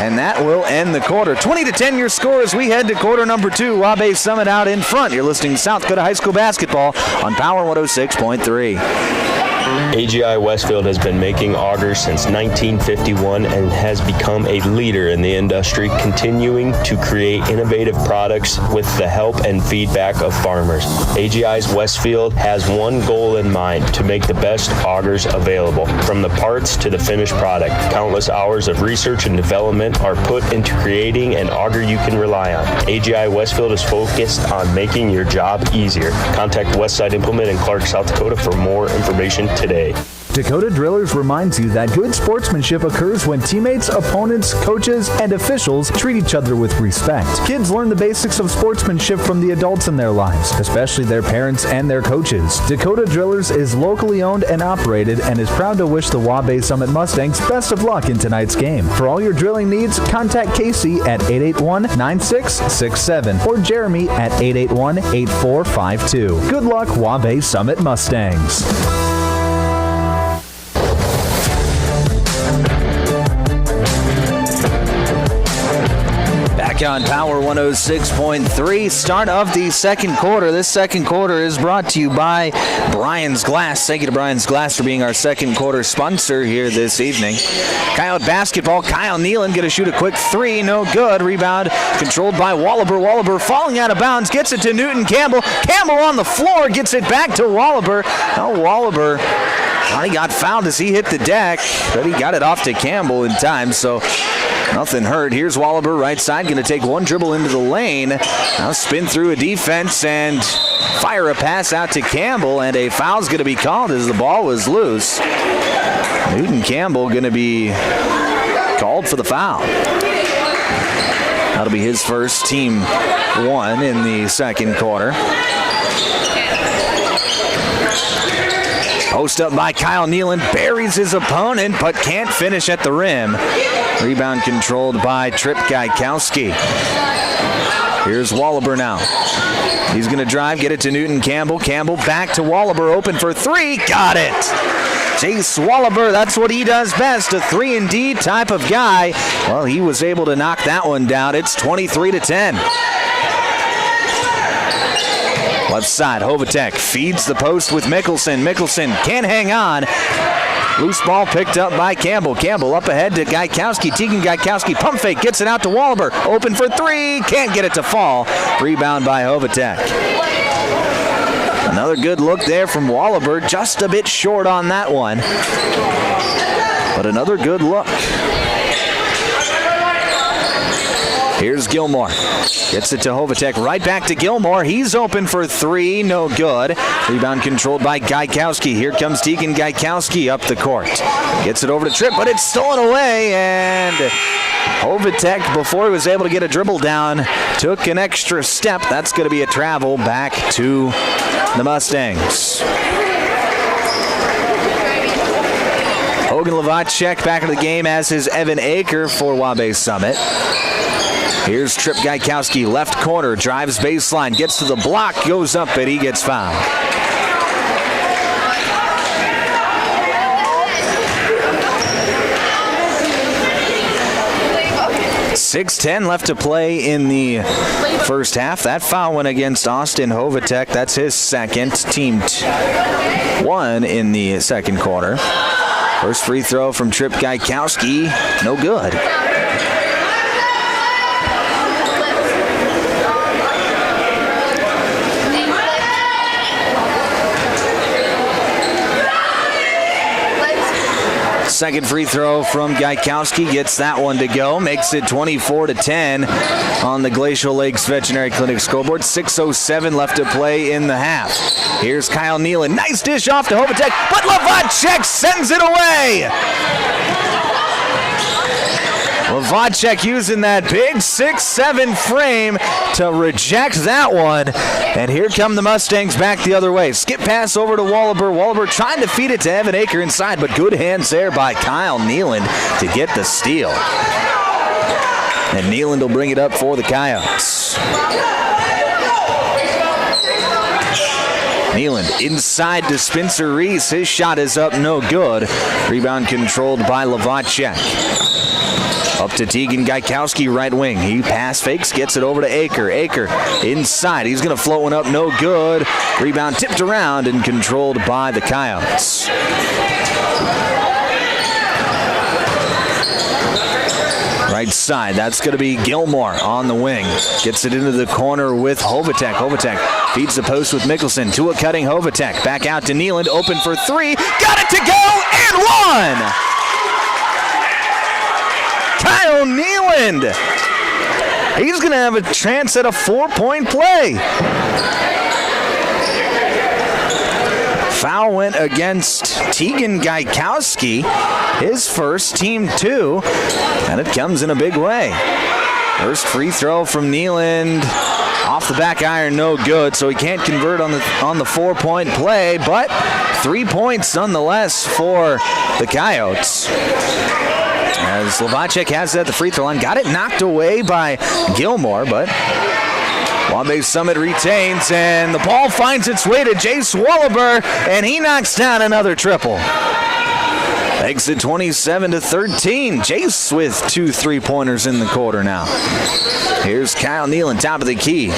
And that will end the quarter. 20-10 your score as we head to quarter number 2. Waubay-Summit out in front. You're listening to South Dakota High School basketball on Power 106.3. AGI Westfield has been making augers since 1951 and has become a leader in the industry, continuing to create innovative products with the help and feedback of farmers. AGI's Westfield has one goal in mind: to make the best augers available. From the parts to the finished product, countless hours of research and development are put into creating an auger you can rely on. AGI Westfield is focused on making your job easier. Contact Westside Implement in Clark, South Dakota for more information today. Dakota Drillers reminds you that good sportsmanship occurs when teammates, opponents, coaches, and officials treat each other with respect. Kids learn the basics of sportsmanship from the adults in their lives, especially their parents and their coaches. Dakota Drillers is locally owned and operated and is proud to wish the Waubay-Summit Mustangs best of luck in tonight's game. For all your drilling needs, contact Casey at 881-9667 or Jeremy at 881-8452. Good luck, Waubay-Summit Mustangs. On Power 106.3, start of the second quarter. This second quarter is brought to you by Brian's Glass. Thank you to Brian's Glass for being our second quarter sponsor here this evening. Coyote basketball, Kyle Nealand going to shoot a quick 3, no good. Rebound controlled by Wallaber. Wallaber falling out of bounds, gets it to Newton Campbell. Campbell on the floor, gets it back to Wallaber. Now Wallaber thought he got fouled as he hit the deck, but he got it off to Campbell in time, so nothing hurt. Here's Wallaber, right side, going to take one dribble into the lane. Now spin through a defense and fire a pass out to Campbell, and a foul's going to be called as the ball was loose. Newton Campbell going to be called for the foul. That'll be his first, team 1 in the second quarter. Post up by Kyle Nealon, buries his opponent, but can't finish at the rim. Rebound controlled by Trip Gaikowski. Here's Wallaber now. He's going to drive, get it to Newton Campbell. Campbell back to Wallaber, open for 3. Got it! Jace Wallaber, that's what he does best, a 3-and-D type of guy. Well, he was able to knock that one down. It's 23-10. Left side, Hovatek feeds the post with Mickelson. Mickelson can't hang on. Loose ball picked up by Campbell. Campbell up ahead to Gaikowski. Tegan Gaikowski pump fake, gets it out to Wallaber. Open for 3, can't get it to fall. Rebound by Hovatek. Another good look there from Wallaber, just a bit short on that one. But another good look. Here's Gilmore. Gets it to Hovatek. Right back to Gilmore. He's open for 3. No good. Rebound controlled by Gaikowski. Here comes Tegan Gaikowski up the court. Gets it over to Tripp, but it's stolen away. And Hovatek, before he was able to get a dribble down, took an extra step. That's going to be a travel back to the Mustangs. Hogan Levacek back into the game, as is Evan Aker for Waubay-Summit. Here's Trip Gaikowski, left corner, drives baseline, gets to the block, goes up, and he gets fouled. .6:10 left to play in the first half. That foul went against Austin Hovatek. That's his second, team 1 in the second quarter. First free throw from Trip Gaikowski, no good. Second free throw from Gaikowski, gets that one to go, makes it 24-10 on the Glacial Lakes Veterinary Clinic scoreboard. 6:07 left to play in the half. Here's Kyle Nealon, nice dish off to Hovatek, but Levacek sends it away! Levacek using that big 6'7" frame to reject that one. And here come the Mustangs back the other way. Skip pass over to Wallaber. Wallaber trying to feed it to Evan Aker inside, but good hands there by Kyle Nealon to get the steal. And Nealon will bring it up for the Coyotes. Nealon inside to Spencer Reese. His shot is up, no good. Rebound controlled by Levacek. Up to Tegan Gaikowski, right wing. He pass fakes, gets it over to Aker. Aker inside. He's going to float one up, no good. Rebound tipped around and controlled by the Coyotes. Right side, that's going to be Gilmore on the wing. Gets it into the corner with Hovatek. Hovatek feeds the post with Mickelson. To a cutting Hovatek. Back out to Nealon, open for 3. Got it to go, and 1! Kyle Nealon. He's going to have a chance at a 4-point play. Foul went against Tegan Gaikowski, his first, team 2, and it comes in a big way. First free throw from Nealon, off the back iron, no good, so he can't convert on the 4-point play, but 3 points nonetheless for the Coyotes. As Levacek has it at the free throw line, got it knocked away by Gilmore, but Waubay-Summit retains, and the ball finds its way to Jace Wallaber, and he knocks down another triple. Makes it 27-13. Jace with 2 3-pointers in the quarter now. Here's Kyle Nealon, top of the key.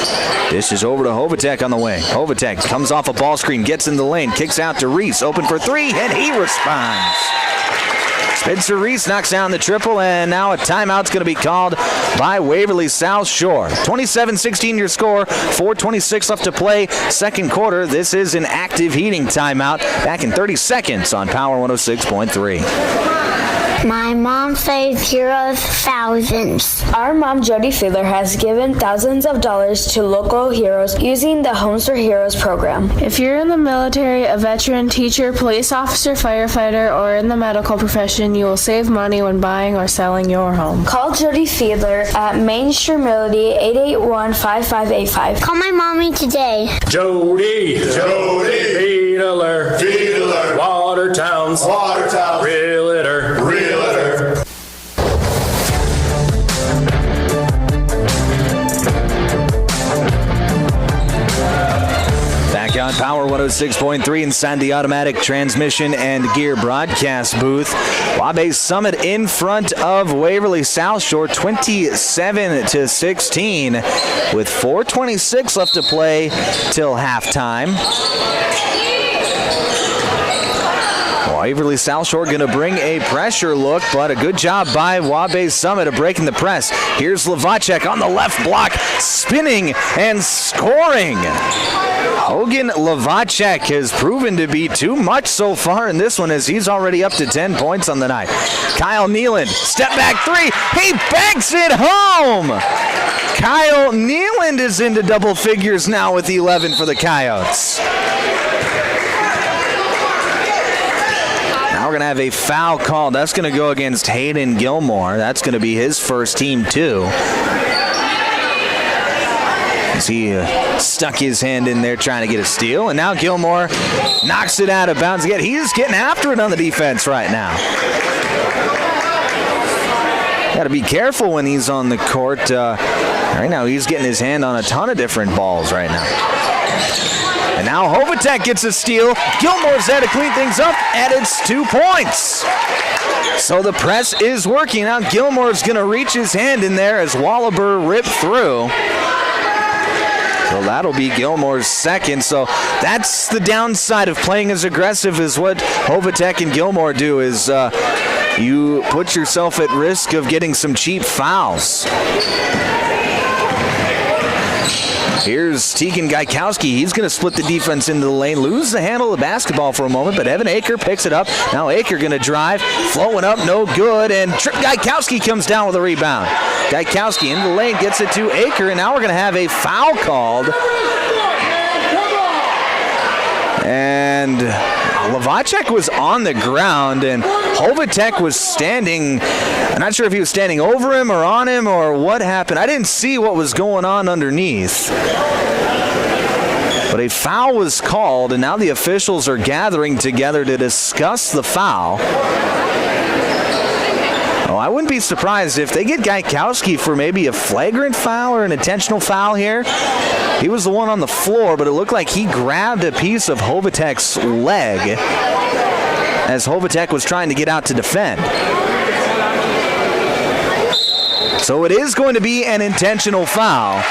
This is over to Hovatek on the wing. Hovatek comes off a ball screen, gets in the lane, kicks out to Reese, open for 3, and he responds. Spencer Reese knocks down the triple, and now a timeout's going to be called by Waverly-South Shore. 27-16 your score, 4:26 left to play, second quarter. This is an active heating timeout. Back in 30 seconds on Power 106.3. My mom saves heroes thousands. Our mom, Jody Fiedler, has given thousands of dollars to local heroes using the Homes for Heroes program. If you're in the military, a veteran, teacher, police officer, firefighter, or in the medical profession, you will save money when buying or selling your home. Call Jody Fiedler at Main Street Melody 881-5585. Call my mommy today. Jody, Fiedler, Watertown's, Realtor. Back on Power 106.3 inside the automatic transmission and gear broadcast booth. Waubay-Summit in front of Waverly-South Shore 27-16 with 4:26 left to play till halftime. Waverly-South Shore going to bring a pressure look, but a good job by Waubay-Summit of breaking the press. Here's Lavacek on the left block, spinning and scoring. Hogan Lavacek has proven to be too much so far in this one as he's already up to 10 points on the night. Kyle Nealand, step back three. He banks it home. Kyle Nealand is into double figures now with 11 for the Coyotes. We're going to have a foul called. That's going to go against Hayden Gilmore. That's going to be his first team, too. As he stuck his hand in there trying to get a steal. And now Gilmore knocks it out of bounds again. He's getting after it on the defense right now. Got to be careful when he's on the court. Right now, he's getting his hand on a ton of different balls right now. And now Hovatek gets a steal. Gilmore's there to clean things up, and it's 2 points. So the press is working. Now Gilmore's going to reach his hand in there as Wallaber ripped through. So that'll be Gilmore's second. So that's the downside of playing as aggressive as what Hovatek and Gilmore do is you put yourself at risk of getting some cheap fouls. Here's Tegan Gaikowski. He's going to split the defense into the lane, lose the handle of the basketball for a moment, but Evan Aker picks it up. Now Aker going to drive, flowing up, no good, and Gaikowski comes down with a rebound. Gaikowski into the lane, gets it to Aker, and now we're going to have a foul called. And Lavacek was on the ground, and Hovatek was standing. I'm not sure if he was standing over him or on him or what happened. I didn't see what was going on underneath. But a foul was called, and now the officials are gathering together to discuss the foul. Oh, I wouldn't be surprised if they get Gaikowski for maybe a flagrant foul or an intentional foul here. He was the one on the floor, but it looked like he grabbed a piece of Hovatek's leg as Hovatek was trying to get out to defend. So it is going to be an intentional foul.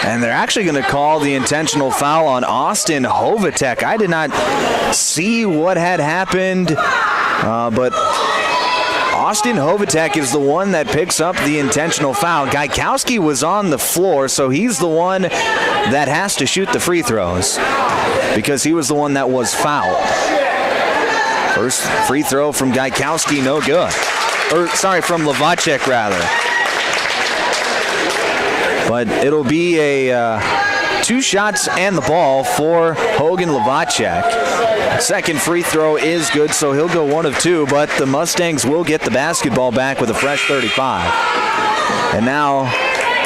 And they're actually going to call the intentional foul on Austin Hovatek. I did not see what had happened, but Austin Hovatek is the one that picks up the intentional foul. Gaikowski was on the floor, so he's the one that has to shoot the free throws because he was the one that was fouled. First free throw from Gaikowski, no good. From Lavacek, rather. But it'll be a 2 shots and the ball for Hogan Lavacek. Second free throw is good, so he'll go 1 of 2, but the Mustangs will get the basketball back with a fresh 35. And now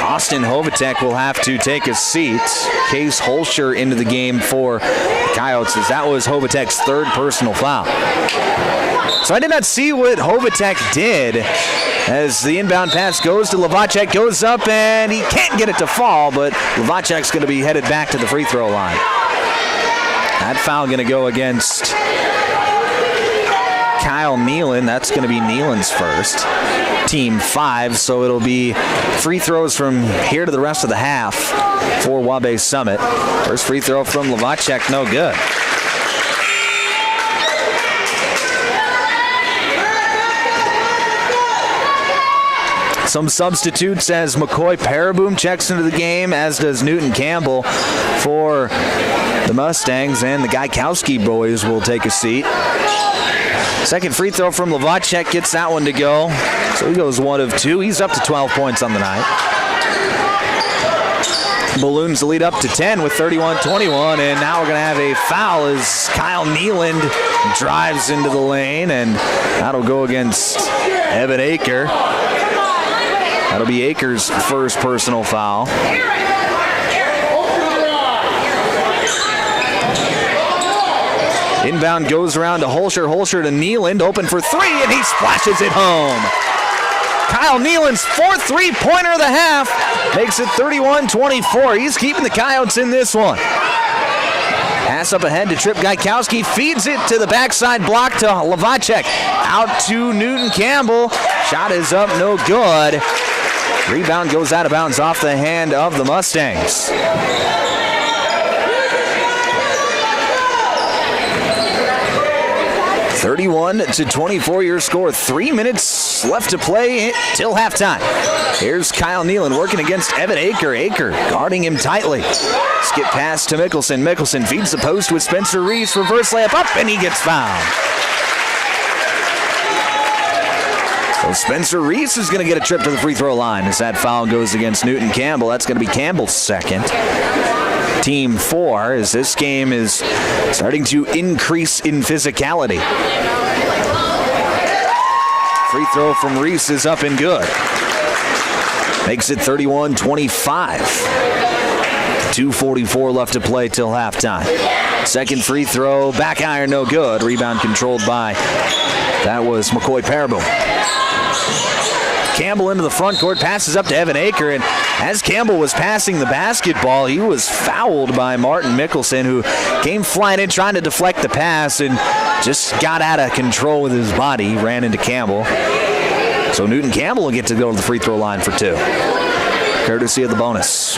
Austin Hovatek will have to take a seat. Case Holscher into the game for the Coyotes, as that was Hovatek's 3rd personal foul. So I did not see what Hovatek did as the inbound pass goes to Lavacek, goes up, and he can't get it to fall, but Lavacek's going to be headed back to the free throw line. That foul going to go against Kyle Nealand. That's going to be Nealand's first. Team 5, so it'll be free throws from here to the rest of the half for Waubay-Summit. First free throw from Lavacek, no good. Some substitutes as McCoy Paraboom checks into the game, as does Newton Campbell for The Mustangs and the Gaikowski boys will take a seat. Second free throw from Lavacek gets that one to go. So he goes 1 of 2. He's up to 12 points on the night. Balloons the lead up to 10 with 31-21, and now we're going to have a foul as Kyle Nealand drives into the lane, and that'll go against Evan Aker. That'll be Aker's first personal foul. Inbound goes around to Holscher. Holscher to Nealand, open for 3, and he splashes it home. Kyle Nealand's fourth three-pointer of the half makes it 31-24. He's keeping the Coyotes in this one. Pass up ahead to Trip Gaikowski, feeds it to the backside block to Lavacek. Out to Newton Campbell. Shot is up, no good. Rebound goes out of bounds off the hand of the Mustangs. (31-24) your score. 3 minutes left to play till halftime. Here's Kyle Nealand working against Evan Aker. Aker guarding him tightly. Skip pass to Mickelson. Mickelson feeds the post with Spencer Reese. Reverse layup up, and he gets fouled. So Spencer Reese is going to get a trip to the free throw line as that foul goes against Newton Campbell. That's going to be Campbell's second. Team 4, as this game is starting to increase in physicality. Free throw from Reese is up and good. Makes it 31-25. 2:44 left to play till halftime. Second free throw, back iron, no good. Rebound controlled by, that was McCoy Paraboom. Campbell into the front court, passes up to Evan Aker, and as Campbell was passing the basketball, he was fouled by Martin Mickelson, who came flying in trying to deflect the pass and just got out of control with his body. He ran into Campbell. So Newton Campbell will get to go to the free throw line for 2, courtesy of the bonus.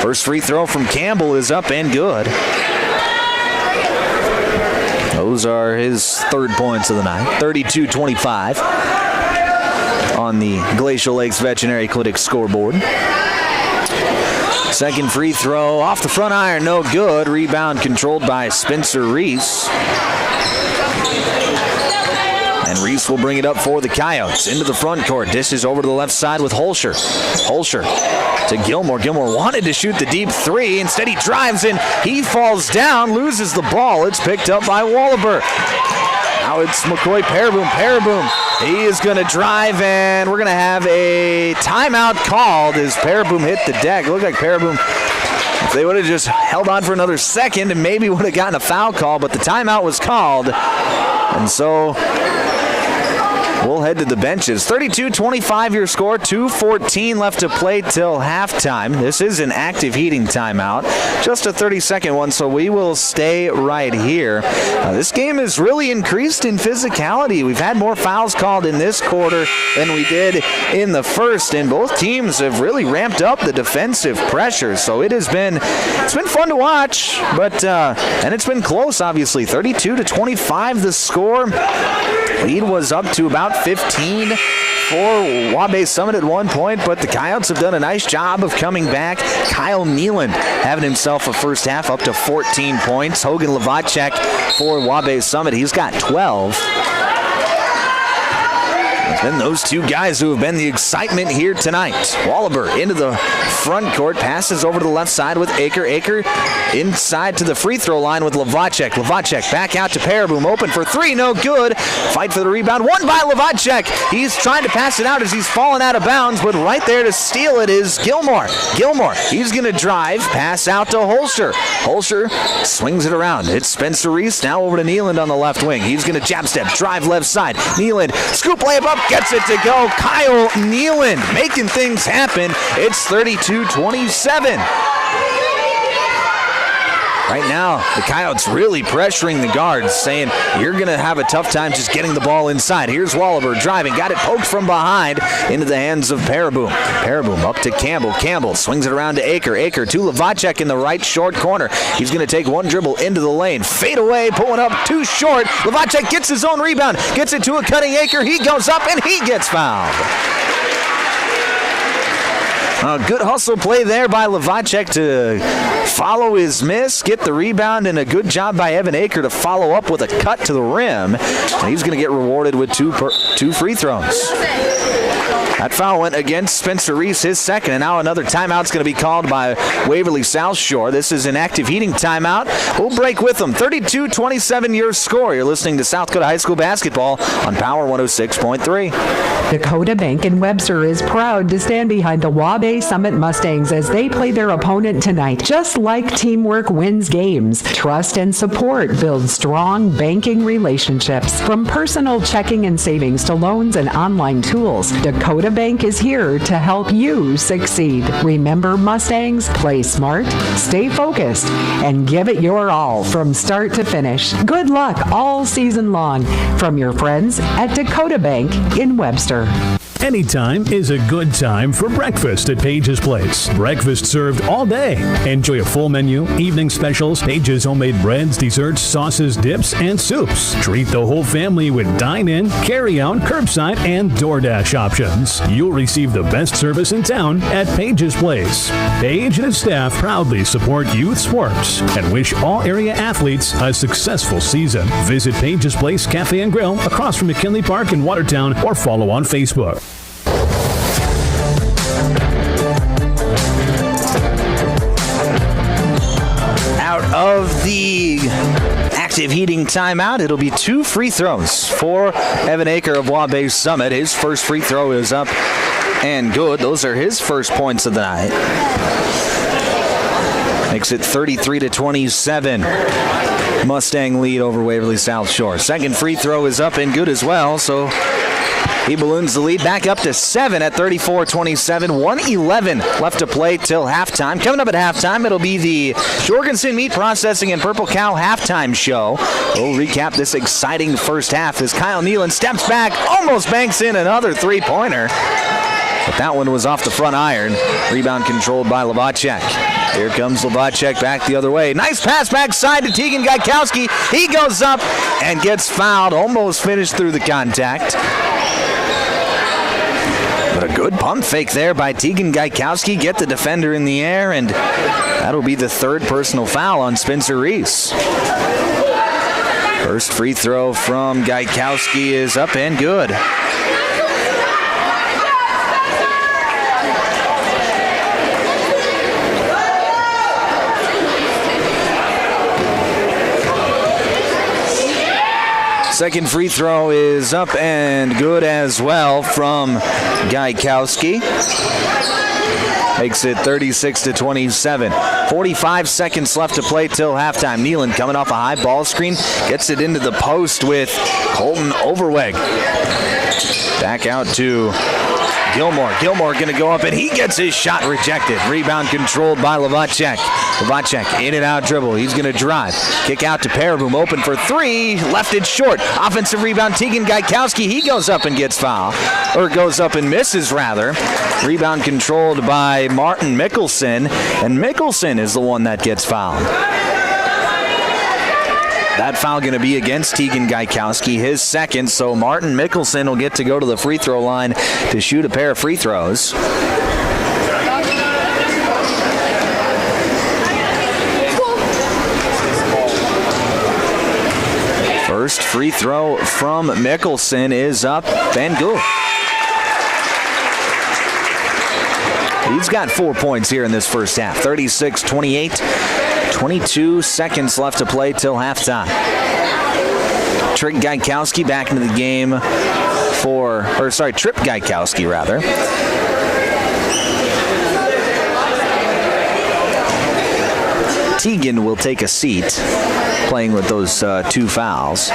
First free throw from Campbell is up and good. Those are his third points of the night. 32-25 on the Glacial Lakes Veterinary Clinic scoreboard. Second free throw off the front iron, no good. Rebound controlled by Spencer Reese. And Reese will bring it up for the Coyotes. Into the front court. Dishes over to the left side with Holscher. Holscher to Gilmore. Gilmore wanted to shoot the deep 3. Instead, he drives in. He falls down, loses the ball. It's picked up by Wallaber. Now it's McCoy Paraboom. Paraboom. He is going to drive, and we're going to have a timeout called as Paraboom hit the deck. It looked like Paraboom, if they would have just held on for another second, and maybe would have gotten a foul call, but the timeout was called. And so we'll head to the benches. 32-25 your score. 2:14 left to play till halftime. This is an active heating timeout. Just a 30-second one, so we will stay right here. This game has really increased in physicality. We've had more fouls called in this quarter than we did in the first, and both teams have really ramped up the defensive pressure. So it's been fun to watch, but and it's been close, obviously. 32-25 the score. Lead was up to about 15 for Waubay-Summit at one point, but the Coyotes have done a nice job of coming back. Kyle Nealand having himself a first half up to 14 points. Hogan Lavacek for Waubay-Summit, he's got 12. Then those two guys who have been the excitement here tonight. Wallaber into the front court, passes over to the left side with Aker. Aker inside to the free throw line with Lavacek. Lavacek back out to Paraboom, open for 3, no good. Fight for the rebound, won by Lavacek. He's trying to pass it out as he's falling out of bounds, but right there to steal it is Gilmore. Gilmore, he's going to drive, pass out to Holscher. Holscher swings it around. It's Spencer Reese, now over to Nealand on the left wing. He's going to jab step, drive left side. Nealand, scoop layup up, gets it to go. Kyle Nealand making things happen. It's 32-27. Right now, the Coyotes really pressuring the guards, saying you're going to have a tough time just getting the ball inside. Here's Wallaber driving, got it poked from behind into the hands of Paraboom. Paraboom up to Campbell. Campbell swings it around to Aker. Aker to Lavacek in the right short corner. He's going to take one dribble into the lane. Fade away, pulling up too short. Lavacek gets his own rebound, gets it to a cutting Aker. He goes up and he gets fouled. Good hustle play there by Lavacek to follow his miss, get the rebound, and a good job by Evan Aker to follow up with a cut to the rim. And he's going to get rewarded with two free throws. That foul went against Spencer Reese, his second, and now another timeout's going to be called by Waverly-South Shore. This is an active heating timeout. We'll break with them. 32-27 your score. You're listening to South Dakota High School basketball on Power 106.3. Dakota Bank in Webster is proud to stand behind the Waubay-Summit Mustangs as they play their opponent tonight. Just like teamwork wins games, trust and support build strong banking relationships. From personal checking and savings to loans and online tools, Dakota Bank is here to help you succeed. Remember, Mustangs, play smart, stay focused, and give it your all from start to finish. Good luck all season long from your friends at Dakota Bank in Webster. Anytime is a good time for breakfast at Page's Place. Breakfast served all day. Enjoy a full menu, evening specials, Page's homemade breads, desserts, sauces, dips, and soups. Treat the whole family with dine-in, carry-out, curbside, and DoorDash options. You'll receive the best service in town at Page's Place. Page and his staff proudly support youth sports and wish all area athletes a successful season. Visit Page's Place Cafe and Grill across from McKinley Park in Watertown or follow on Facebook. Of the active heating timeout, it'll be two free throws for Evan Aker of Waubay-Summit. His first free throw is up and good. Those are his first points of the night. Makes it 33-27. Mustang lead over Waverly-South Shore. Second free throw is up and good as well, so he balloons the lead back up to 7 at 34-27. 1:11 left to play till halftime. Coming up at halftime, it'll be the Jorgensen Meat Processing and Purple Cow halftime show. We'll recap this exciting first half as Kyle Nealon steps back, almost banks in another three-pointer. But that one was off the front iron. Rebound controlled by Lavacek. Here comes Lavacek back the other way. Nice pass backside to Tegan Gaikowski. He goes up and gets fouled. Almost finished through the contact. But a good pump fake there by Tegan Gaikowski. Get the defender in the air, and that'll be the third personal foul on Spencer Reese. First free throw from Gaikowski is up and good. Second free throw is up and good as well from Gaikowski. Makes it 36-27. 45 seconds left to play till halftime. Nealon coming off a high ball screen. Gets it into the post with Colton Overweg. Back out to Gilmore. Gilmore going to go up, and he gets his shot rejected. Rebound controlled by Lavacek. Lavacek in and out dribble. He's going to drive. Kick out to Paraboom. Open for three. Left it short. Offensive rebound. Tegan Gaikowski. He goes up and gets fouled. Or goes up and misses, rather. Rebound controlled by Martin Mickelson. And Mickelson is the one that gets fouled. That foul going to be against Tegan Gaikowski, his second, so Martin Mickelson will get to go to the free throw line to shoot a pair of free throws. First free throw from Mickelson is up and good. He's got 4 points here in this first half, 36-28. 22 seconds left to play till halftime. Trip Gaikowski back into the game Trip Gaikowski rather. Tegan will take a seat playing with those two fouls.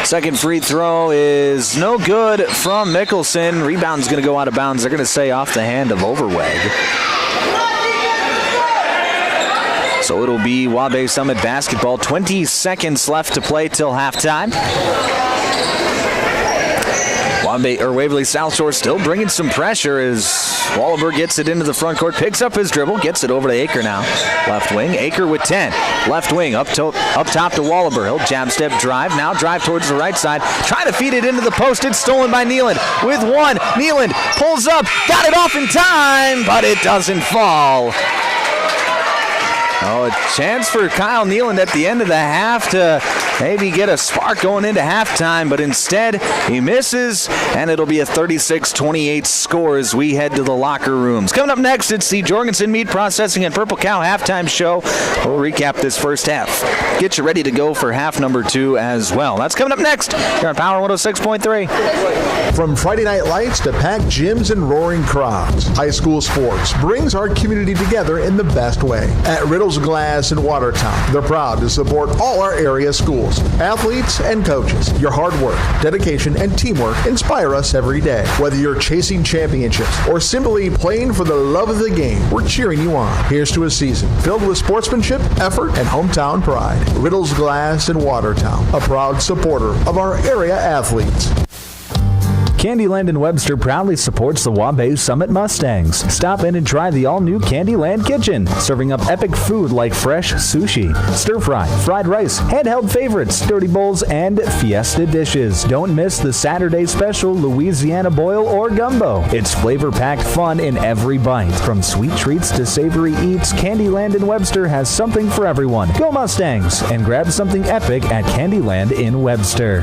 Second free throw is no good from Mickelson. Rebound's going to go out of bounds. They're going to say off the hand of Overweg. So it'll be Waubay-Summit basketball. 20 seconds left to play till halftime. Waverly-South Shore still bringing some pressure as Wallaber gets it into the front court, picks up his dribble, gets it over to Aker now. Left wing, Aker with 10. Left wing, up top to Wallaber. He'll jab step drive, now drive towards the right side. Trying to feed it into the post. It's stolen by Nealand with one. Nealand pulls up, got it off in time, but it doesn't fall. Oh, a chance for Kyle Nealand at the end of the half to maybe get a spark going into halftime, but instead he misses, and it'll be a 36-28 score as we head to the locker rooms. Coming up next, it's the Jorgensen Meat Processing and Purple Cow halftime show. We'll recap this first half. Get you ready to go for half number 2 as well. That's coming up next here on Power 106.3. From Friday night lights to packed gyms and roaring crowds, high school sports brings our community together in the best way. At Riddle's Glass in Watertown, they're proud to support all our area schools, athletes, and coaches. Your hard work, dedication, and teamwork inspire us every day. Whether you're chasing championships or simply playing for the love of the game, we're cheering you on. Here's to a season filled with sportsmanship, effort, and hometown pride. Riddle's Glass in Watertown, a proud supporter of our area athletes. Candyland in Webster proudly supports the Waubay-Summit Mustangs. Stop in and try the all-new Candyland Kitchen, serving up epic food like fresh sushi, stir-fry, fried rice, handheld favorites, dirty bowls, and fiesta dishes. Don't miss the Saturday special Louisiana boil or gumbo. It's flavor-packed fun in every bite. From sweet treats to savory eats, Candyland in Webster has something for everyone. Go Mustangs, and grab something epic at Candyland in Webster.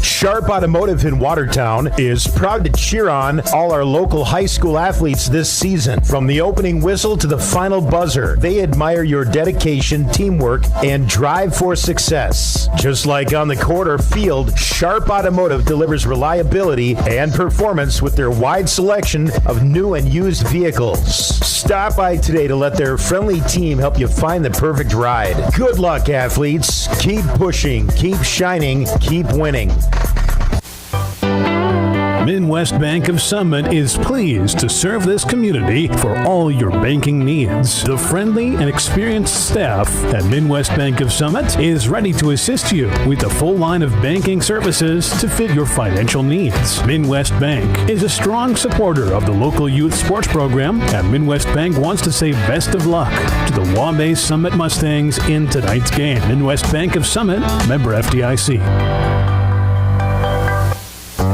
Sharp Automotive in Watertown is proud to cheer on all our local high school athletes this season. From the opening whistle to the final buzzer, they admire your dedication, teamwork, and drive for success. Just like on the court or field, Sharp Automotive delivers reliability and performance with their wide selection of new and used vehicles. Stop by today to let their friendly team help you find the perfect ride. Good luck, athletes. Keep pushing, keep shining, keep winning. Midwest Bank of Summit is pleased to serve this community for all your banking needs. The friendly and experienced staff at Midwest Bank of Summit is ready to assist you with a full line of banking services to fit your financial needs. Midwest Bank is a strong supporter of the local youth sports program, and Midwest Bank wants to say best of luck to the Waubay-Summit Mustangs in tonight's game. Midwest Bank of Summit, member FDIC.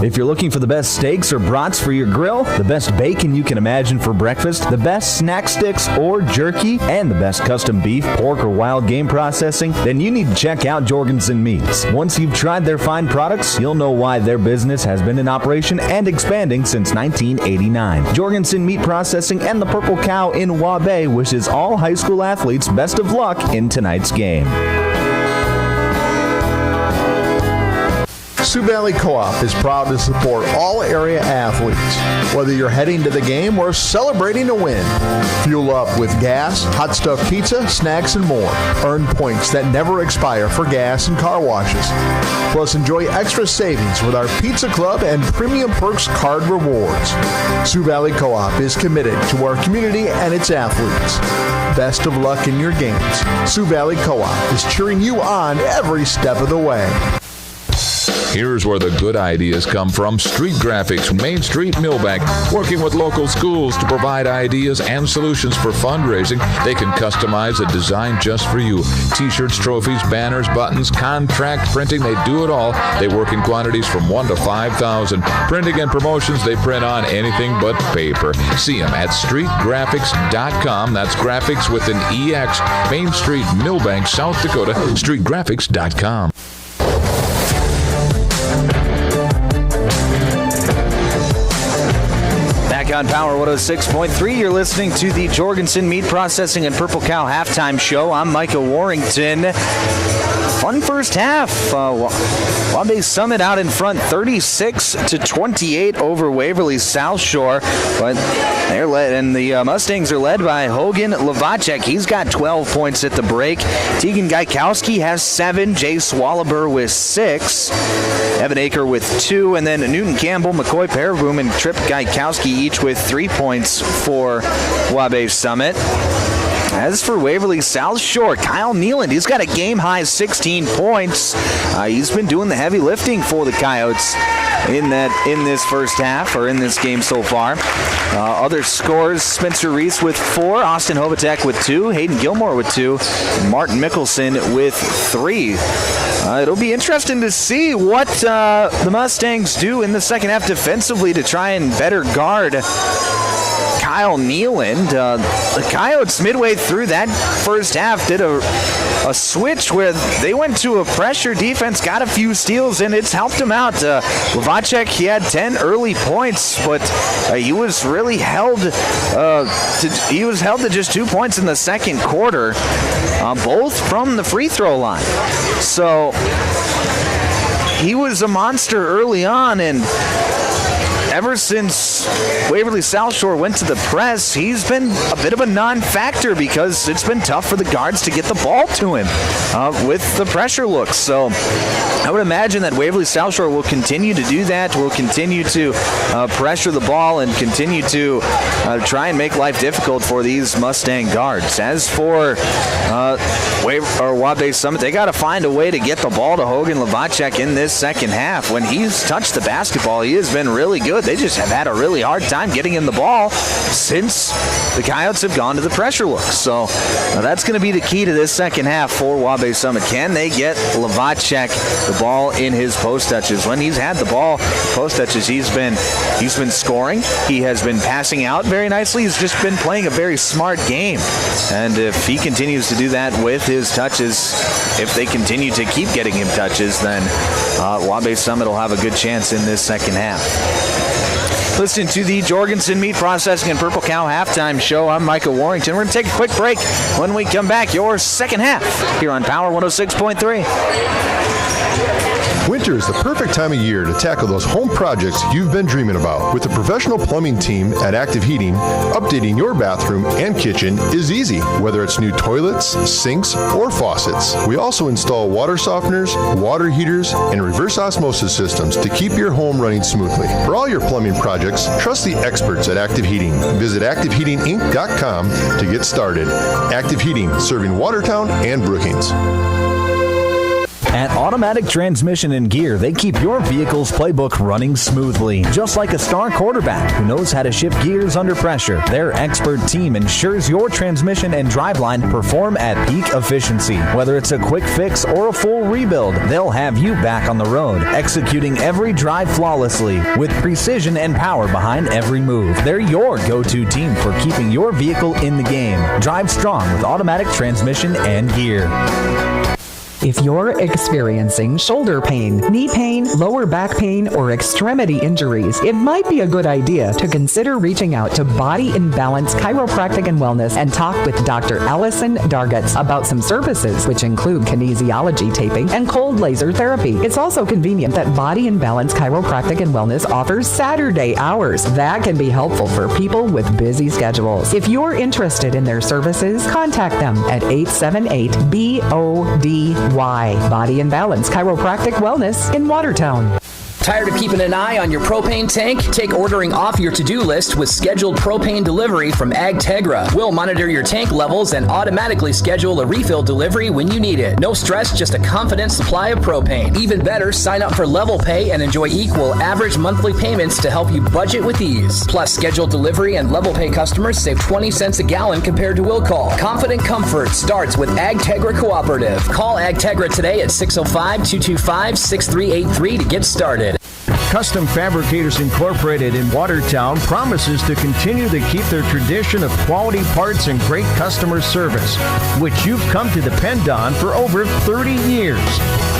If you're looking for the best steaks or brats for your grill, the best bacon you can imagine for breakfast, the best snack sticks or jerky, and the best custom beef, pork, or wild game processing, then you need to check out Jorgensen Meats. Once you've tried their fine products, you'll know why their business has been in operation and expanding since 1989. Jorgensen Meat Processing and the Purple Cow in Waubay wishes all high school athletes best of luck in tonight's game. Sioux Valley Co-op is proud to support all area athletes. Whether you're heading to the game or celebrating a win, fuel up with gas, hot stuff pizza, snacks, and more. Earn points that never expire for gas and car washes. Plus, enjoy extra savings with our Pizza Club and Premium Perks card rewards. Sioux Valley Co-op is committed to our community and its athletes. Best of luck in your games. Sioux Valley Co-op is cheering you on every step of the way. Here's where the good ideas come from. Street Graphics, Main Street, Millbank, working with local schools to provide ideas and solutions for fundraising. They can customize a design just for you. T-shirts, trophies, banners, buttons, contract printing, they do it all. They work in quantities from 1 to 5,000. Printing and promotions, they print on anything but paper. See them at streetgraphics.com. That's graphics with an EX. Main Street, Millbank, South Dakota, streetgraphics.com. On Power 106.3, you're listening to the Jorgensen Meat Processing and Purple Cow halftime show. I'm Micah Warrington. Fun first half. Waubay-Summit out in front, 36-28 over Waverly-South Shore. But they're led, and the Mustangs are led by Hogan Lavacek. He's got 12 points at the break. Tegan Gaikowski has 7. Jace Wallaber with 6. Evan Aker with 2. And then Newton Campbell, McCoy Paraboom, and Trip Gaikowski each with 3 points for Waubay-Summit. As for Waverly South Shore, Kyle Nealand, he's got a game-high 16 points. He's been doing the heavy lifting for the Coyotes in this first half, or in this game so far. Other scores, Spencer Reese with 4, Austin Hovatek with 2, Hayden Gilmore with 2, and Martin Mickelson with 3. It'll be interesting to see what the Mustangs do in the second half defensively to try and better guard Kyle Nealand. The Coyotes, midway through that first half, did a switch where they went to a pressure defense, got a few steals, and it's helped him out. Lavacek, he had 10 early points, but he was really held to just 2 points in the second quarter, both from the free throw line. So he was a monster early on, and ever since Waverly South Shore went to the press, he's been a bit of a non-factor because it's been tough for the guards to get the ball to him with the pressure looks. So I would imagine that Waverly South Shore will continue to do that, will continue to pressure the ball and continue to try and make life difficult for these Mustang guards. As for Waubay-Summit, they got to find a way to get the ball to Hogan Lavacek in this second half. When he's touched the basketball, he has been really good. They just have had a really hard time getting him the ball since the Coyotes have gone to the pressure look. So that's going to be the key to this second half for Waubay-Summit. Can they get Lavacek the ball in his post touches? When he's had the ball post touches, he's been scoring. He has been passing out very nicely. He's just been playing a very smart game. And if he continues to do that with his touches, if they continue to keep getting him touches, then Waubay-Summit will have a good chance in this second half. Listen to the Jorgensen Meat Processing and Purple Cow halftime show. I'm Micah Warrington. We're going to take a quick break. When we come back, your second half here on Power 106.3. Winter is the perfect time of year to tackle those home projects you've been dreaming about. With the professional plumbing team at Active Heating, updating your bathroom and kitchen is easy, whether it's new toilets, sinks, or faucets. We also install water softeners, water heaters, and reverse osmosis systems to keep your home running smoothly. For all your plumbing projects, trust the experts at Active Heating. Visit ActiveHeatingInc.com to get started. Active Heating, serving Watertown and Brookings. At Automatic Transmission and Gear, they keep your vehicle's playbook running smoothly. Just like a star quarterback who knows how to shift gears under pressure, their expert team ensures your transmission and driveline perform at peak efficiency. Whether it's a quick fix or a full rebuild, they'll have you back on the road, executing every drive flawlessly with precision and power behind every move. They're your go-to team for keeping your vehicle in the game. Drive strong with Automatic Transmission and Gear. If you're experiencing shoulder pain, knee pain, lower back pain, or extremity injuries, it might be a good idea to consider reaching out to Body in Balance Chiropractic and Wellness and talk with Dr. Allison Dargatz about some services, which include kinesiology taping and cold laser therapy. It's also convenient that Body in Balance Chiropractic and Wellness offers Saturday hours. That can be helpful for people with busy schedules. If you're interested in their services, contact them at 878-BODY. Body and Balance Chiropractic Wellness in Watertown. Tired of keeping an eye on your propane tank? Take ordering off your to-do list with scheduled propane delivery from AgTegra. We'll monitor your tank levels and automatically schedule a refill delivery when you need it. No stress, just a confident supply of propane. Even better, sign up for Level Pay and enjoy equal average monthly payments to help you budget with ease. Plus, scheduled delivery and Level Pay customers save 20 cents a gallon compared to will call. Confident comfort starts with AgTegra Cooperative. Call AgTegra today at 605-225-6383 to get started. Custom Fabricators Incorporated in Watertown promises to continue to keep their tradition of quality parts and great customer service, which you've come to depend on for over 30 years.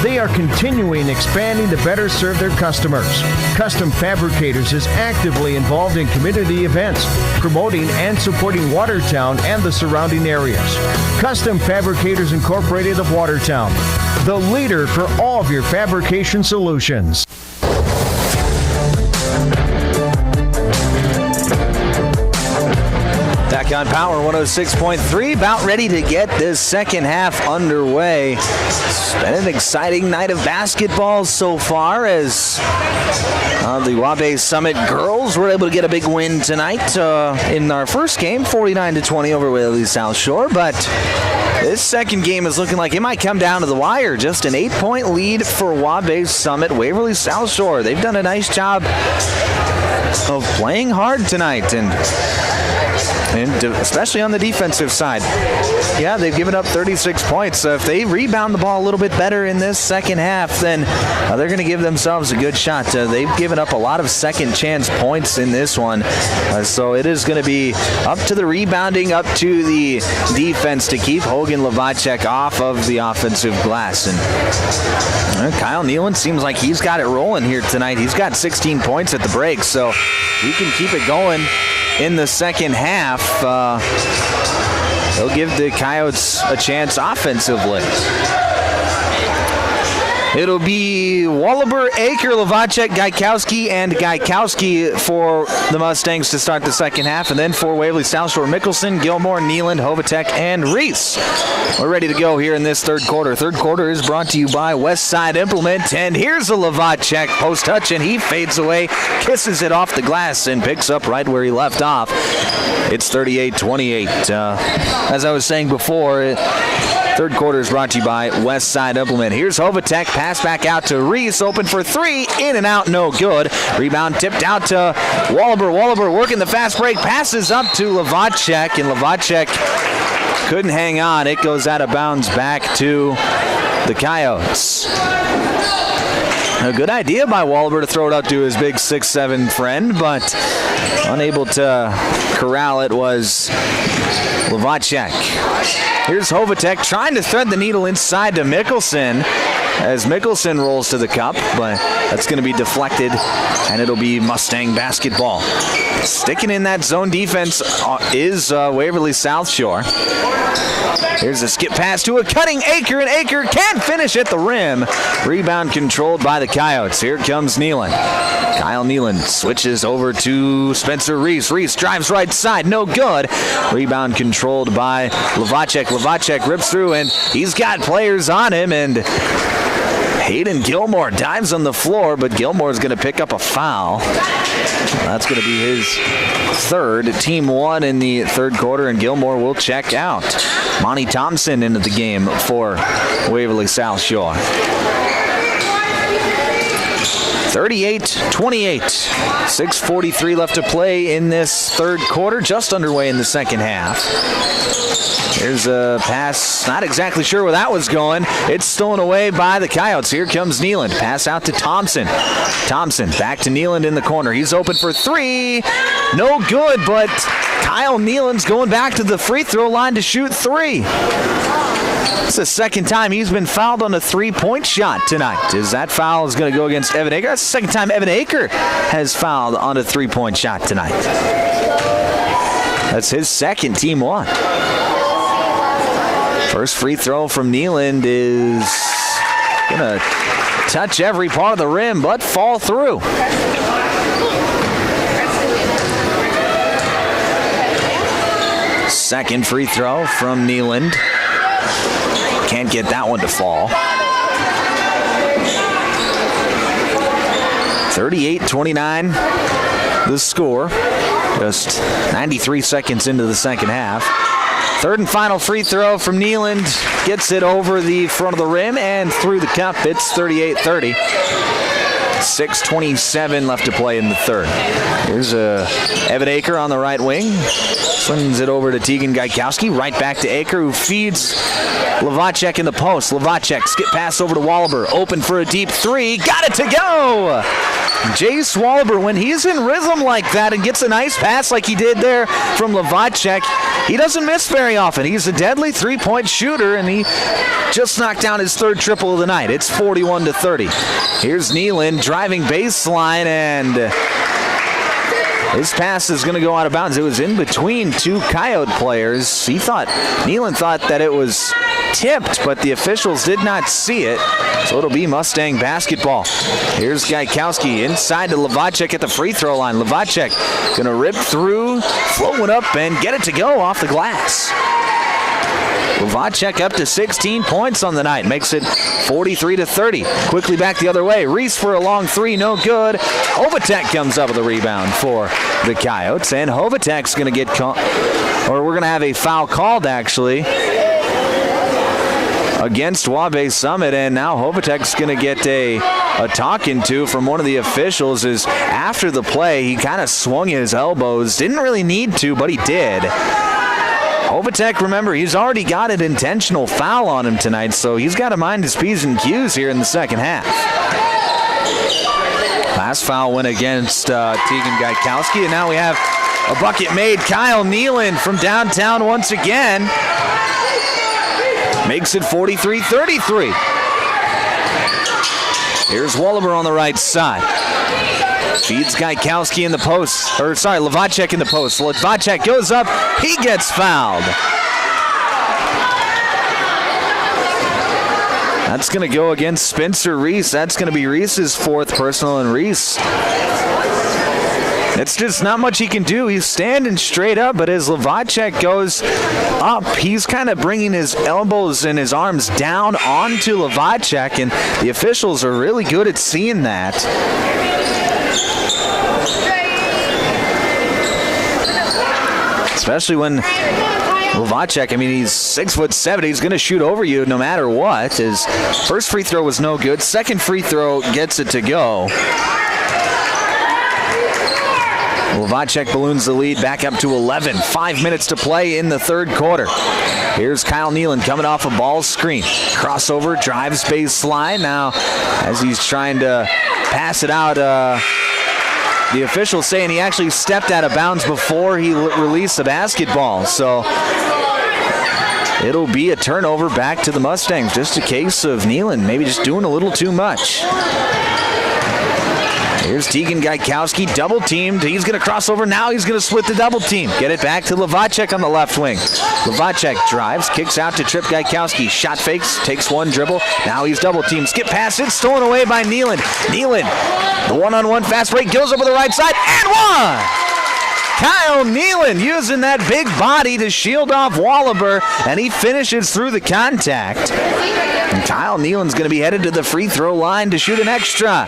They are continuing expanding to better serve their customers. Custom Fabricators is actively involved in community events, promoting and supporting Watertown and the surrounding areas. Custom Fabricators Incorporated of Watertown, the leader for all of your fabrication solutions. Back on Power 106.3, about ready to get this second half underway. It's been an exciting night of basketball so far as The Waubay-Summit girls were able to get a big win tonight in our first game, 49-20 over Waverly-South Shore, but this second game is looking like it might come down to the wire. Just an 8-point lead for Waubay-Summit. Waverly-South Shore, they've done a nice job of playing hard tonight, and especially on the defensive side. Yeah, they've given up 36 points. So if they rebound the ball a little bit better in this second half, then they're going to give themselves a good shot. They've given up a lot of second chance points in this one. So it is going to be up to the rebounding, up to the defense to keep Hogan Lavacek off of the offensive glass. And Kyle Nealon seems like he's got it rolling here tonight. He's got 16 points at the break, so he can keep it going in the second half. He'll give the Coyotes a chance offensively. It'll be Wallaber, Aker, Lavacek, Gaikowski, and Gaikowski for the Mustangs to start the second half. And then for Waverly-South Shore, Mickelson, Gilmore, Neeland, Hovatek, and Reese. We're ready to go here in this third quarter. Third quarter is brought to you by Westside Implement. And here's a Lavacek post touch, and he fades away, kisses it off the glass, and picks up right where he left off. It's 38-28. As I was saying before, third quarter is brought to you by Westside Implement. Here's Hovatek, pass back out to Reese, open for three, in and out, no good. Rebound tipped out to Wallaber. Wallaber working the fast break, passes up to Lavacek, and Lavacek couldn't hang on. It goes out of bounds back to the Coyotes. A good idea by Wallaber to throw it out to his big 6'7" friend, but unable to corral it was Lavacek. Here's Hovatek trying to thread the needle inside to Mickelson as Mickelson rolls to the cup, but that's going to be deflected, and it'll be Mustang basketball. Sticking in that zone defense is Waverly-South Shore. Here's a skip pass to a cutting Aker, and Aker can't finish at the rim. Rebound controlled by the Coyotes. Here comes Neeland. Kyle Neeland switches over to Spencer Reese. Reese drives right side, no good. Rebound controlled by Lavacek. Lavacek rips through, and he's got players on him, and Hayden Gilmore dives on the floor, but Gilmore's going to pick up a foul. That's going to be his third, team one in the third quarter, and Gilmore will check out. Monty Thompson into the game for Waverly-South Shore. 38-28. 6:43 left to play in this third quarter, just underway in the second half. Here's a pass, not exactly sure where that was going. It's stolen away by the Coyotes. Here comes Neeland. Pass out to Thompson. Thompson back to Neeland in the corner. He's open for three. No good, but Kyle Neeland's going back to the free throw line to shoot three. It's the second time he's been fouled on a three-point shot tonight. As that foul is going to go against Evan Aker. That's the second time Evan Aker has fouled on a three-point shot tonight. That's his second, team one. First free throw from Neeland is going to touch every part of the rim, but fall through. Second free throw from Neeland. Can't get that one to fall. 38-29 the score. Just 93 seconds into the second half. Third and final free throw from Neeland. Gets it over the front of the rim and through the cup. It's 38-30. 6:27 left to play in the third. Here's Evan Aker on the right wing. Swings it over to Tegan Gaikowski. Right back to Aker, who feeds Lavacek in the post. Lavacek, skip pass over to Wallaber. Open for a deep three. Got it to go! Jace Wallaber, when he's in rhythm like that and gets a nice pass like he did there from Lavacek, he doesn't miss very often. He's a deadly three-point shooter, and he just knocked down his third triple of the night. It's 41-30. Here's Neeland driving baseline, and his pass is going to go out of bounds. It was in between two Coyote players. Neeland thought that it was tipped, but the officials did not see it. So it'll be Mustang basketball. Here's Gaikowski inside to Lavacek at the free throw line. Lavacek going to rip through, float one up, and get it to go off the glass. Lovacek up to 16 points on the night. Makes it 43-30. Quickly back the other way. Reese for a long three. No good. Hovatek comes up with a rebound for the Coyotes. And Hovatek's going to get we're going to have a foul called, actually, against Waubay-Summit, and now Hovatek's going to get a talking to from one of the officials. Is after the play, he kind of swung his elbows. Didn't really need to, but he did. Hovatek, remember, he's already got an intentional foul on him tonight, so he's got to mind his P's and Q's here in the second half. Last foul went against Tegan Gajkowski, and now we have a bucket made. Kyle Nealon from downtown once again. Makes it 43-33. Here's Wallaber on the right side. Feeds Gajkowski in the post. Lovacek in the post. Lovacek goes up. He gets fouled. That's going to go against Spencer Reese. That's going to be Reese's fourth personal, and Reese, it's just not much he can do. He's standing straight up, but as Lovacek goes up, he's kind of bringing his elbows and his arms down onto Lovacek, and the officials are really good at seeing that. Especially when Lovacek, he's 6'7". He's going to shoot over you no matter what. His first free throw was no good. Second free throw gets it to go. Lovacek balloons the lead back up to 11. 5 minutes to play in the third quarter. Here's Kyle Nealon coming off a ball screen. Crossover, drives baseline. Now, as he's trying to pass it out, the official saying he actually stepped out of bounds before he released the basketball. So it'll be a turnover back to the Mustangs. Just a case of Nealon maybe just doing a little too much. Here's Tegan Gajkowski, double teamed. He's going to cross over. Now he's going to split the double team. Get it back to Lovacek on the left wing. Lovacek drives, kicks out to Trip Gajkowski. Shot fakes, takes one dribble. Now he's double teamed. Skip past it, stolen away by Nealon. Nealon, the one-on-one fast break, goes over the right side, and one! Kyle Nealon using that big body to shield off Wallaber, and he finishes through the contact. And Kyle Nealon's going to be headed to the free throw line to shoot an extra.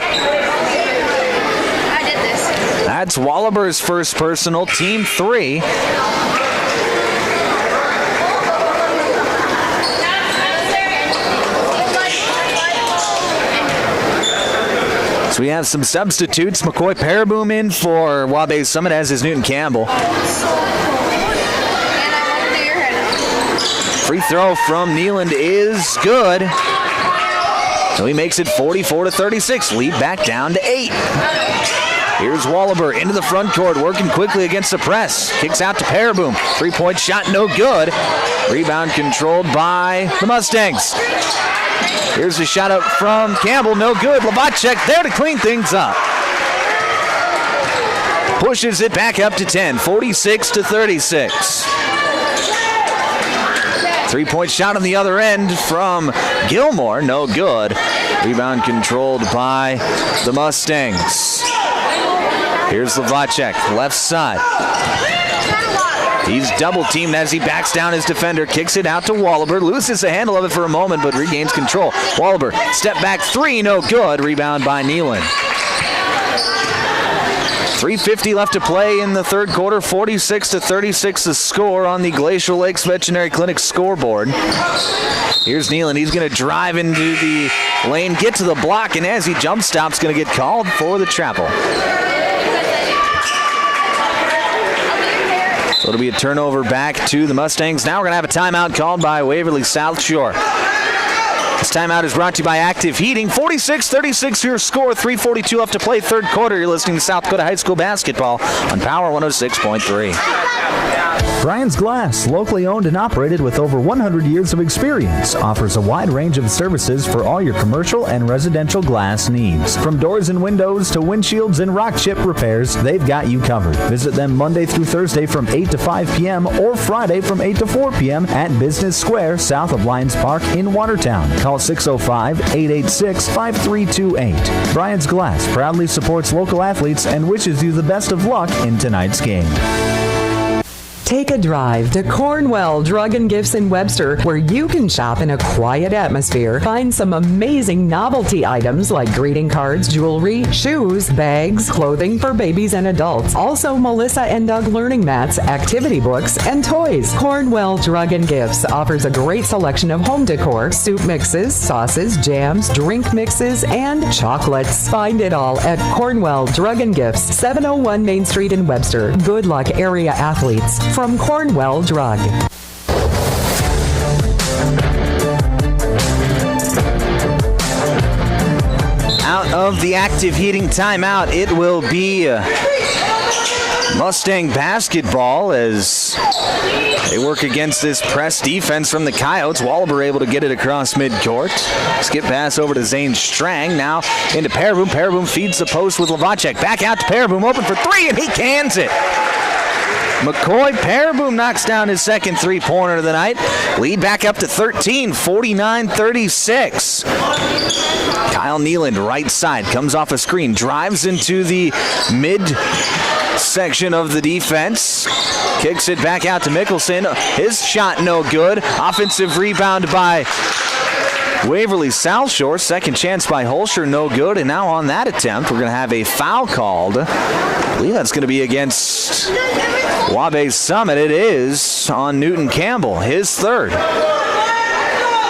That's Wallaber's first personal, team 3. So we have some substitutes. McCoy Paraboom in for Waubay-Summit, as is Newton Campbell. Free throw from Nealon is good. So he makes it 44-36. Lead back down to 8. Here's Wallaber into the front court, working quickly against the press. Kicks out to Paraboom. Three-point shot, no good. Rebound controlled by the Mustangs. Here's the shot up from Campbell, no good. Lovacek there to clean things up. Pushes it back up to 10, 46-36. Three-point shot on the other end from Gilmore, no good. Rebound controlled by the Mustangs. Here's Lovacek, left side. He's double-teamed as he backs down his defender, kicks it out to Wallaber, loses the handle of it for a moment, but regains control. Wallaber, step back three, no good. Rebound by Nealon. 3:50 left to play in the third quarter, 46-36 the score on the Glacial Lakes Veterinary Clinic scoreboard. Here's Nealon, he's going to drive into the lane, get to the block, and as he jump stops, going to get called for the travel. So it'll be a turnover back to the Mustangs. Now we're going to have a timeout called by Waverly-South Shore. This timeout is brought to you by Active Heating. 46-36 your score, 3:42 left to play third quarter. You're listening to South Dakota High School basketball on Power 106.3. Brian's Glass, locally owned and operated with over 100 years of experience, offers a wide range of services for all your commercial and residential glass needs. From doors and windows to windshields and rock chip repairs, they've got you covered. Visit them Monday through Thursday from 8 to 5 p.m. or Friday from 8 to 4 p.m. at Business Square, south of Lions Park in Watertown. Call 605-886-5328. Brian's Glass proudly supports local athletes and wishes you the best of luck in tonight's game. Take a drive to Cornwell Drug and Gifts in Webster, where you can shop in a quiet atmosphere. Find some amazing novelty items like greeting cards, jewelry, shoes, bags, clothing for babies and adults. Also, Melissa and Doug learning mats, activity books, and toys. Cornwell Drug and Gifts offers a great selection of home decor, soup mixes, sauces, jams, drink mixes, and chocolates. Find it all at Cornwell Drug and Gifts, 701 Main Street in Webster. Good luck, area athletes. From Cornwell Drug. Out of the active heating timeout, it will be Mustang basketball as they work against this press defense from the Coyotes. Wallaber able to get it across midcourt. Skip pass over to Zane Strang. Now into Paraboom. Paraboom feeds the post with Lavacek. Back out to Paraboom. Open for three, and he cans it. McCoy Paraboom knocks down his second three-pointer of the night. Lead back up to 13, 49-36. Kyle Nealand, right side, comes off a screen, drives into the mid-section of the defense. Kicks it back out to Mickelson. His shot no good. Offensive rebound by Waverly-South Shore. Second chance by Holscher, no good. And now on that attempt, we're going to have a foul called. I believe that's going to be against Waubay-Summit. It is on Newton Campbell, his third.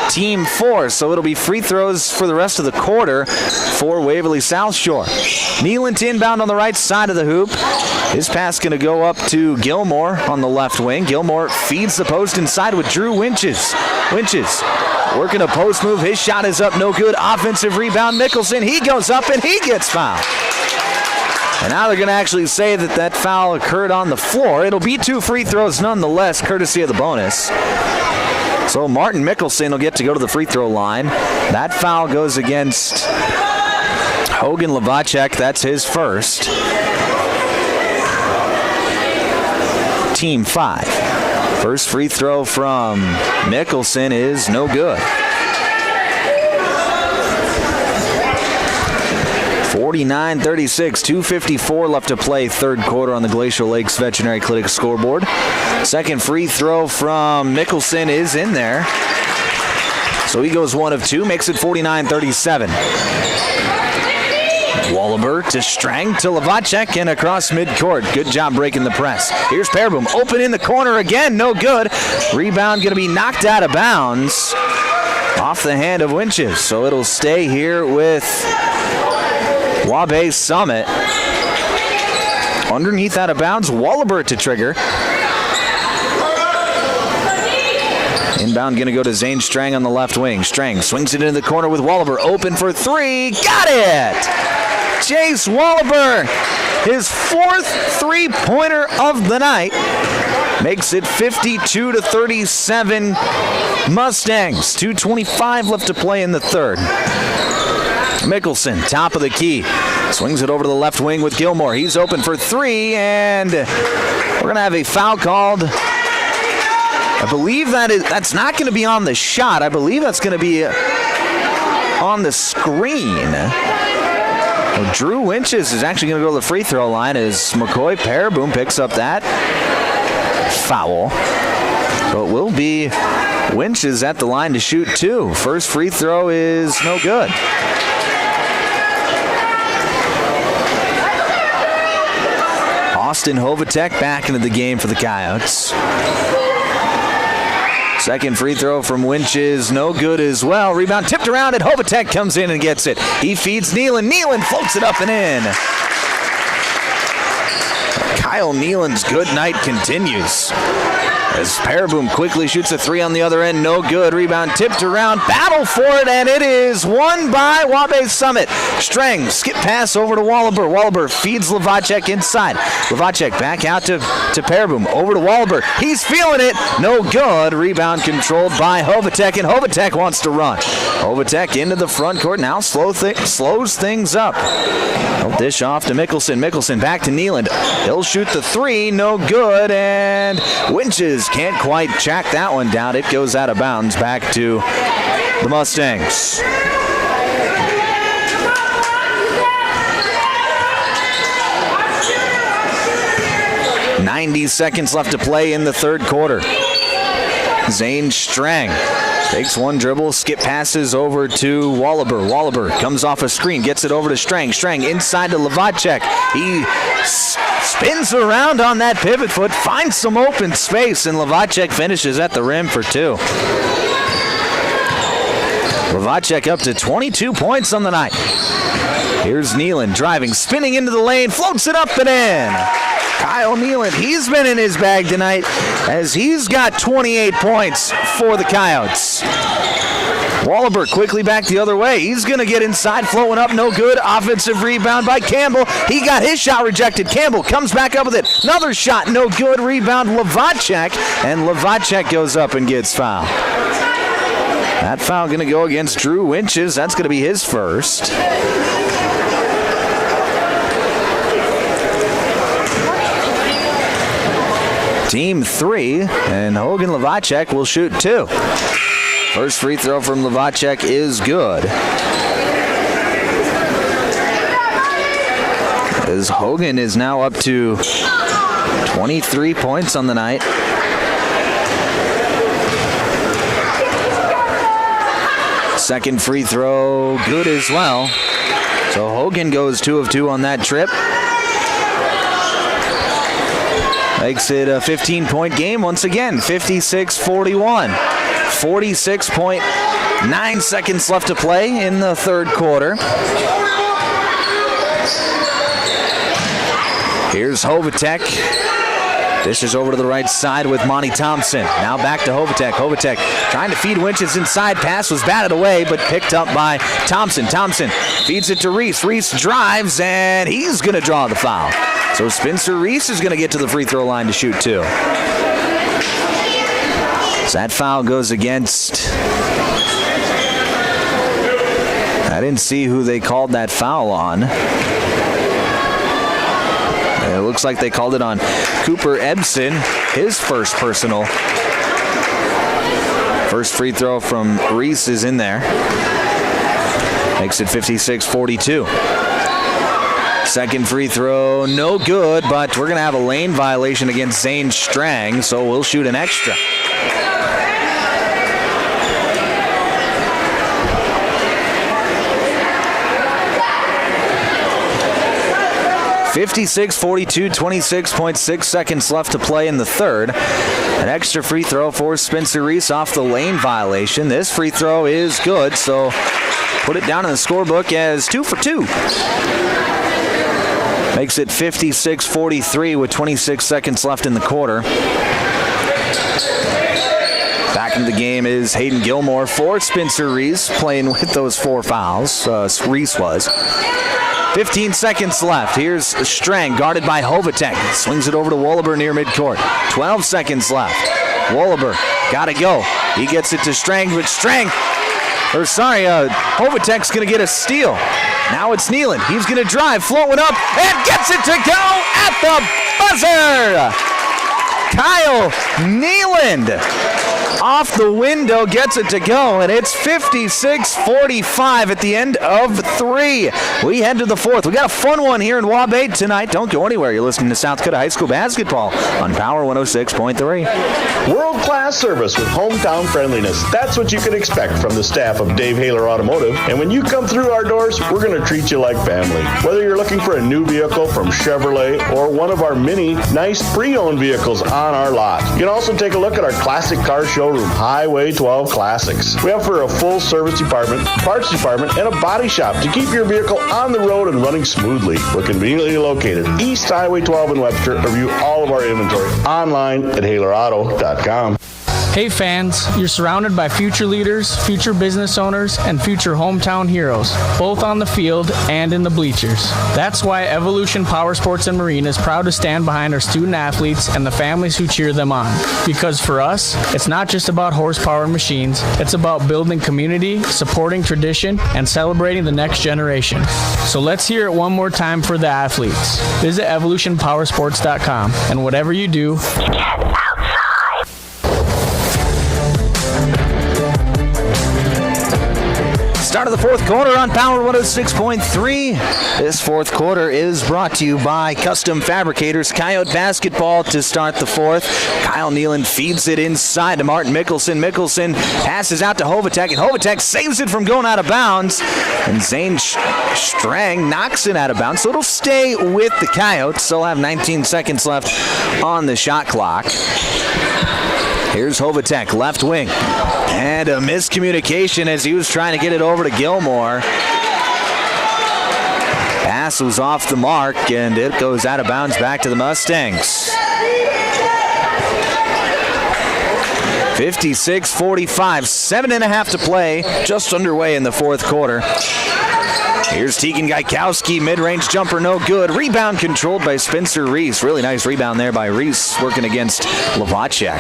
Team 4, so it'll be free throws for the rest of the quarter for Waverly-South Shore. Nealand inbound on the right side of the hoop. His pass going to go up to Gilmore on the left wing. Gilmore feeds the post inside with Drew Winches. Winches working a post move. His shot is up, no good. Offensive rebound, Mickelson. He goes up and he gets fouled. And now they're going to actually say that that foul occurred on the floor. It'll be 2 free throws nonetheless, courtesy of the bonus. So Martin Mickelson will get to go to the free throw line. That foul goes against Hogan Lavacek. That's his first. Team 5. First free throw from Mickelson is no good. 49-36, 2:54 left to play, third quarter on the Glacial Lakes Veterinary Clinic scoreboard. Second free throw from Mickelson is in there. So he goes 1 of 2, makes it 49-37. Wallaber to Strang to Lavacek and across midcourt. Good job breaking the press. Here's Paraboom, open in the corner again, no good. Rebound going to be knocked out of bounds off the hand of Winches. So it'll stay here with Waubay-Summit. Underneath out of bounds, Wallaber to trigger. Inbound going to go to Zane Strang on the left wing. Strang swings it into the corner with Wallaber. Open for three. Got it! Chase Wallaber, his 4th three-pointer of the night. Makes it 52-37 Mustangs. 2:25 left to play in the third. Mickelson, top of the key. Swings it over to the left wing with Gilmore. He's open for three, and we're going to have a foul called. I believe that's not going to be on the shot. I believe that's going to be on the screen. Well, Drew Winches is actually going to go to the free throw line as McCoy Paraboom picks up that foul. So it will be Winches at the line to shoot 2. First free throw is no good. Austin Hovatek back into the game for the Coyotes. Second free throw from Winches, no good as well. Rebound tipped around and Hovatek comes in and gets it. He feeds Nealand. Nealand floats it up and in. Kyle Nealand's good night continues. As Paraboom quickly shoots a 3 on the other end, no good. Rebound tipped around, battle for it, and it is won by Waubay-Summit. Strang, skip pass over to Wallaber. Wallaber feeds Lavacek inside. Lavacek back out to Paraboom, over to Wallaber. He's feeling it, no good. Rebound controlled by Hovatek, and Hovatek wants to run. Hovatek into the front court, now slows things up. He'll dish off to Mickelson. Mickelson back to Nealand. He'll shoot the 3, no good, and Winches can't quite track that one down. It goes out of bounds back to the Mustangs. 90 seconds left to play in the third quarter. Zane Strang takes one dribble, skip passes over to Wallaber. Wallaber comes off a screen, gets it over to Strang. Strang inside to Lavacek. He spins around on that pivot foot, finds some open space, and Lavacek finishes at the rim for two. Lavacek up to 22 points on the night. Here's Nealon driving, spinning into the lane, floats it up and in. Kyle Nealon, he's been in his bag tonight as he's got 28 points for the Coyotes. Wallaber quickly back the other way. He's going to get inside, flowing up, no good. Offensive rebound by Campbell. He got his shot rejected. Campbell comes back up with it. Another shot, no good. Rebound Lavacek, and Lavacek goes up and gets fouled. That foul going to go against Drew Winches. That's going to be his first. Team 3, and Hogan Lavacek will shoot 2. First free throw from Lavacek is good. As Hogan is now up to 23 points on the night. Second free throw, good as well. So Hogan goes 2 of 2 on that trip. Makes it a 15-point game once again, 56-41. 46.9 seconds left to play in the third quarter. Here's Hovatek. Dishes over to the right side with Monty Thompson. Now back to Hovatek. Hovatek trying to feed Winches inside. Pass was batted away, but picked up by Thompson. Thompson feeds it to Reese. Reese drives, and he's going to draw the foul. So Spencer Reese is going to get to the free throw line to shoot 2. So that foul goes against... I didn't see who they called that foul on. It looks like they called it on Cooper Ebson, his first personal. First free throw from Reese is in there. Makes it 56-42. Second free throw, no good, but we're going to have a lane violation against Zane Strang, so we'll shoot an extra. (56-42), 26.6 seconds left to play in the third. An extra free throw for Spencer Reese off the lane violation. This free throw is good, so put it down in the scorebook as 2 for 2. Makes it 56-43 with 26 seconds left in the quarter. Back in the game is Hayden Gilmore for Spencer Reese, playing with those 4 fouls. Reese was. 15 seconds left. Here's Strang, guarded by Hovatek. Swings it over to Wallaber near midcourt. 12 seconds left. Wallaber got to go. He gets it to Strang, but Hovatek's going to get a steal. Now it's Nealon. He's going to drive, floating up, and gets it to go at the buzzer. Kyle Nealon off the window, gets it to go, and it's 56-45 at the end of 3. We head to the fourth. We got a fun one here in Waubay tonight. Don't go anywhere. You're listening to South Dakota High School basketball on Power 106.3. World-class service with hometown friendliness. That's what you can expect from the staff of Dave Haler Automotive. And when you come through our doors, we're going to treat you like family. Whether you're looking for a new vehicle from Chevrolet or one of our many nice pre-owned vehicles on our lot. You can also take a look at our classic car showroom, Highway 12 Classics. We offer a full service department, parts department, and a body shop to keep your vehicle on the road and running smoothly. We're conveniently located East Highway 12 in Webster. Review all of our inventory online at HalerAuto.com. Hey fans, you're surrounded by future leaders, future business owners, and future hometown heroes, both on the field and in the bleachers. That's why Evolution Power Sports and Marine is proud to stand behind our student athletes and the families who cheer them on. Because for us, it's not just about horsepower and machines, it's about building community, supporting tradition, and celebrating the next generation. So let's hear it one more time for the athletes. Visit evolutionpowersports.com, and whatever you do, Start of the fourth quarter on Power 106.3. This fourth quarter is brought to you by Custom Fabricators Coyote Basketball to start the fourth. Kyle Nealon feeds it inside to Martin Mickelson. Mickelson passes out to Hovatek, and Hovatek saves it from going out of bounds. And Zane Strang knocks it out of bounds, so it'll stay with the Coyotes. Still have 19 seconds left on the shot clock. Here's Hovatek, left wing. And a miscommunication as he was trying to get it over to Gilmore. Pass was off the mark, and it goes out of bounds back to the Mustangs. 56-45, 7.5 to play, just underway in the fourth quarter. Here's Tegan Gaikowski, mid-range jumper, no good. Rebound controlled by Spencer Reese. Really nice rebound there by Reese, working against Lovacek.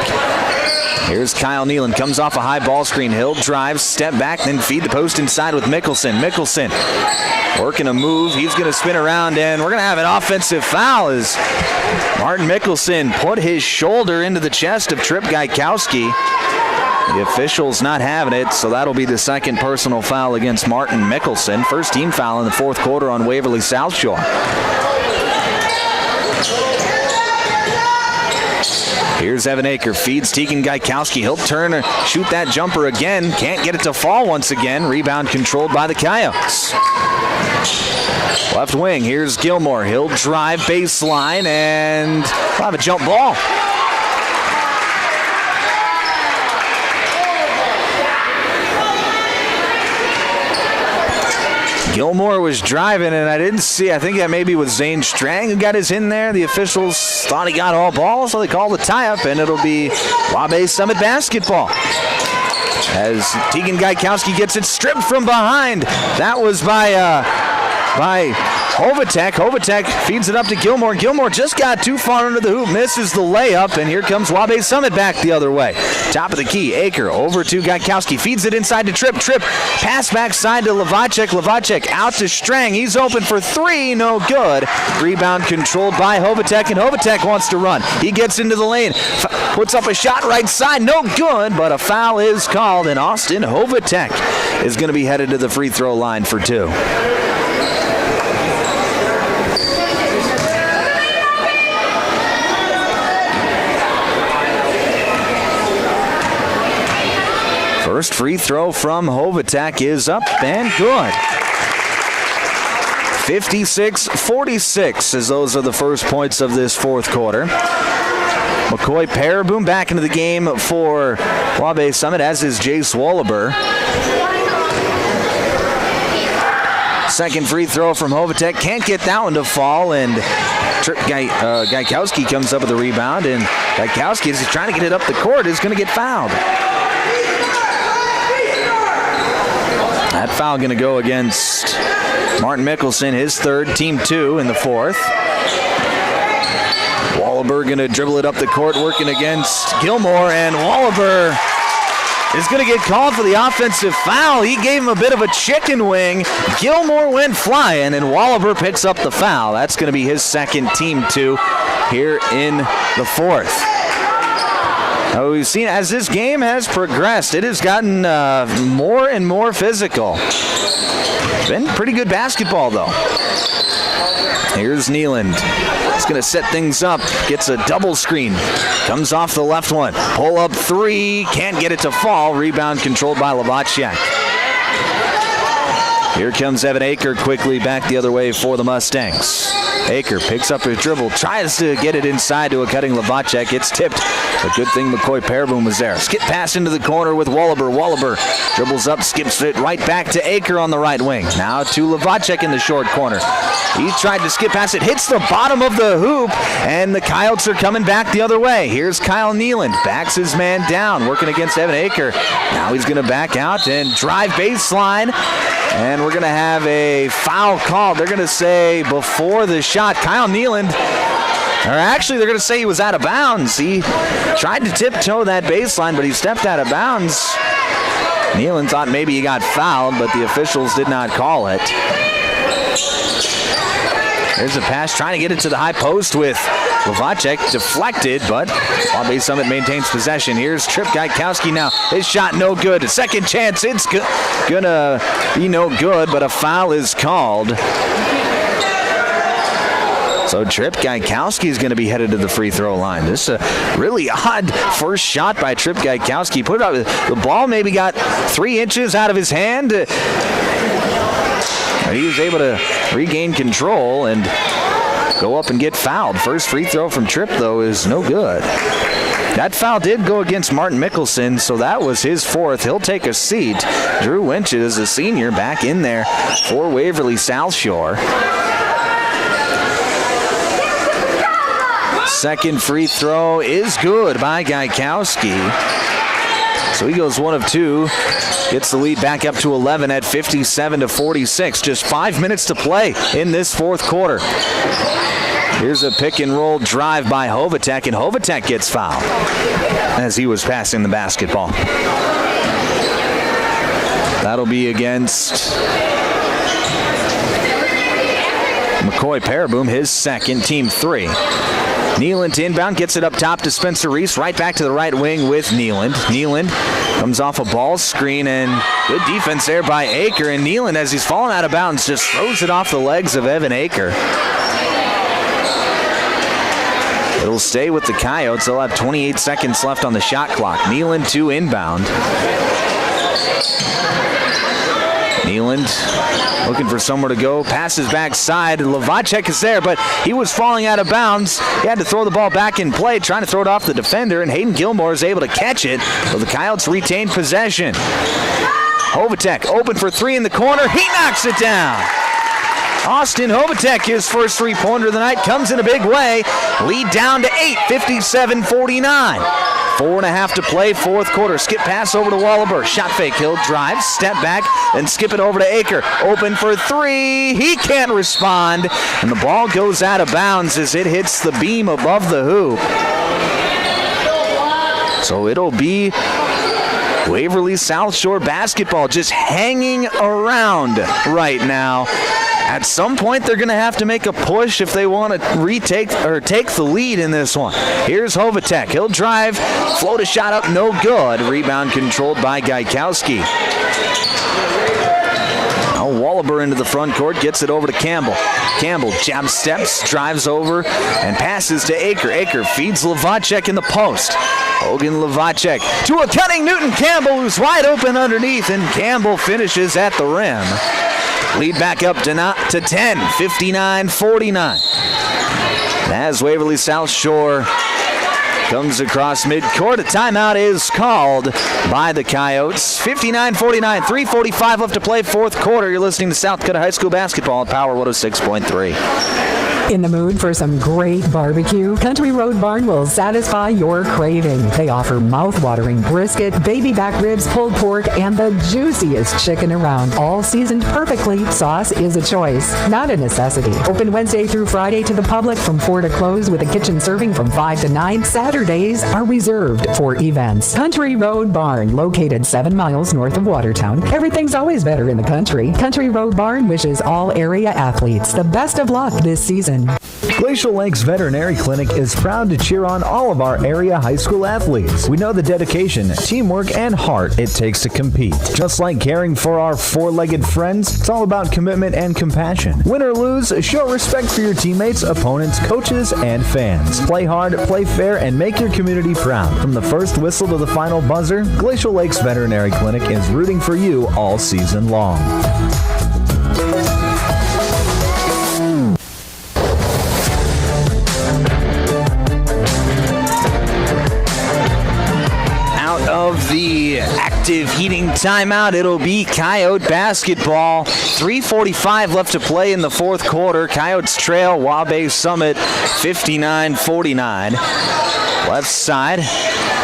Here's Kyle Nealon, comes off a high ball screen. He'll drive, step back, then feed the post inside with Mickelson. Mickelson working a move. He's going to spin around, and we're going to have an offensive foul as Martin Mickelson put his shoulder into the chest of Trip Gaikowski. The official's not having it, so that'll be the second personal foul against Martin Mickelson. First team foul in the fourth quarter on Waverly-South Shore. Here's Evan Aker, feeds Tegan Gaikowski. He'll turn or shoot that jumper again. Can't get it to fall once again. Rebound controlled by the Coyotes. Left wing, here's Gilmore. He'll drive baseline, and we'll have a jump ball. Gilmore was driving, and I didn't see, I think that maybe was Zane Strang who got his in there. The officials thought he got all ball, so they called the tie-up, and it'll be Waubay-Summit basketball. As Tegan Gaikowski gets it stripped from behind. That was by Hovatek. Hovatek feeds it up to Gilmore. Gilmore just got too far under the hoop, misses the layup, and here comes Waubay-Summit back the other way. Top of the key, Aker over to Gaikowski. Feeds it inside to Tripp. Tripp, pass backside to Lovacek. Lovacek out to Strang. He's open for three, no good. Rebound controlled by Hovatek, and Hovatek wants to run. He gets into the lane, puts up a shot right side, no good, but a foul is called, and Austin Hovatek is going to be headed to the free throw line for two. First free throw from Hovatek is up and good. 56-46 as those are the first points of this fourth quarter. McCoy Paraboom back into the game for Waubay-Summit, as is Jace Wallaber. Second free throw from Hovatek. Can't get that one to fall, and Gaikowski comes up with the rebound, and Gaikowski, as he's trying to get it up the court, is going to get fouled. That foul going to go against Martin Mickelson, his third, team two in the fourth. Wallaber going to dribble it up the court, working against Gilmore, and Wallaber is going to get called for the offensive foul. He gave him a bit of a chicken wing. Gilmore went flying, and Wallaber picks up the foul. That's going to be his second, team two, here in the fourth. Now, we've seen as this game has progressed, it has gotten more and more physical. Been pretty good basketball, though. Here's Nealand. He's going to set things up. Gets a double screen. Comes off the left one. Pull up three. Can't get it to fall. Rebound controlled by Lovacek. Here comes Evan Aker quickly back the other way for the Mustangs. Aker picks up his dribble, tries to get it inside to a cutting Lovacek. It's tipped. A good thing McCoy Paraboom was there. Skip pass into the corner with Wallaber. Wallaber dribbles up, skips it right back to Aker on the right wing. Now to Lovacek in the short corner. He tried to skip pass it, hits the bottom of the hoop, and the Coyotes are coming back the other way. Here's Kyle Nealand, backs his man down, working against Evan Aker. Now he's going to back out and drive baseline, and we're going to have a foul called. They're going to say before the shot, Kyle Nealand, or actually they're going to say he was out of bounds. He tried to tiptoe that baseline, but he stepped out of bounds. Nealand thought maybe he got fouled, but the officials did not call it. There's a pass trying to get it to the high post with Lovacek. Deflected, but Waubay-Summit maintains possession. Here's Trip Gaikowski now. His shot no good. Second chance, it's gonna be no good, but a foul is called. So Trip Gaikowski is going to be headed to the free throw line. This is a really odd first shot by Trip Gaikowski. Put it up. The ball maybe got 3 inches out of his hand. He was able to regain control and go up and get fouled. First free throw from Trip, though, is no good. That foul did go against Martin Mickelson, so that was his 4th. He'll take a seat. Drew Winches, a senior, back in there for Waverly South Shore. Second free throw is good by Gaikowski. So he goes 1 of 2. Gets the lead back up to 11 at 57-46. Just 5 minutes to play in this 4th quarter. Here's a pick and roll drive by Hovatek, and Hovatek gets fouled as he was passing the basketball. That'll be against McCoy Paraboom, his second, team 3. Nealand to inbound, gets it up top to Spencer Reese, right back to the right wing with Nealand. Nealand comes off a ball screen, and good defense there by Aker. And Nealand, as he's falling out of bounds, just throws it off the legs of Evan Aker. It'll stay with the Coyotes. They'll have 28 seconds left on the shot clock. Nealand to inbound. Nealand looking for somewhere to go. Passes backside. Lovacek is there, but he was falling out of bounds. He had to throw the ball back in play, trying to throw it off the defender, and Hayden Gilmore is able to catch it, but the Coyotes retain possession. Hovatek open for 3 in the corner. He knocks it down. Austin Hovatek, his first three-pointer of the night, comes in a big way. Lead down to 8, 57-49. 4.5 to play, 4th quarter. Skip pass over to Wallaber. Shot fake. He'll drive, step back, and skip it over to Aker. Open for 3. He can't respond. And the ball goes out of bounds as it hits the beam above the hoop. So it'll be Waverly South Shore basketball just hanging around right now. At some point, they're going to have to make a push if they want to take the lead in this one. Here's Hovatek. He'll drive, float a shot up, no good. Rebound controlled by Gaikowski. Now Wallaber into the front court, gets it over to Campbell. Campbell jab steps, drives over, and passes to Aker. Aker feeds Lovacek in the post. Hogan Lovacek to a cutting Newton Campbell, who's wide open underneath, and Campbell finishes at the rim. Lead back up to 10, 59-49. As Waverly South Shore comes across midcourt, a timeout is called by the Coyotes. 59-49, 3:45 left to play, 4th quarter. You're listening to South Dakota High School basketball at Power 106.3. In the mood for some great barbecue? Country Road Barn will satisfy your craving. They offer mouth-watering brisket, baby back ribs, pulled pork, and the juiciest chicken around. All seasoned perfectly. Sauce is a choice, not a necessity. Open Wednesday through Friday to the public from 4 to close, with a kitchen serving from 5 to 9. Saturdays are reserved for events. Country Road Barn, located 7 miles north of Watertown. Everything's always better in the country. Country Road Barn wishes all area athletes the best of luck this season. Glacial Lakes Veterinary Clinic is proud to cheer on all of our area high school athletes. We know the dedication, teamwork, and heart it takes to compete. Just like caring for our four-legged friends, it's all about commitment and compassion. Win or lose, show respect for your teammates, opponents, coaches, and fans. Play hard, play fair, and make your community proud. From the first whistle to the final buzzer, Glacial Lakes Veterinary Clinic is rooting for you all season long. Of the active heating timeout, it'll be Coyote basketball. 3:45 left to play in the 4th quarter. Coyotes trail Waubay-Summit 59-49. Left side,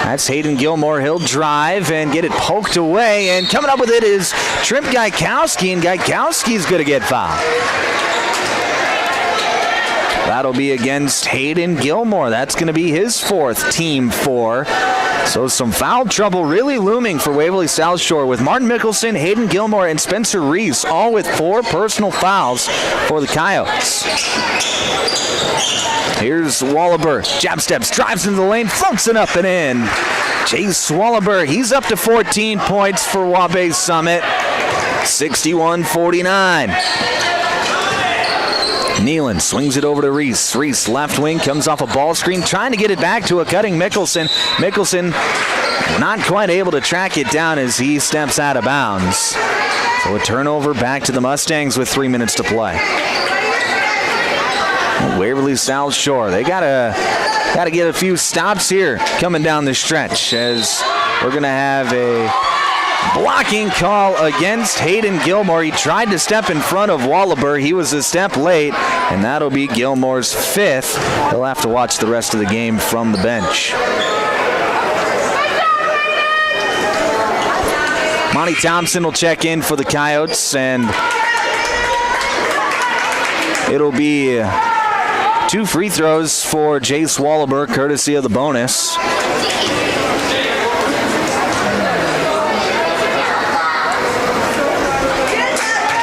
that's Hayden Gilmore. He'll drive and get it poked away, and coming up with it is Trip Gaikowski, and Gaikowski's going to get fouled. That'll be against Hayden Gilmore. That's going to be his 4th, team 4. So some foul trouble really looming for Waverly South Shore with Martin Mickelson, Hayden Gilmore, and Spencer Reese, all with 4 personal fouls for the Coyotes. Here's Wallaber. Jab steps, drives into the lane, floats it up and in. Chase Wallaber, he's up to 14 points for Waubay-Summit. 61-49. Nealon swings it over to Reese. Reese, left wing, comes off a ball screen, trying to get it back to a cutting Mickelson. Mickelson not quite able to track it down as he steps out of bounds. So a turnover back to the Mustangs with 3 minutes to play. Waverly South Shore, they gotta get a few stops here coming down the stretch, as we're gonna have a blocking call against Hayden Gilmore. He tried to step in front of Wallaber. He was a step late, and that'll be Gilmore's 5th. He'll have to watch the rest of the game from the bench. Monty Thompson will check in for the Coyotes, and it'll be 2 free throws for Jace Wallaber, courtesy of the bonus.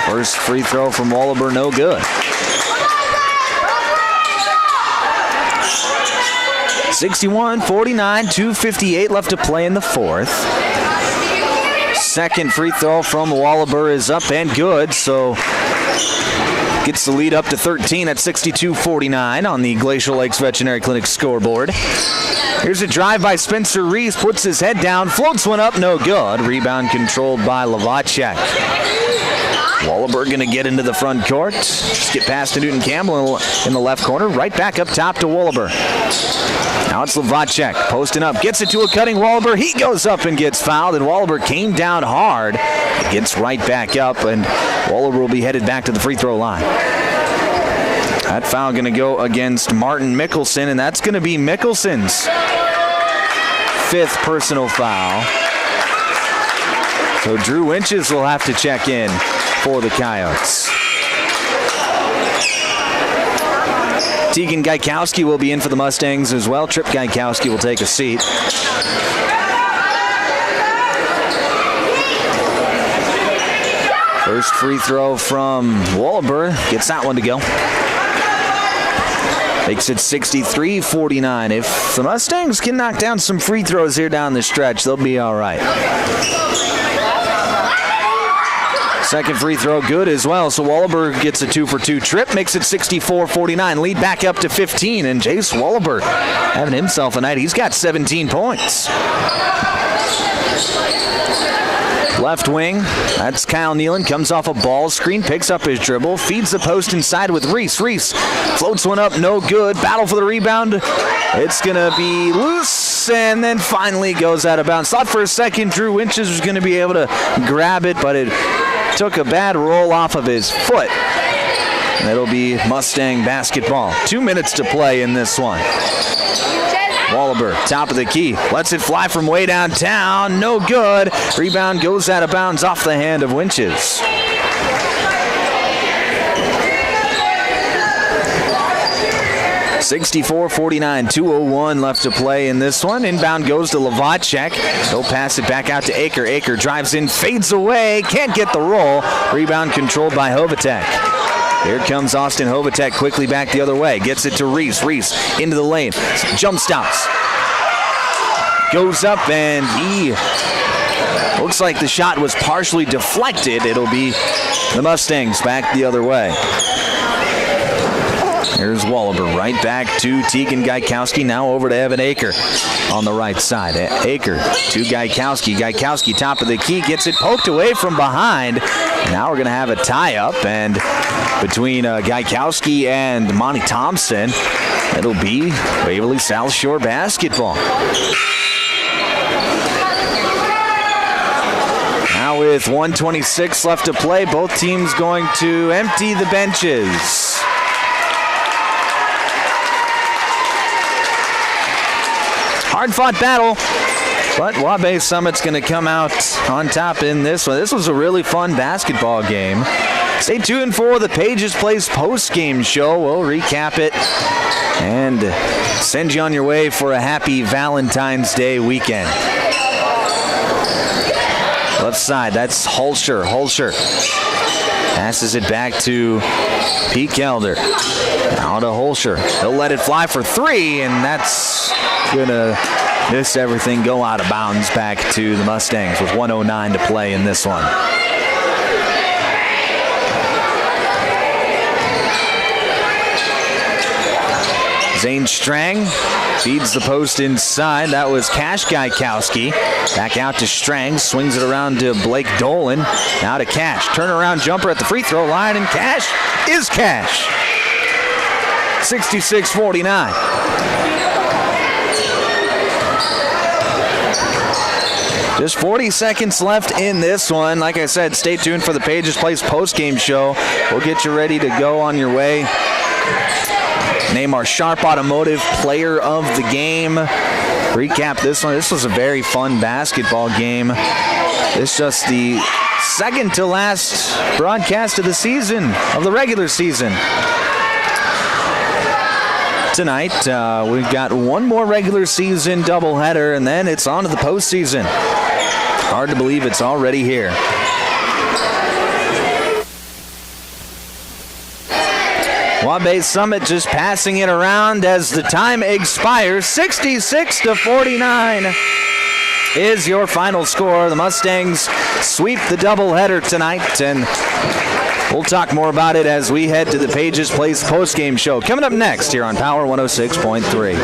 First free throw from Wallaber, no good. 61-49, 2:58 left to play in the 4th. Second free throw from Wallaber is up and good, so gets the lead up to 13 at 62-49 on the Glacial Lakes Veterinary Clinic scoreboard. Here's a drive by Spencer Reese, puts his head down, floats one up, no good. Rebound controlled by Lavacek. Wallaber going to get into the front court. Just get past to Newton Campbell in the left corner. Right back up top to Wallaber. Now it's Lavacek posting up. Gets it to a cutting Wallaber. He goes up and gets fouled, and Wallaber came down hard. Gets right back up, and Wallaber will be headed back to the free throw line. That foul going to go against Martin Mickelson, and that's going to be Mickelson's 5th personal foul. So Drew Winches will have to check in for the Coyotes. Tegan Gaikowski will be in for the Mustangs as well. Trip Gaikowski will take a seat. First free throw from Wallaber. Gets that one to go. Makes it 63-49. If the Mustangs can knock down some free throws here down the stretch, they'll be all right. Second free throw good as well, so Wallaber gets a 2-for-2 trip, makes it 64-49. Lead back up to 15, and Jace Wallaber having himself a night. He's got 17 points. Left wing, that's Kyle Nealon, comes off a ball screen, picks up his dribble, feeds the post inside with Reese. Reese floats one up, no good. Battle for the rebound. It's going to be loose, and then finally goes out of bounds. Thought for a second Drew Winches was going to be able to grab it, but it took a bad roll off of his foot. And it'll be Mustang basketball. 2 minutes to play in this one. Wallaber, top of the key, lets it fly from way downtown. No good. Rebound goes out of bounds off the hand of Winches. (64-49), 2:01 left to play in this one. Inbound goes to Lavacek. He'll pass it back out to Aker. Aker drives in, fades away, can't get the roll. Rebound controlled by Hovatek. Here comes Austin Hovatek quickly back the other way. Gets it to Reese. Reese into the lane. Jump stops. Goes up, and he looks like the shot was partially deflected. It'll be the Mustangs back the other way. Here's Wallaber right back to Tegan Gaikowski. Now over to Evan Aker on the right side. Aker to Gaikowski. Gaikowski top of the key. Gets it poked away from behind. Now we're going to have a tie-up, and between Gaikowski and Monty Thompson, it'll be Waverly South Shore basketball. Now with 1:26 left to play, both teams going to empty the benches. Hard-fought battle, but Waubay-Summit's going to come out on top in this one. This was a really fun basketball game. Stay tuned for the Pages Place post-game show. We'll recap it and send you on your way for a happy Valentine's Day weekend. Left side, that's Hulsher. Hulsher passes it back to Pete Kelder. Now to Hulsher. He'll let it fly for three, and that's going to miss everything, go out of bounds back to the Mustangs with 1:09 to play in this one. Zane Strang feeds the post inside. That was Cash Gaikowski. Back out to Strang. Swings it around to Blake Dolan. Now to Cash. Turnaround jumper at the free throw line, and Cash is Cash. 66-49. Just 40 seconds left in this one. Like I said, stay tuned for the Pages Place post-game show. We'll get you ready to go on your way. Name our Sharp Automotive Player of the Game. Recap this one. This was a very fun basketball game. It's just the second to last broadcast of the season, of the regular season. Tonight, we've got one more regular season doubleheader, and then it's on to the postseason. Hard to believe it's already here. Waubay-Summit just passing it around as the time expires. 66-49 is your final score. The Mustangs sweep the doubleheader tonight, and we'll talk more about it as we head to the Pages Place postgame show. Coming up next here on Power 106.3.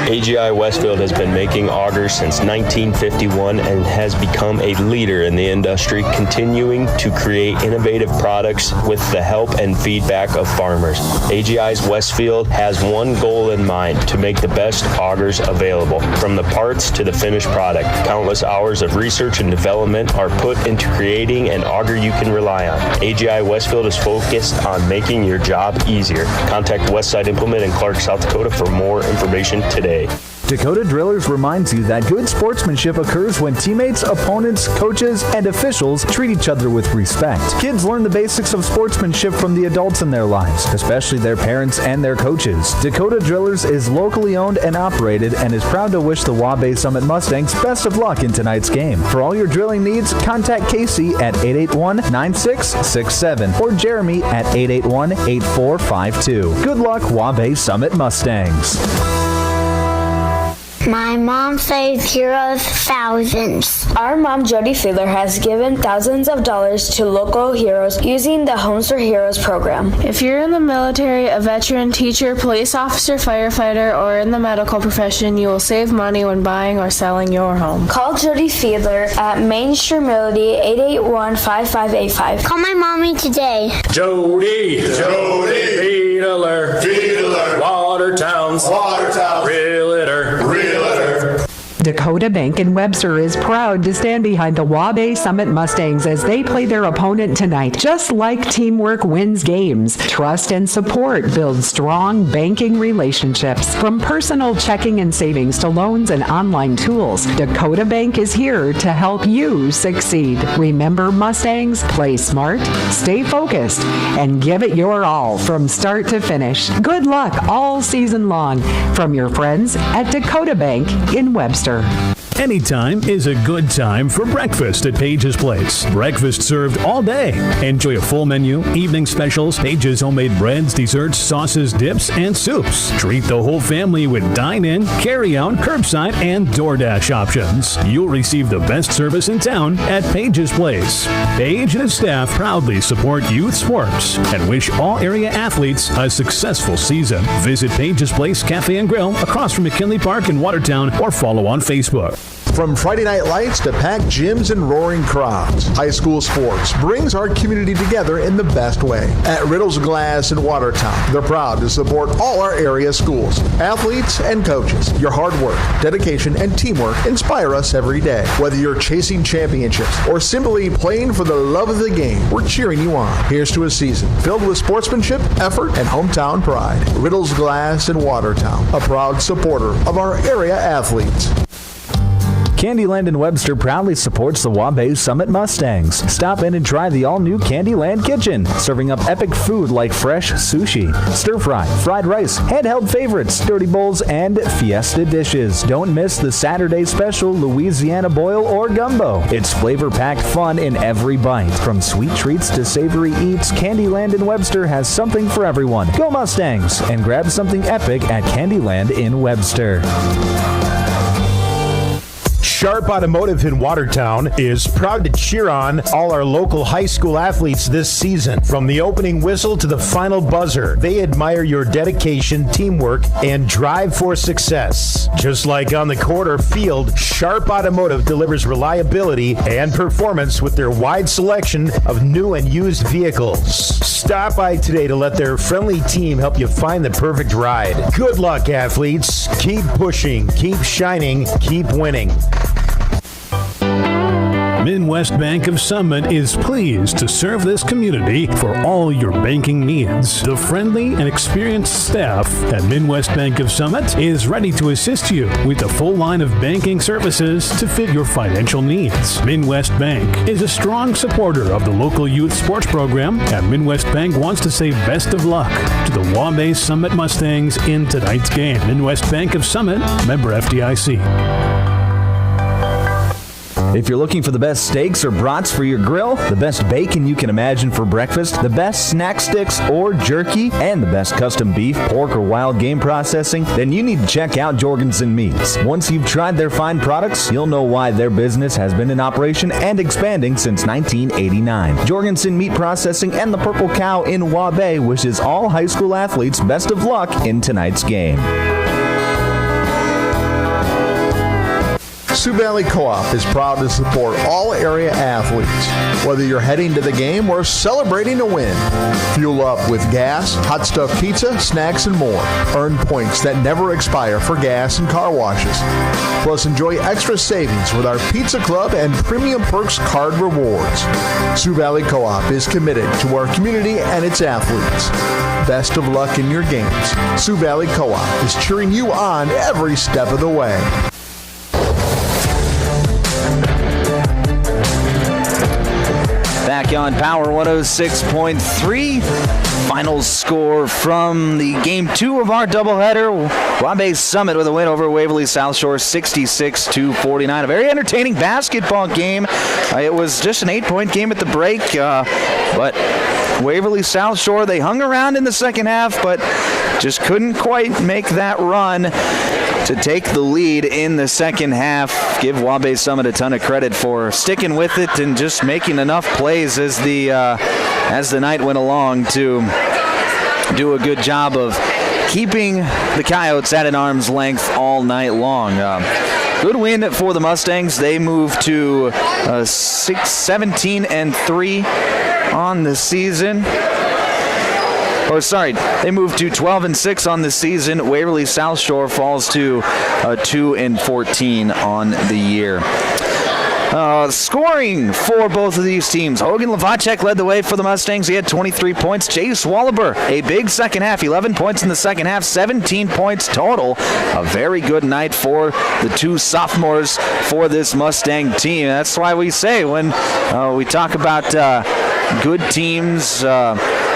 AGI Westfield has been making augers since 1951 and has become a leader in the industry, continuing to create innovative products with the help and feedback of farmers. AGI's Westfield has one goal in mind: to make the best augers available. From the parts to the finished product, countless hours of research and development are put into creating an auger you can rely on. AGI Westfield is focused on making your job easier. Contact Westside Implement in Clark, South Dakota for more information today. Dakota Drillers reminds you that good sportsmanship occurs when teammates, opponents, coaches, and officials treat each other with respect. Kids learn the basics of sportsmanship from the adults in their lives, especially their parents and their coaches. Dakota Drillers is locally owned and operated and is proud to wish the Waubay-Summit Mustangs best of luck in tonight's game. For all your drilling needs, contact Casey at 881-9667 or Jeremy at 881-8452. Good luck, Waubay-Summit Mustangs. My mom saves heroes thousands. Our mom, Jody Fiedler, has given thousands of dollars to local heroes using the Homes for Heroes program. If you're in the military, a veteran, teacher, police officer, firefighter, or in the medical profession, you will save money when buying or selling your home. Call Jody Fiedler at Main Street Melody, 881-5585. Call my mommy today. Jody Fiedler, Watertown's Realtor. Dakota Bank in Webster is proud to stand behind the Waubay-Summit Mustangs as they play their opponent tonight. Just like teamwork wins games, trust and support build strong banking relationships. From personal checking and savings to loans and online tools, Dakota Bank is here to help you succeed. Remember, Mustangs, play smart, stay focused, and give it your all from start to finish. Good luck all season long from your friends at Dakota Bank in Webster. Anytime is a good time for breakfast at Pages Place. Breakfast served all day. Enjoy a full menu, evening specials, Pages homemade breads, desserts, sauces, dips, and soups. Treat the whole family with dine-in, carry-out, curbside, and DoorDash options. You'll receive the best service in town at Pages Place. Paige and his staff proudly support youth sports and wish all area athletes a successful season. Visit Pages Place Cafe and Grill across from McKinley Park in Watertown or follow on Facebook. From Friday night lights to packed gyms and roaring crowds, high school sports brings our community together in the best way. At Riddle's Glass in Watertown, they're proud to support all our area schools, athletes, and coaches. Your hard work, dedication, and teamwork inspire us every day. Whether you're chasing championships or simply playing for the love of the game, we're cheering you on. Here's to a season filled with sportsmanship, effort, and hometown pride. Riddle's Glass in Watertown, a proud supporter of our area athletes. Candyland in Webster proudly supports the Waubay-Summit Mustangs. Stop in and try the all-new Candyland Kitchen, serving up epic food like fresh sushi, stir-fry, fried rice, handheld favorites, dirty bowls, and fiesta dishes. Don't miss the Saturday special Louisiana boil or gumbo. It's flavor-packed fun in every bite. From sweet treats to savory eats, Candyland in Webster has something for everyone. Go Mustangs and grab something epic at Candyland in Webster. Sharp Automotive in Watertown is proud to cheer on all our local high school athletes this season. From the opening whistle to the final buzzer, they admire your dedication, teamwork, and drive for success. Just like on the court or field, Sharp Automotive delivers reliability and performance with their wide selection of new and used vehicles. Stop by today to let their friendly team help you find the perfect ride. Good luck, athletes. Keep pushing, keep shining, keep winning. Midwest Bank of Summit is pleased to serve this community for all your banking needs. The friendly and experienced staff at Midwest Bank of Summit is ready to assist you with a full line of banking services to fit your financial needs. Midwest Bank is a strong supporter of the local youth sports program, and Midwest Bank wants to say best of luck to the Waubay-Summit Mustangs in tonight's game. Midwest Bank of Summit, member FDIC. If you're looking for the best steaks or brats for your grill, the best bacon you can imagine for breakfast, the best snack sticks or jerky, and the best custom beef, pork, or wild game processing, then you need to check out Jorgensen Meats. Once you've tried their fine products, you'll know why their business has been in operation and expanding since 1989. Jorgensen Meat Processing and the Purple Cow in Waubay wishes all high school athletes best of luck in tonight's game. Sioux Valley Co-op is proud to support all area athletes. Whether you're heading to the game or celebrating a win, fuel up with gas, hot stuff pizza, snacks, and more. Earn points that never expire for gas and car washes. Plus, enjoy extra savings with our Pizza Club and Premium Perks card rewards. Sioux Valley Co-op is committed to our community and its athletes. Best of luck in your games. Sioux Valley Co-op is cheering you on every step of the way. Back on Power 106.3. Final score from the Game 2 of our doubleheader. Waubay-Summit with a win over Waverly-South Shore 66-49. A very entertaining basketball game. It was just an 8-point game at the break, but Waverly-South Shore, they hung around in the second half, but just couldn't quite make that run to take the lead in the second half. Give Waubay-Summit a ton of credit for sticking with it and just making enough plays as the night went along to do a good job of keeping the Coyotes at an arm's length all night long. Good win for the Mustangs. They moved to 17-3 on the season. They moved to 12-6 on the season. Waverly-South Shore falls to 2-14 on the year. Scoring for both of these teams. Hogan Lavacek led the way for the Mustangs. He had 23 points. Chase Wallaber, a big second half. 11 points in the second half, 17 points total. A very good night for the two sophomores for this Mustang team. That's why we say when we talk about good teams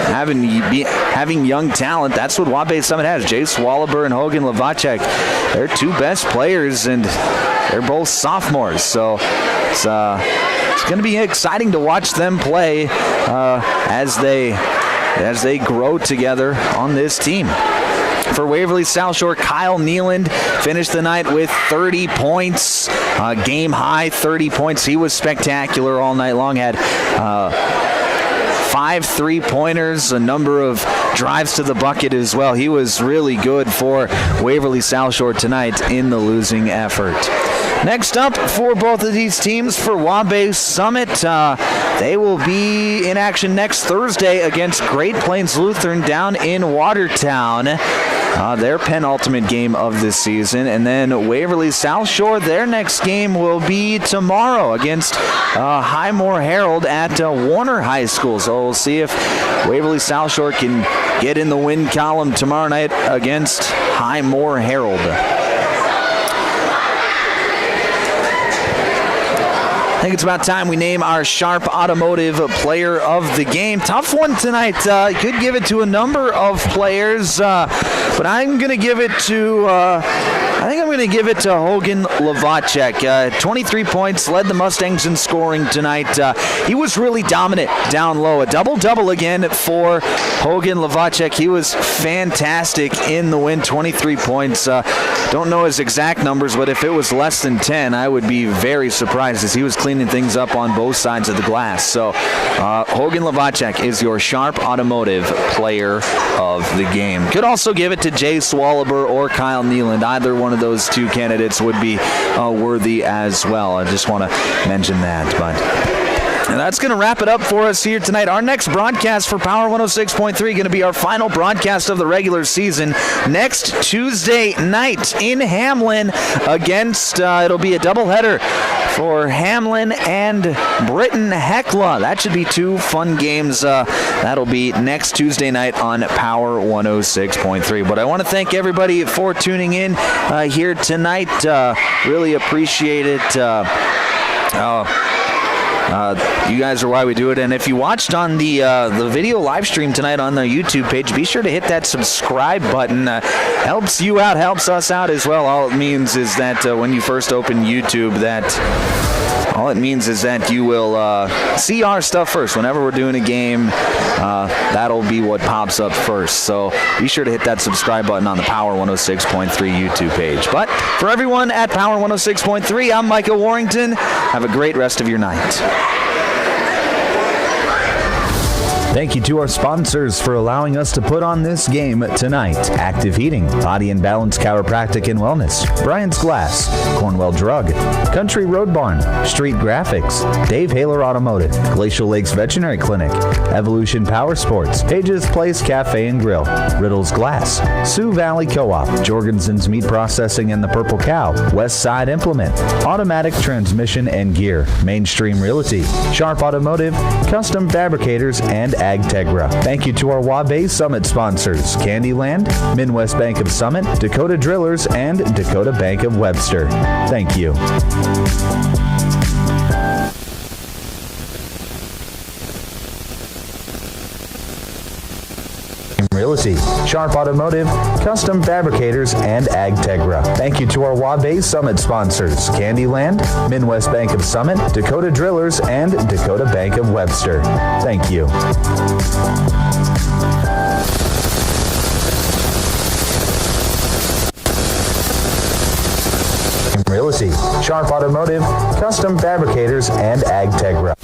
having young talent, that's what Waubay-Summit has. Jace Wallaber and Hogan Lavacek. They're two best players, and they're both sophomores. So it's going to be exciting to watch them play as they grow together on this team. For Waverly-South Shore, Kyle Nealand finished the night with 30 points, game high 30 points. He was spectacular all night long. Had 5 3-pointers, a number of drives to the bucket as well. He was really good for Waverly-South Shore tonight in the losing effort. Next up for both of these teams, for Waubay-Summit, they will be in action next Thursday against Great Plains Lutheran down in Watertown. Their penultimate game of this season. And then Waverly-South Shore, their next game will be tomorrow against Highmore Herald at Warner High School. So we'll see if Waverly-South Shore can get in the win column tomorrow night against Highmore Herald. think it's about time we name our Sharp Automotive Player of the Game. Tough one tonight. Could give it to a number of players, but I'm going to give it to Hogan Lavacek. 23 points, led the Mustangs in scoring tonight. He was really dominant down low. A double-double again for Hogan Lavacek. He was fantastic in the win. 23 points. Don't know his exact numbers, but if it was less than 10, I would be very surprised as he was cleaning things up on both sides of the glass. So Hogan Lavacek is your Sharp Automotive Player of the Game. Could also give it to Jay Swalliber or Kyle Nealand. Either one of those two candidates would be worthy as well. I just want to mention that. And that's going to wrap it up for us here tonight. Our next broadcast for Power 106.3 going to be our final broadcast of the regular season next Tuesday night in Hamlin against, it'll be a doubleheader for Hamlin and Britton Hecla. That should be two fun games. That'll be next Tuesday night on Power 106.3. But I want to thank everybody for tuning in here tonight. Really appreciate it. You guys are why we do it. And if you watched on the video live stream tonight on the YouTube page, be sure to hit that subscribe button. Helps you out, helps us out as well. All it means is that when you first open YouTube, all it means is that you will see our stuff first. Whenever we're doing a game, that'll be what pops up first. So be sure to hit that subscribe button on the Power 106.3 YouTube page. But for everyone at Power 106.3, I'm Micah Warrington. Have a great rest of your night. Thank you to our sponsors for allowing us to put on this game tonight. Active Heating, Body and Balance Chiropractic and Wellness, Brian's Glass, Cornwell Drug, Country Road Barn, Street Graphics, Dave Haler Automotive, Glacial Lakes Veterinary Clinic, Evolution Power Sports, Pages Place Cafe and Grill, Riddle's Glass, Sioux Valley Co-op, Jorgensen's Meat Processing and the Purple Cow, West Side Implement, Automatic Transmission and Gear, Mainstream Realty, Sharp Automotive, Custom Fabricators, and AgTegra. Thank you to our Waubay-Summit sponsors, Candyland, Midwest Bank of Summit, Dakota Drillers, and Dakota Bank of Webster. Thank you. Realty, Sharp Automotive, Custom Fabricators, and AgTegra. Thank you to our Waubay-Summit sponsors, Candyland, Midwest Bank of Summit, Dakota Drillers, and Dakota Bank of Webster. Thank you. Realty, Sharp Automotive, Custom Fabricators, and AgTegra.